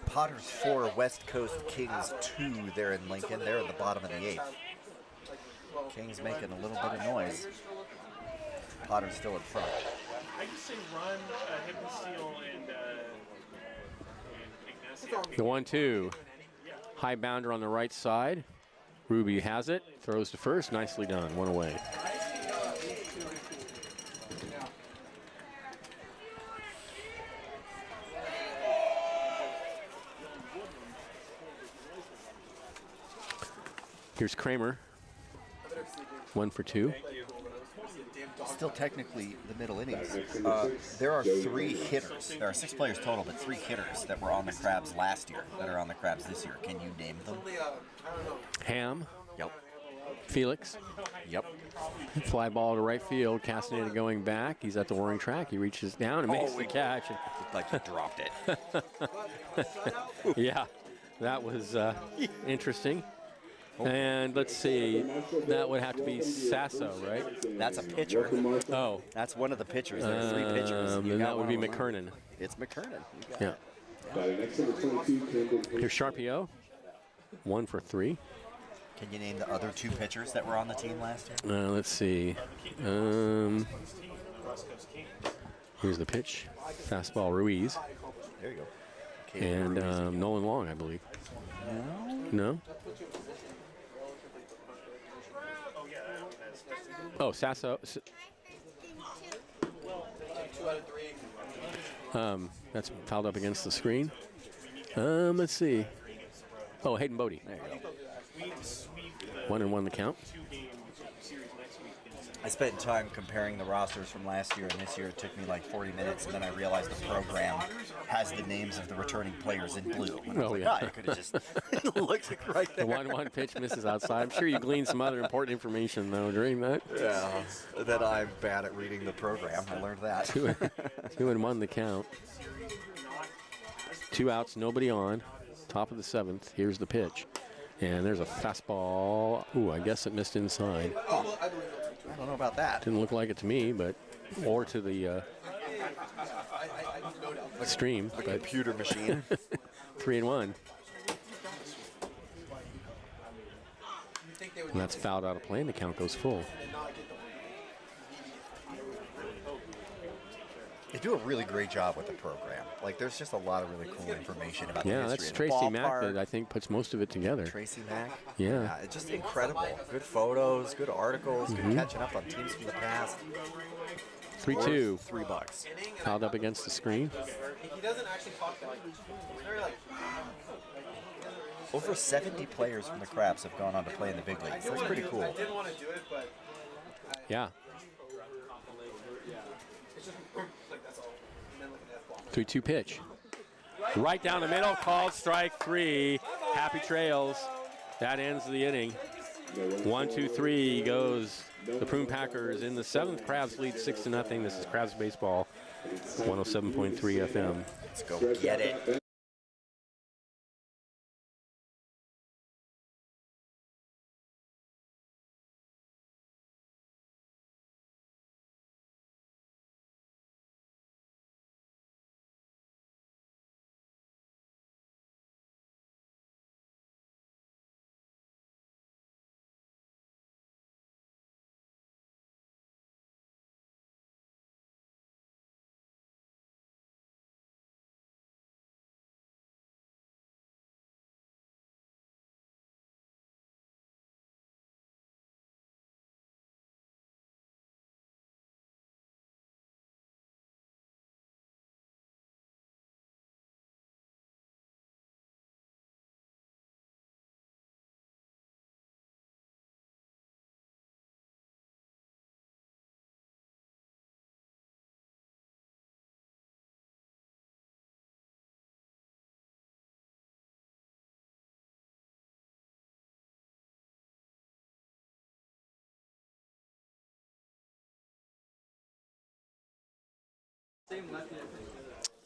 Potters 4, West Coast Kings 2 there in Lincoln. They're at the bottom of the 8th. Kings making a little bit of noise. Potters still in front. I just say run, Hippensteel, and Ignacio. The 1-2, high bounder on the right side. Ruby has it, throws to first, nicely done, 1 away. Here's Kramer, 1 for 2. Still technically the middle innings. There are 3 hitters. There are 6 players total, but 3 hitters that were on the Crabs last year that are on the Crabs this year. Can you name them? Ham. Yep. Felix. Yep. Fly ball to right field. Castaneda going back. He's at the warning track. He reaches down and makes the catch. Like he dropped it. Yeah, that was interesting. And let's see, that would have to be Sasso, right? That's a pitcher. Oh. That's one of the pitchers. There are 3 pitchers. Then that would be McKernan. It's McKernan. Yeah. Here's Sharpio, 1 for 3. Can you name the other 2 pitchers that were on the team last year? Let's see. Here's the pitch. Fastball, Ruiz. There you go. Okay, And Nolan Long, I believe. No? Oh, Sasso. That's fouled up against the screen. Let's see. Oh, Hayden Bodie. There you go. 1-1 the count. I spent time comparing the rosters from last year and this year. It took me like 40 minutes, and then I realized the program has the names of the returning players in blue. And I was like, yeah. I could have just looked right there. The 1-1 pitch misses outside. I'm sure you gleaned some other important information, though, during that. Yeah, that I'm bad at reading the program. I learned that. 2-1 the count. 2 outs, nobody on. Top of the 7th. Here's the pitch. And there's a fastball. Ooh, I guess it missed inside. I don't know about that. Didn't look like it to me, but or to the stream. The computer machine. 3-1. And that's fouled out of play, and the count goes full. They do a really great job with the program. Like, there's just a lot of really cool information about the Yeah, history that's of the Tracy Mack ballpark. that I think puts most of it together. Tracy Mack. Yeah. It's just incredible. Good photos, good articles, good catching up on teams from the past. 3-2. $3. Piled up against the screen. He doesn't actually talk that much. He's very like. Over 70 players from the Crabs have gone on to play in the big leagues. That's pretty cool. I didn't want to do it, but. Yeah. It's just like that's all. And then like an F-bomb. 3-2 pitch. Right down the middle, called strike 3. Happy trails. That ends the inning. 1-2-3 goes the Prune Packers in the 7th. Crabs lead 6-0. This is Crabs Baseball, 107.3 FM. Let's go get it.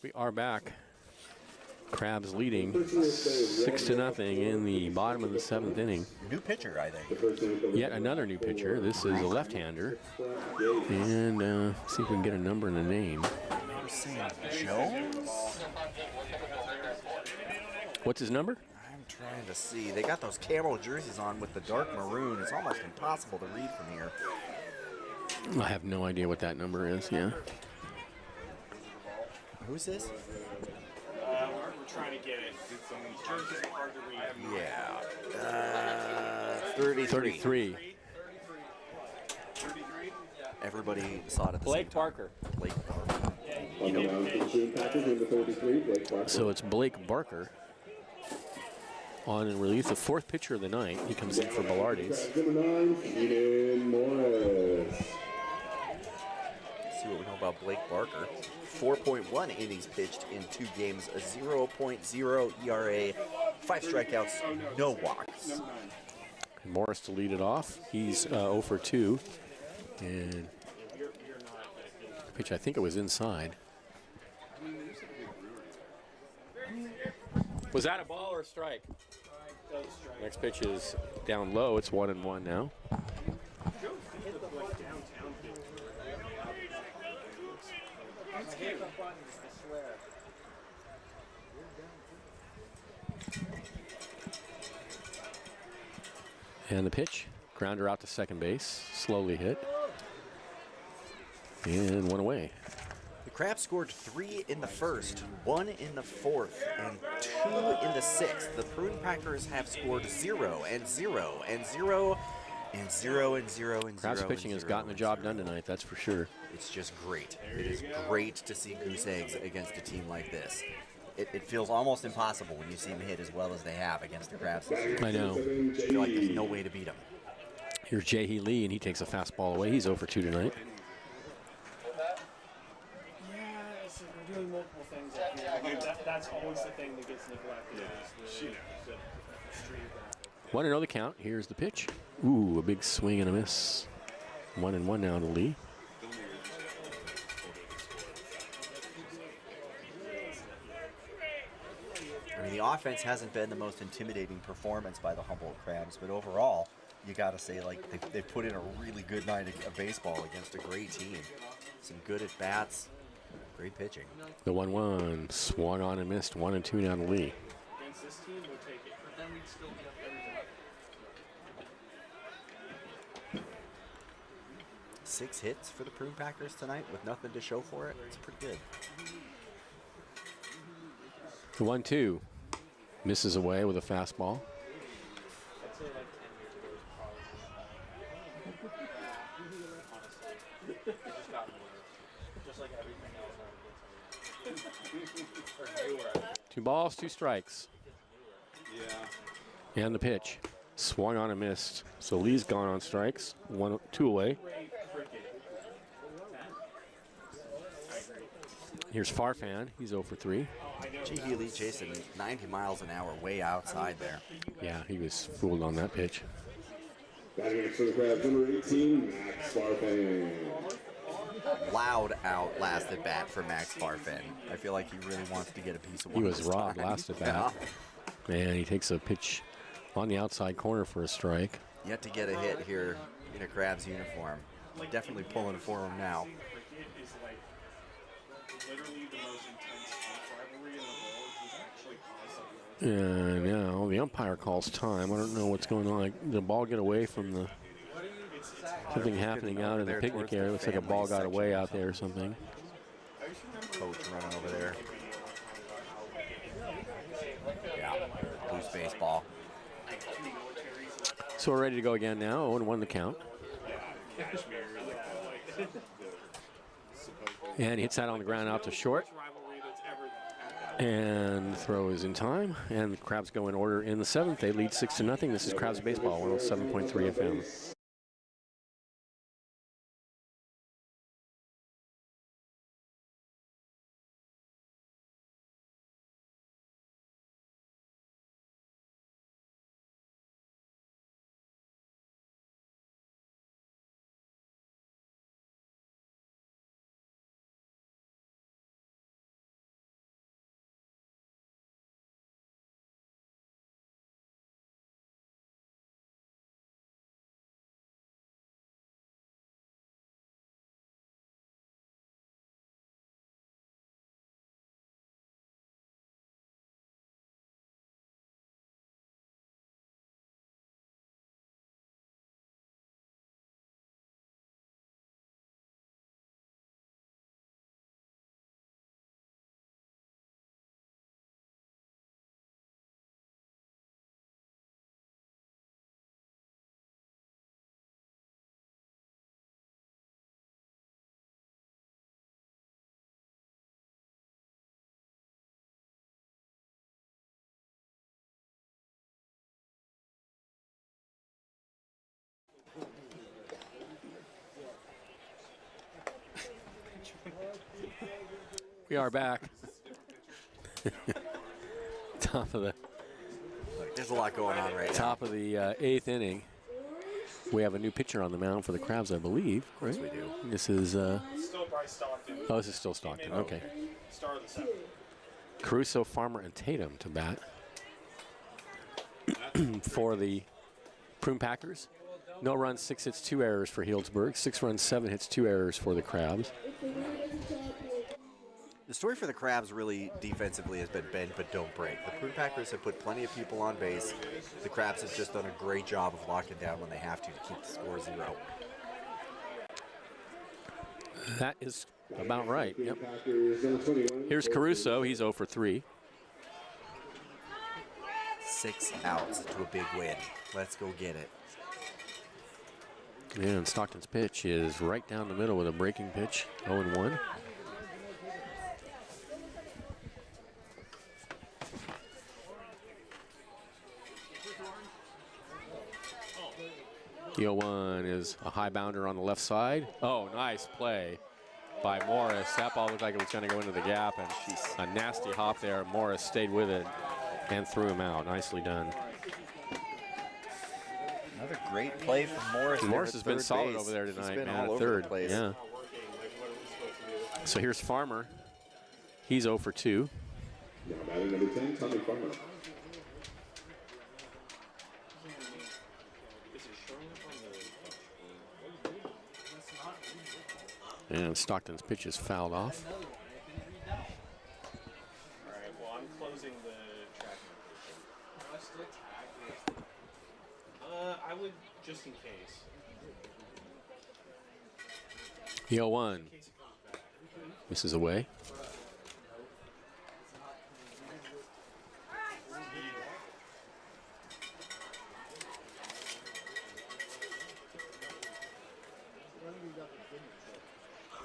We are back. Crabs leading 6-0 in the bottom of the 7th inning. New pitcher, I think. Yet another new pitcher. This is a left-hander. And see if we can get a number and a name. We're seeing Jones? What's his number? I'm trying to see. They got those camo jerseys on with the dark maroon. It's almost impossible to read from here. I have no idea what that number is, yeah. Who's this? We're trying to get it. Jerseys are hard to read. Yeah. 33. 33. Everybody saw it at the Blake same time. Barker. Blake Barker. On the mound for the Prune Packers, number 33, Blake Barker. So it's Blake Barker on in relief, the 4th pitcher of the night. He comes in for Velarde's. Number 9, Eden Morris. See what we know about Blake Barker. 4.1 innings pitched in 2 games, a 0.0 ERA, 5 strikeouts, no walks. And Morris to lead it off. He's 0 for 2. And pitch, I think it was inside. Was that a ball or a strike? Next pitch is down low. It's 1-1 now. And the pitch, grounder out to second base, slowly hit, and 1 away. The Crabs scored 3 in the 1st, 1 in the 4th, and 2 in the 6th. The Prune Packers have scored 0 and 0 and 0 and 0 and 0 and 0. Crabs pitching has gotten the job done tonight, that's for sure. It's just great. It is great to see goose eggs against a team like this. It feels almost impossible when you see them hit as well as they have against the Crabs this year. I know. I feel like there's no way to beat them. Here's Jaehee Lee, and he takes a fastball away. He's 0 for 2 tonight. Yeah, we're doing multiple things up here. That's always the thing that gets neglected. Is the street. 1-0 the count. Here's the pitch. Ooh, a big swing and a miss. 1-1 now to Lee. I mean, the offense hasn't been the most intimidating performance by the Humboldt Crabs, but overall, you got to say, like, they put in a really good night of baseball against a great team. Some good at-bats, great pitching. The 1-1 swung on and missed. 1-2 now to Lee. Against this team, we'll take it. But then we'd still get everything. 6 hits for the Prune Packers tonight with nothing to show for it. It's pretty good. The 1-2 misses away with a fastball. I'd say like 10 years ago is probably. Honestly. It just got worse. 2 balls, 2 strikes. Yeah. And the pitch. Swung on and missed. So Lee's gone on strikes. 2 away. Here's Farfan. He's 0 for 3. Gee, he lead Jason 90 miles an hour way outside there. Yeah, he was fooled on that pitch. Batting next for the Crabs, number 18, Max Farfan. Loud out last at bat for Max Farfan. I feel like he really wants to get a piece of He one was this robbed time. last at bat. And he takes a pitch on the outside corner for a strike. Yet to get a hit here in a Crabs uniform. Definitely pulling for him now. And now the umpire calls time. I don't know what's going on. Like, did the ball get away from the something happening out in the picnic area? Looks like a ball got away out there or something. Coach running over there. Yeah, loose baseball. So we're ready to go again now. 0-1 the count. And he hits that on the ground out to short. And the throw is in time. And the Crabs go in order in the 7th. They lead 6-0. This is Crabs Baseball, 107.3 FM. We are back. Top of the There's a lot going on right now. top of the 8th inning. We have a new pitcher on the mound for the Crabs, I believe. Right? Yes, we do. This is Still Bryce Stockton. oh, this is still Stockton. Okay. Star of the 7th. Caruso, Farmer, and Tatum to bat for the Prune Packers. No runs, 6 hits, 2 errors for Healdsburg. 6 runs, 7 hits, 2 errors for the Crabs. The story for the Crabs really defensively has been bend but don't break. The Prune Packers have put plenty of people on base. The Crabs have just done a great job of locking down when they have to keep the score 0. That is about right. Yep. Here's Caruso. He's 0 for 3. 6 outs to a big win. Let's go get it. And Stockton's pitch is right down the middle with a breaking pitch. 0-1. The 0-1 is a high bounder on the left side. Oh, nice play by Morris. That ball looked like it was going to go into the gap, and a nasty hop there. Morris stayed with it and threw him out. Nicely done. Another great play from Morris. Morris has been solid over there tonight, He's been man, all at over third. the place. Yeah. So here's Farmer. He's 0 for 2. Now batting number 10, Tommy Farmer. And Stockton's pitch is fouled off. All right, well, I'm closing the tracking. I would, just in case. The 0-1. This is away.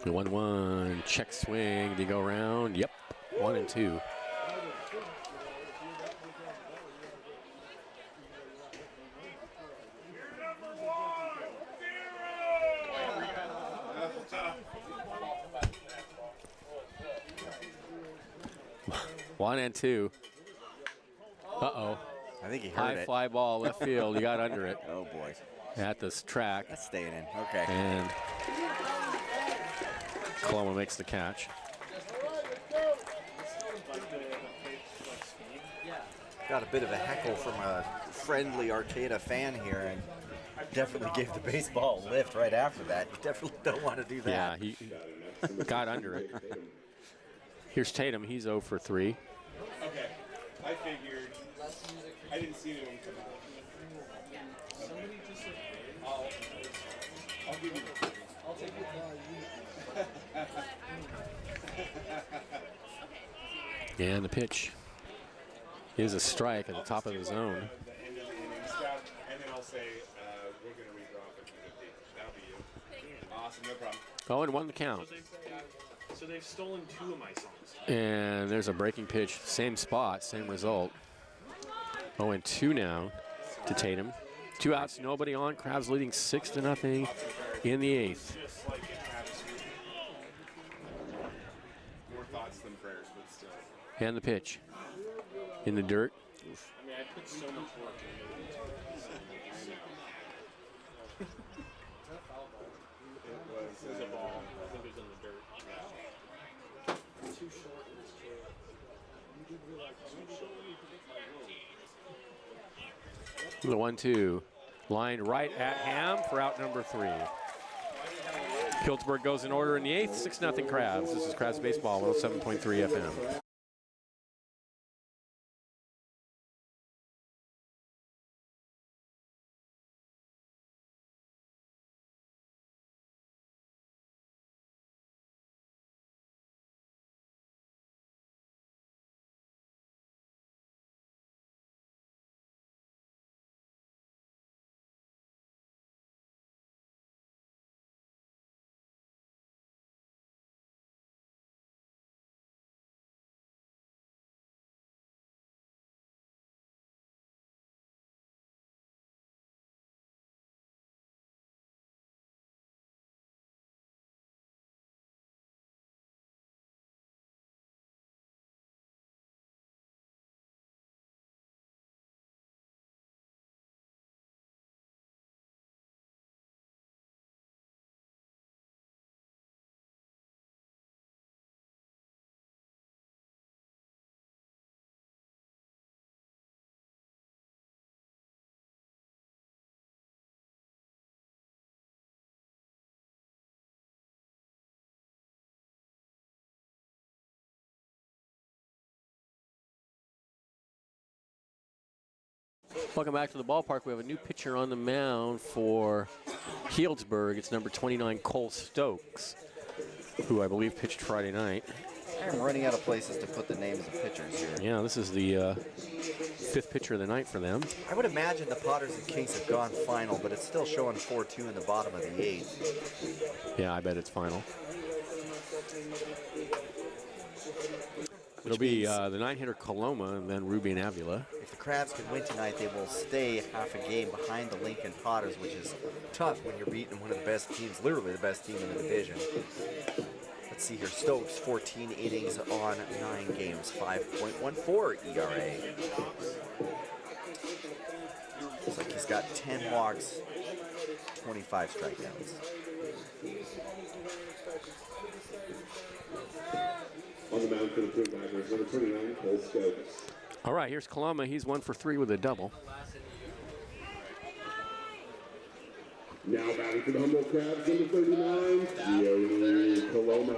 The 1-1 check swing. Did he go around? Yep. 1 and 2. One and 2. Uh-oh. I think he heard High it. fly ball left field. He got under it Oh boy. at this track. That's staying in. Okay. And Coloma makes the catch. Got a bit of a heckle from a friendly Arcata fan here, and definitely gave the baseball a lift right after that. You definitely don't want to do Yeah, that. he got under it. Here's Tatum. He's 0 for 3. Okay, I figured. I didn't see anyone come out. Somebody just I'll give you. I'll take it. And the pitch is a strike at the top of the zone. The end of the inning stuff, and then I'll say we're gonna redraw 50-50. That'll be you. Awesome, no problem. 0-1 the count. So they've stolen 2 of my songs. And there's a breaking pitch. Same spot, same result. 0-2 now to Tatum. 2 outs, nobody on. Crabs leading 6-0 in the 8th. Just like it happens. More thoughts than prayers, but still. And the pitch in the dirt. I mean, I put so much work into it. It was It was a ball. I think it was in the dirt. Too short. The 1-2. Lined right at Ham for out number 3. Healdsburg goes in order in the 8th. 6-0 Crabs. This is Crabs Baseball, 107.3 FM. Welcome back to the ballpark. We have a new pitcher on the mound for Healdsburg. It's number 29, Cole Stokes, who I believe pitched Friday night. I'm running out of places to put the names of pitchers here. Yeah, this is the 5th pitcher of the night for them. I would imagine the Potters in case have gone final, but it's still showing 4-2 in the bottom of the 8th. Yeah, I bet it's final. It'll be the 9-hitter Coloma and then Ruby and Avila. If the Crabs can win tonight, they will stay half a game behind the Lincoln Potters, which is tough when you're beating one of the best teams, literally the best team in the division. Let's see here, Stokes, 14 innings on 9 games, 5.14 ERA. Looks like he's got 10 walks, 25 strikeouts. On the mound for the Prune Tigers, number 29, Cole Stokes. All right, here's Coloma. He's 1 for 3 with a double. Now batting for the Humboldt Crabs, number 39, Giovanni Coloma.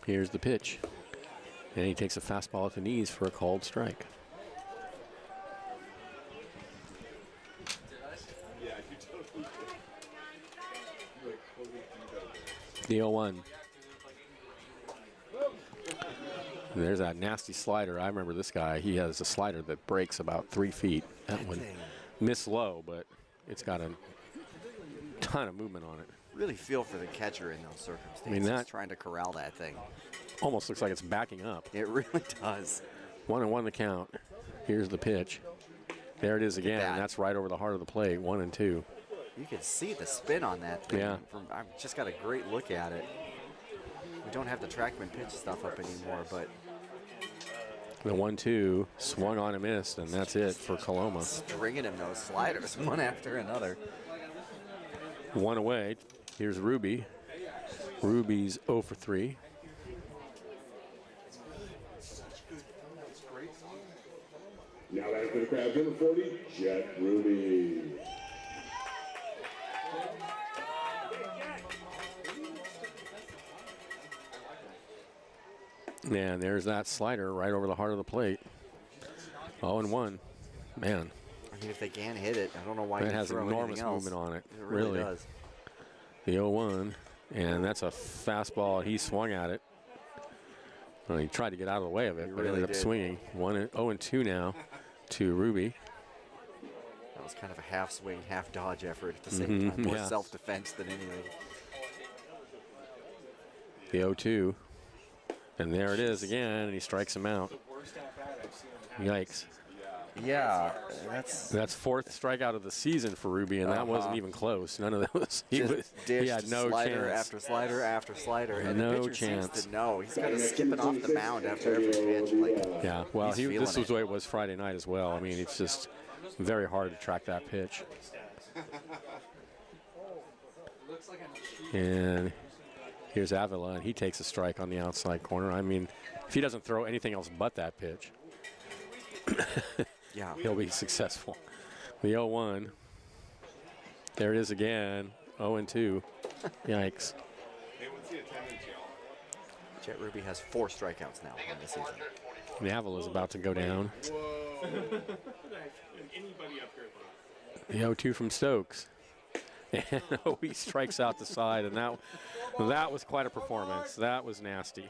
Here's the pitch. And he takes a fastball at the knees for a called strike. The 0-1. There's that nasty slider. I remember this guy. He has a slider that breaks about 3 feet. That one missed low, but it's got a ton of movement on it. Really feel for the catcher in those circumstances. I mean, that trying to corral that thing. almost looks like it's backing up. It really does. 1-1 the count. Here's the pitch. There it is again. that. And that's right over the heart of the plate. 1-2. You can see the spin on that thing. Yeah. I've just got a great look at it. We don't have the trackman pitch stuff up anymore, but The 1-2 swung on and missed, and that's it for Coloma. stringing him those sliders one after another. 1 away. Here's Ruby. Ruby's 0 for 3. Now back for the crowd, number 40, Jet Ruby. And there's that slider right over the heart of the plate. 0-1. Man, I mean, if they can hit it, I don't know why that you has throw enormous anything else. movement on it. It really does. The 0-1. And that's a fastball. He swung at it. Well, he tried to get out of the way of it, He but really ended up did. swinging. 0-2 now to Ruby. That was kind of a half swing, half dodge effort at the same time. More yeah. self-defense than anything. The 0-2. And there it is again, and he strikes him out. Yikes. Yeah, that's That's 4th strikeout of the season for Ruby, and that wasn't even close. None of those. He dished had no slider chance. after slider after slider, and No the pitcher chance. seems to know. He's got to skip it off the mound after every pitch. Like, Yeah, well, he's feeling this was it. the way it was Friday night as well. I mean, it's just very hard to track that pitch. And here's Avila, and he takes a strike on the outside corner. I mean, if he doesn't throw anything else but that pitch, yeah, he'll be successful. The 0-1. There it is again. 0-2. Yikes. Jet Ruby has 4 strikeouts now in the season. And Avila's about to go down. The 0-2 from Stokes. And he strikes out the side, and that was quite a performance. That was nasty.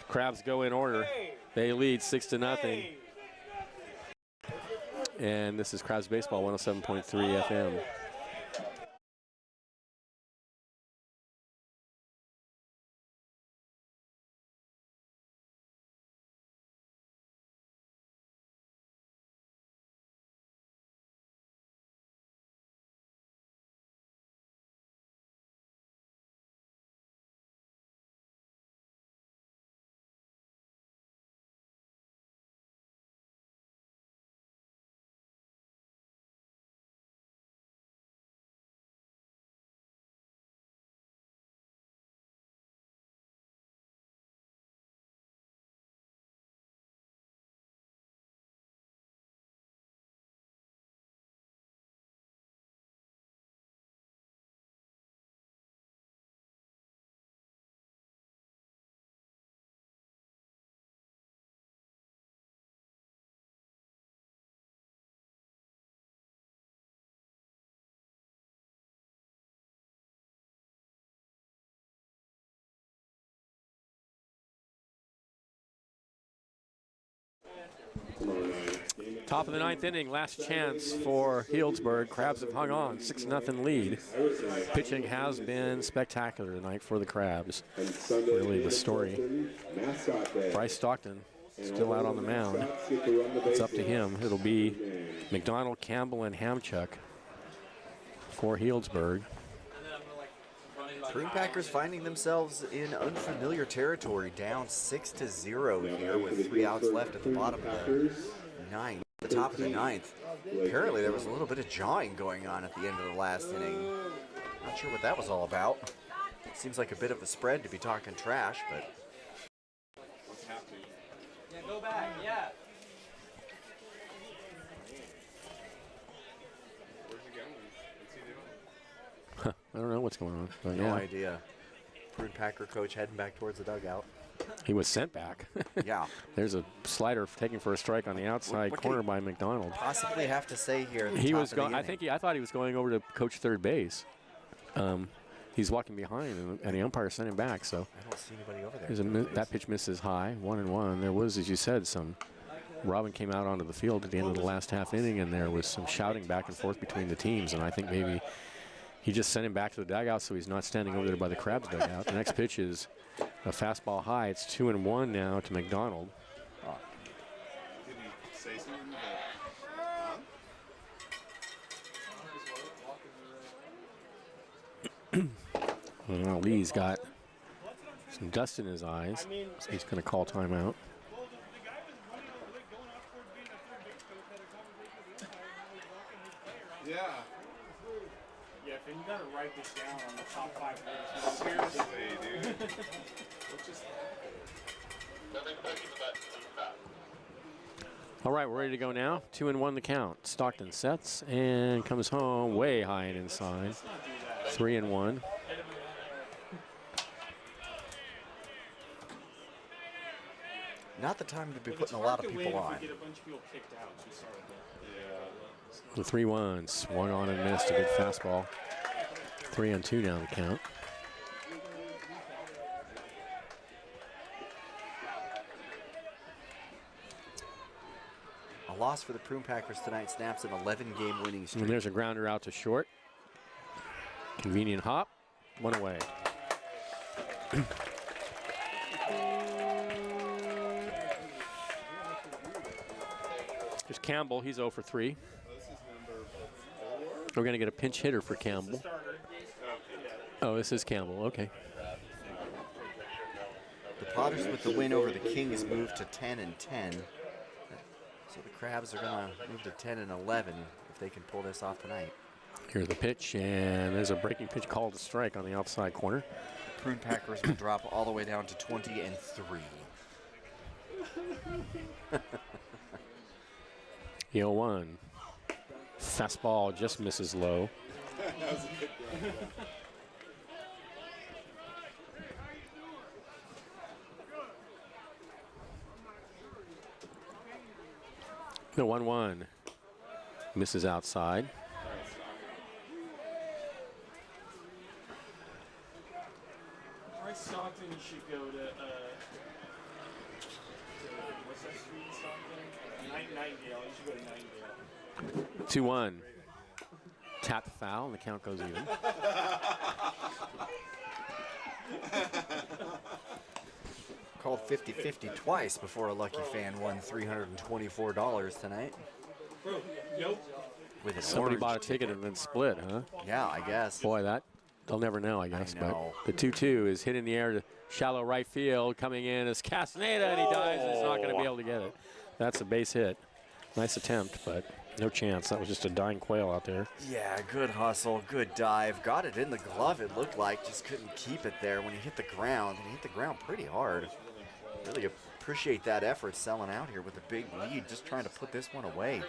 Crabs go in order. They lead 6-0. And this is Crabs Baseball 107.3 FM. Top of the 9th inning, last chance for Healdsburg. Crabs have hung on, 6-0 lead. Pitching has been spectacular tonight for the Crabs. Really the story. Bryce Stockton still out on the mound. It's up to him. It'll be McDonald, Campbell, and Hamchuk for Healdsburg. Prune Packers finding themselves in unfamiliar territory, down 6-0 here with 3 outs left at the bottom of the 9th. The top of the 9th. Apparently there was a little bit of jawing going on at the end of the last inning. Not sure what that was all about. Seems like a bit of a spread to be talking trash, but Yeah, go back, yeah. I don't know what's going on. But no yeah, idea. Prune Packer coach heading back towards the dugout. he was sent back. Yeah. There's a slider taken for a strike on the outside What corner could by McDonald. Possibly have to say here. At the He top was of the going. inning. I thought he was going over to coach third base. He's walking behind, and the umpire sent him back. So I don't see anybody over there. that pitch misses high, 1-1. There was, as you said, Robin came out onto the field at the end of the last half inning, and there was some shouting back and forth between the teams. And I think maybe he just sent him back to the dugout so he's not standing over there by the Crabs dugout. The next pitch is a fastball high. It's 2-1 now to McDonald. Did he say something Well, Lee's got some dust in his eyes, so he's going to call timeout. Yeah. Yeah, Finn, you gotta write this down on the top 5 minutes. Seriously, dude. What just All right, we're ready to go now. 2-1 the count. Stockton sets and comes home way high and inside. 3-1. Not the time to be putting a lot of people on. Get a bunch of people kicked out. So sorry. The 3-1 swung on and missed. A good fastball. 3-2 now the count. A loss for the Prune Packers tonight snaps an 11-game winning streak. And there's a grounder out to short. Convenient hop. One away. There's Campbell. He's 0 for 3. We're going to get a pinch hitter for Campbell. Oh, this is Campbell. Okay. The Potters with the win over the Kings moved to 10-10. So the Crabs are going to move to 10-11 if they can pull this off tonight. Here's the pitch, and there's a breaking pitch called a strike on the outside corner. The Prune Packers will drop all the way down to 20-3. The 0-1. Fastball just misses low. The 1-1 misses outside. Bryce Stockton should go to what's that street in Stockton? Nightingale. You should go to Nightingale. 2-1. Tap foul, and the count goes even. Called 50-50 twice before a lucky fan won $324 tonight. With an Somebody orange bought a ticket and then split, huh? Yeah, I guess. Boy, that they'll never know, I guess. know. But the 2-2 is hit in the air to shallow right field. Coming in is Castaneda, and he dives, and he's not going to be able to get it. That's a base hit. Nice attempt, but no chance. That was just a dying quail out there. Yeah, good hustle, good dive. Got it in the glove, it looked like. Just couldn't keep it there when he hit the ground. And he hit the ground pretty hard. Really appreciate that effort selling out here with a big lead, just trying to put this one away.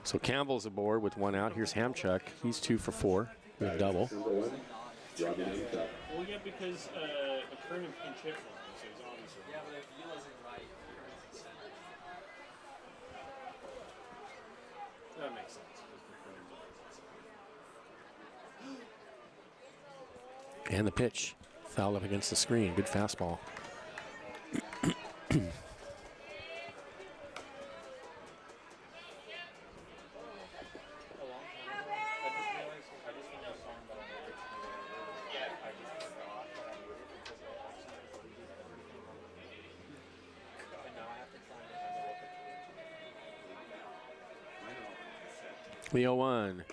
So Campbell's aboard with 1 out. Here's Hamchuk. He's 2 for 4 with a double. Well, yeah, because a Kernan pinch hit for him, so he's obviously. Yeah, but if he wasn't right, that makes sense. And the pitch. Foul up against the screen. Good fastball. The 0-1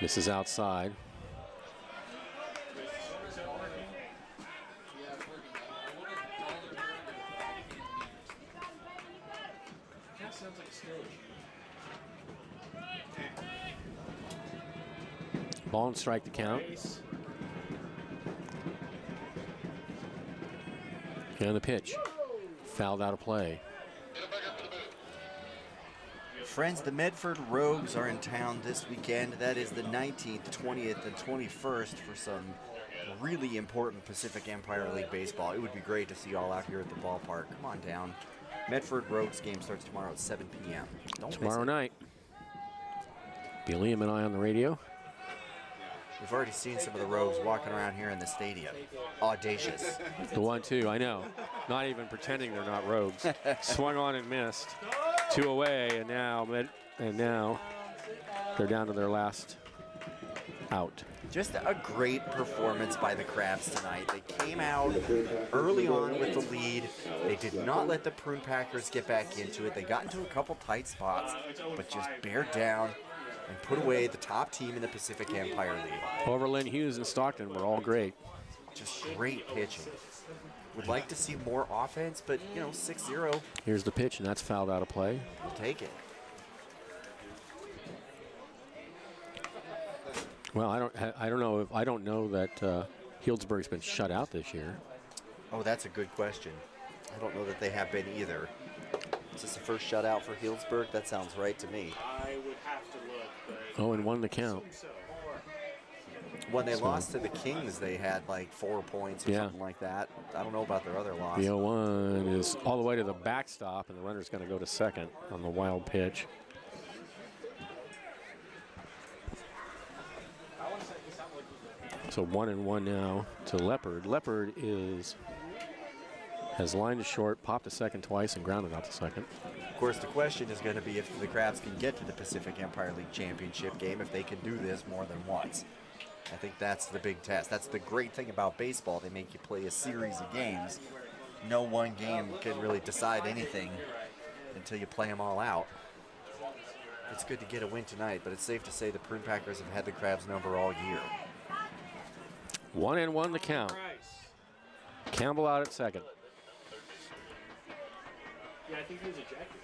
misses outside. Ball and strike the count. And the pitch. Fouled out of play. Friends, the Medford Rogues are in town this weekend. That is the 19th, 20th, and 21st for some really important Pacific Empire League baseball. It would be great to see you all out here at the ballpark. Come on down. Medford Rogues game starts tomorrow at 7 p.m. Don't Tomorrow miss it. night. Be Liam and I on the radio. We've already seen some of the Rogues walking around here in the stadium. Audacious. The 1-2, I know. Not even pretending they're not Rogues. Swung on and missed. 2 away, and now they're down to their last out. Just a great performance by the Crabs tonight. They came out early on with the lead. They did not let the Prune Packers get back into it. They got into a couple tight spots, but just bared down and put away the top team in the Pacific Empire League. Overland, Hughes, and Stockton were all great. Just great pitching. Would like to see more offense, but, you know, 6-0. Here's the pitch, and that's fouled out of play. We'll take it. Well, I don't know that Healdsburg's been shut out this year. Oh, that's a good question. I don't know that they have been either. Is this the first shutout for Healdsburg? That sounds right to me. I would have to look, but 0-1 the count. When they lost to the Kings, they had like 4 points or something like that. I don't know about their other loss. The 0-1 is all the way to the backstop, and the runner's going to go to second on the wild pitch. So 1-1 now to Leopard. Leopard has lined to short, popped to second twice, and grounded out to second. Of course, the question is going to be if the Crabs can get to the Pacific Empire League Championship game, if they can do this more than once. I think that's the big test. That's the great thing about baseball. They make you play a series of games. No one game can really decide anything until you play them all out. It's good to get a win tonight, but it's safe to say the Prune Packers have had the Crabs number all year. 1-1 the count. Campbell out at second. yeah, I think he was ejected.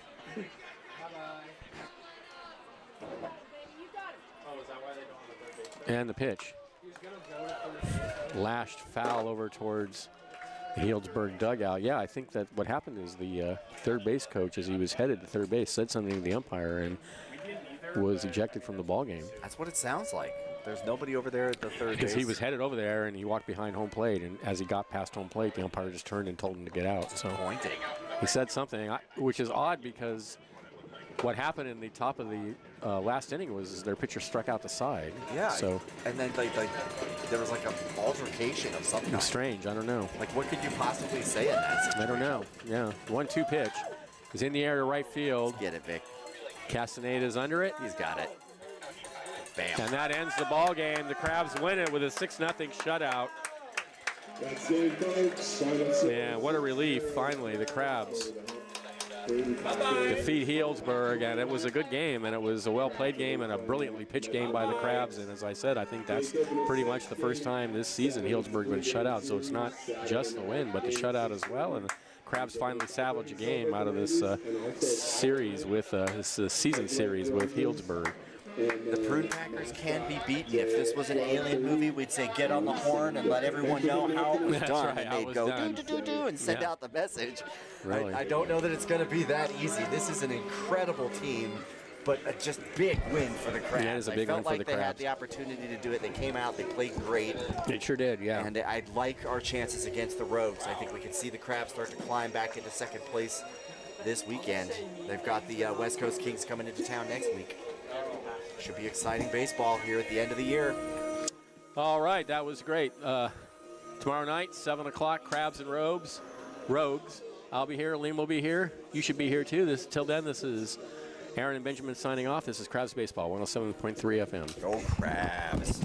Oh, is that why they don't have a third base? And the pitch. Lashed foul over towards the Healdsburg dugout. Yeah, I think that what happened is the third base coach, as he was headed to third base, said something to the umpire and was ejected from the ball game. That's what it sounds like. There's nobody over there at the third base. Because he was headed over there and he walked behind home plate, and as he got past home plate, the umpire just turned and told him to get out. So Pointing. he said something, which is odd because what happened in the top of the last inning was their pitcher struck out the side. Yeah. So and then like there was like an altercation of some kind. strange. I don't know. Like what could you possibly say in that situation? I don't know. Yeah. 1-2 pitch is in the air to right field. Get it, Vic. Castaneda's under it. He's got it. Bam. And that ends the ball game. The Crabs win it with a 6-0 shutout. That's it, folks. Yeah, what a relief. Finally, the Crabs defeat Healdsburg, and it was a good game, and it was a well-played game and a brilliantly pitched game by the Crabs. And as I said, I think that's pretty much the first time this season Healdsburg been shut out. So it's not just the win, but the shutout as well. And the Crabs finally salvage a game out of this series with this season series with Healdsburg. The Prune Packers can be beaten. If this was an alien movie, we'd say get on the horn and let everyone know how it was That's done. right, And how it they'd was go done. do and send Yeah. out the message. Really? I don't know that it's going to be that easy. This is an incredible team, but a just big win for the Crabs. Yeah, it is a I big felt win for like the they had Crabs. the opportunity to do it. They came out, they played great, It sure did, yeah. and I like our chances against the Rogues. I think we can see the Crabs start to climb back into second place this weekend. They've got the West Coast Kings coming into town next week. Should be exciting baseball here at the end of the year. All right, that was great. Tomorrow night, 7 o'clock, Crabs and Rogues. I'll be here. Liam will be here. You should be here, too. Till then, this is Aaron and Benjamin signing off. This is Crabs Baseball, 107.3 FM. Go Crabs.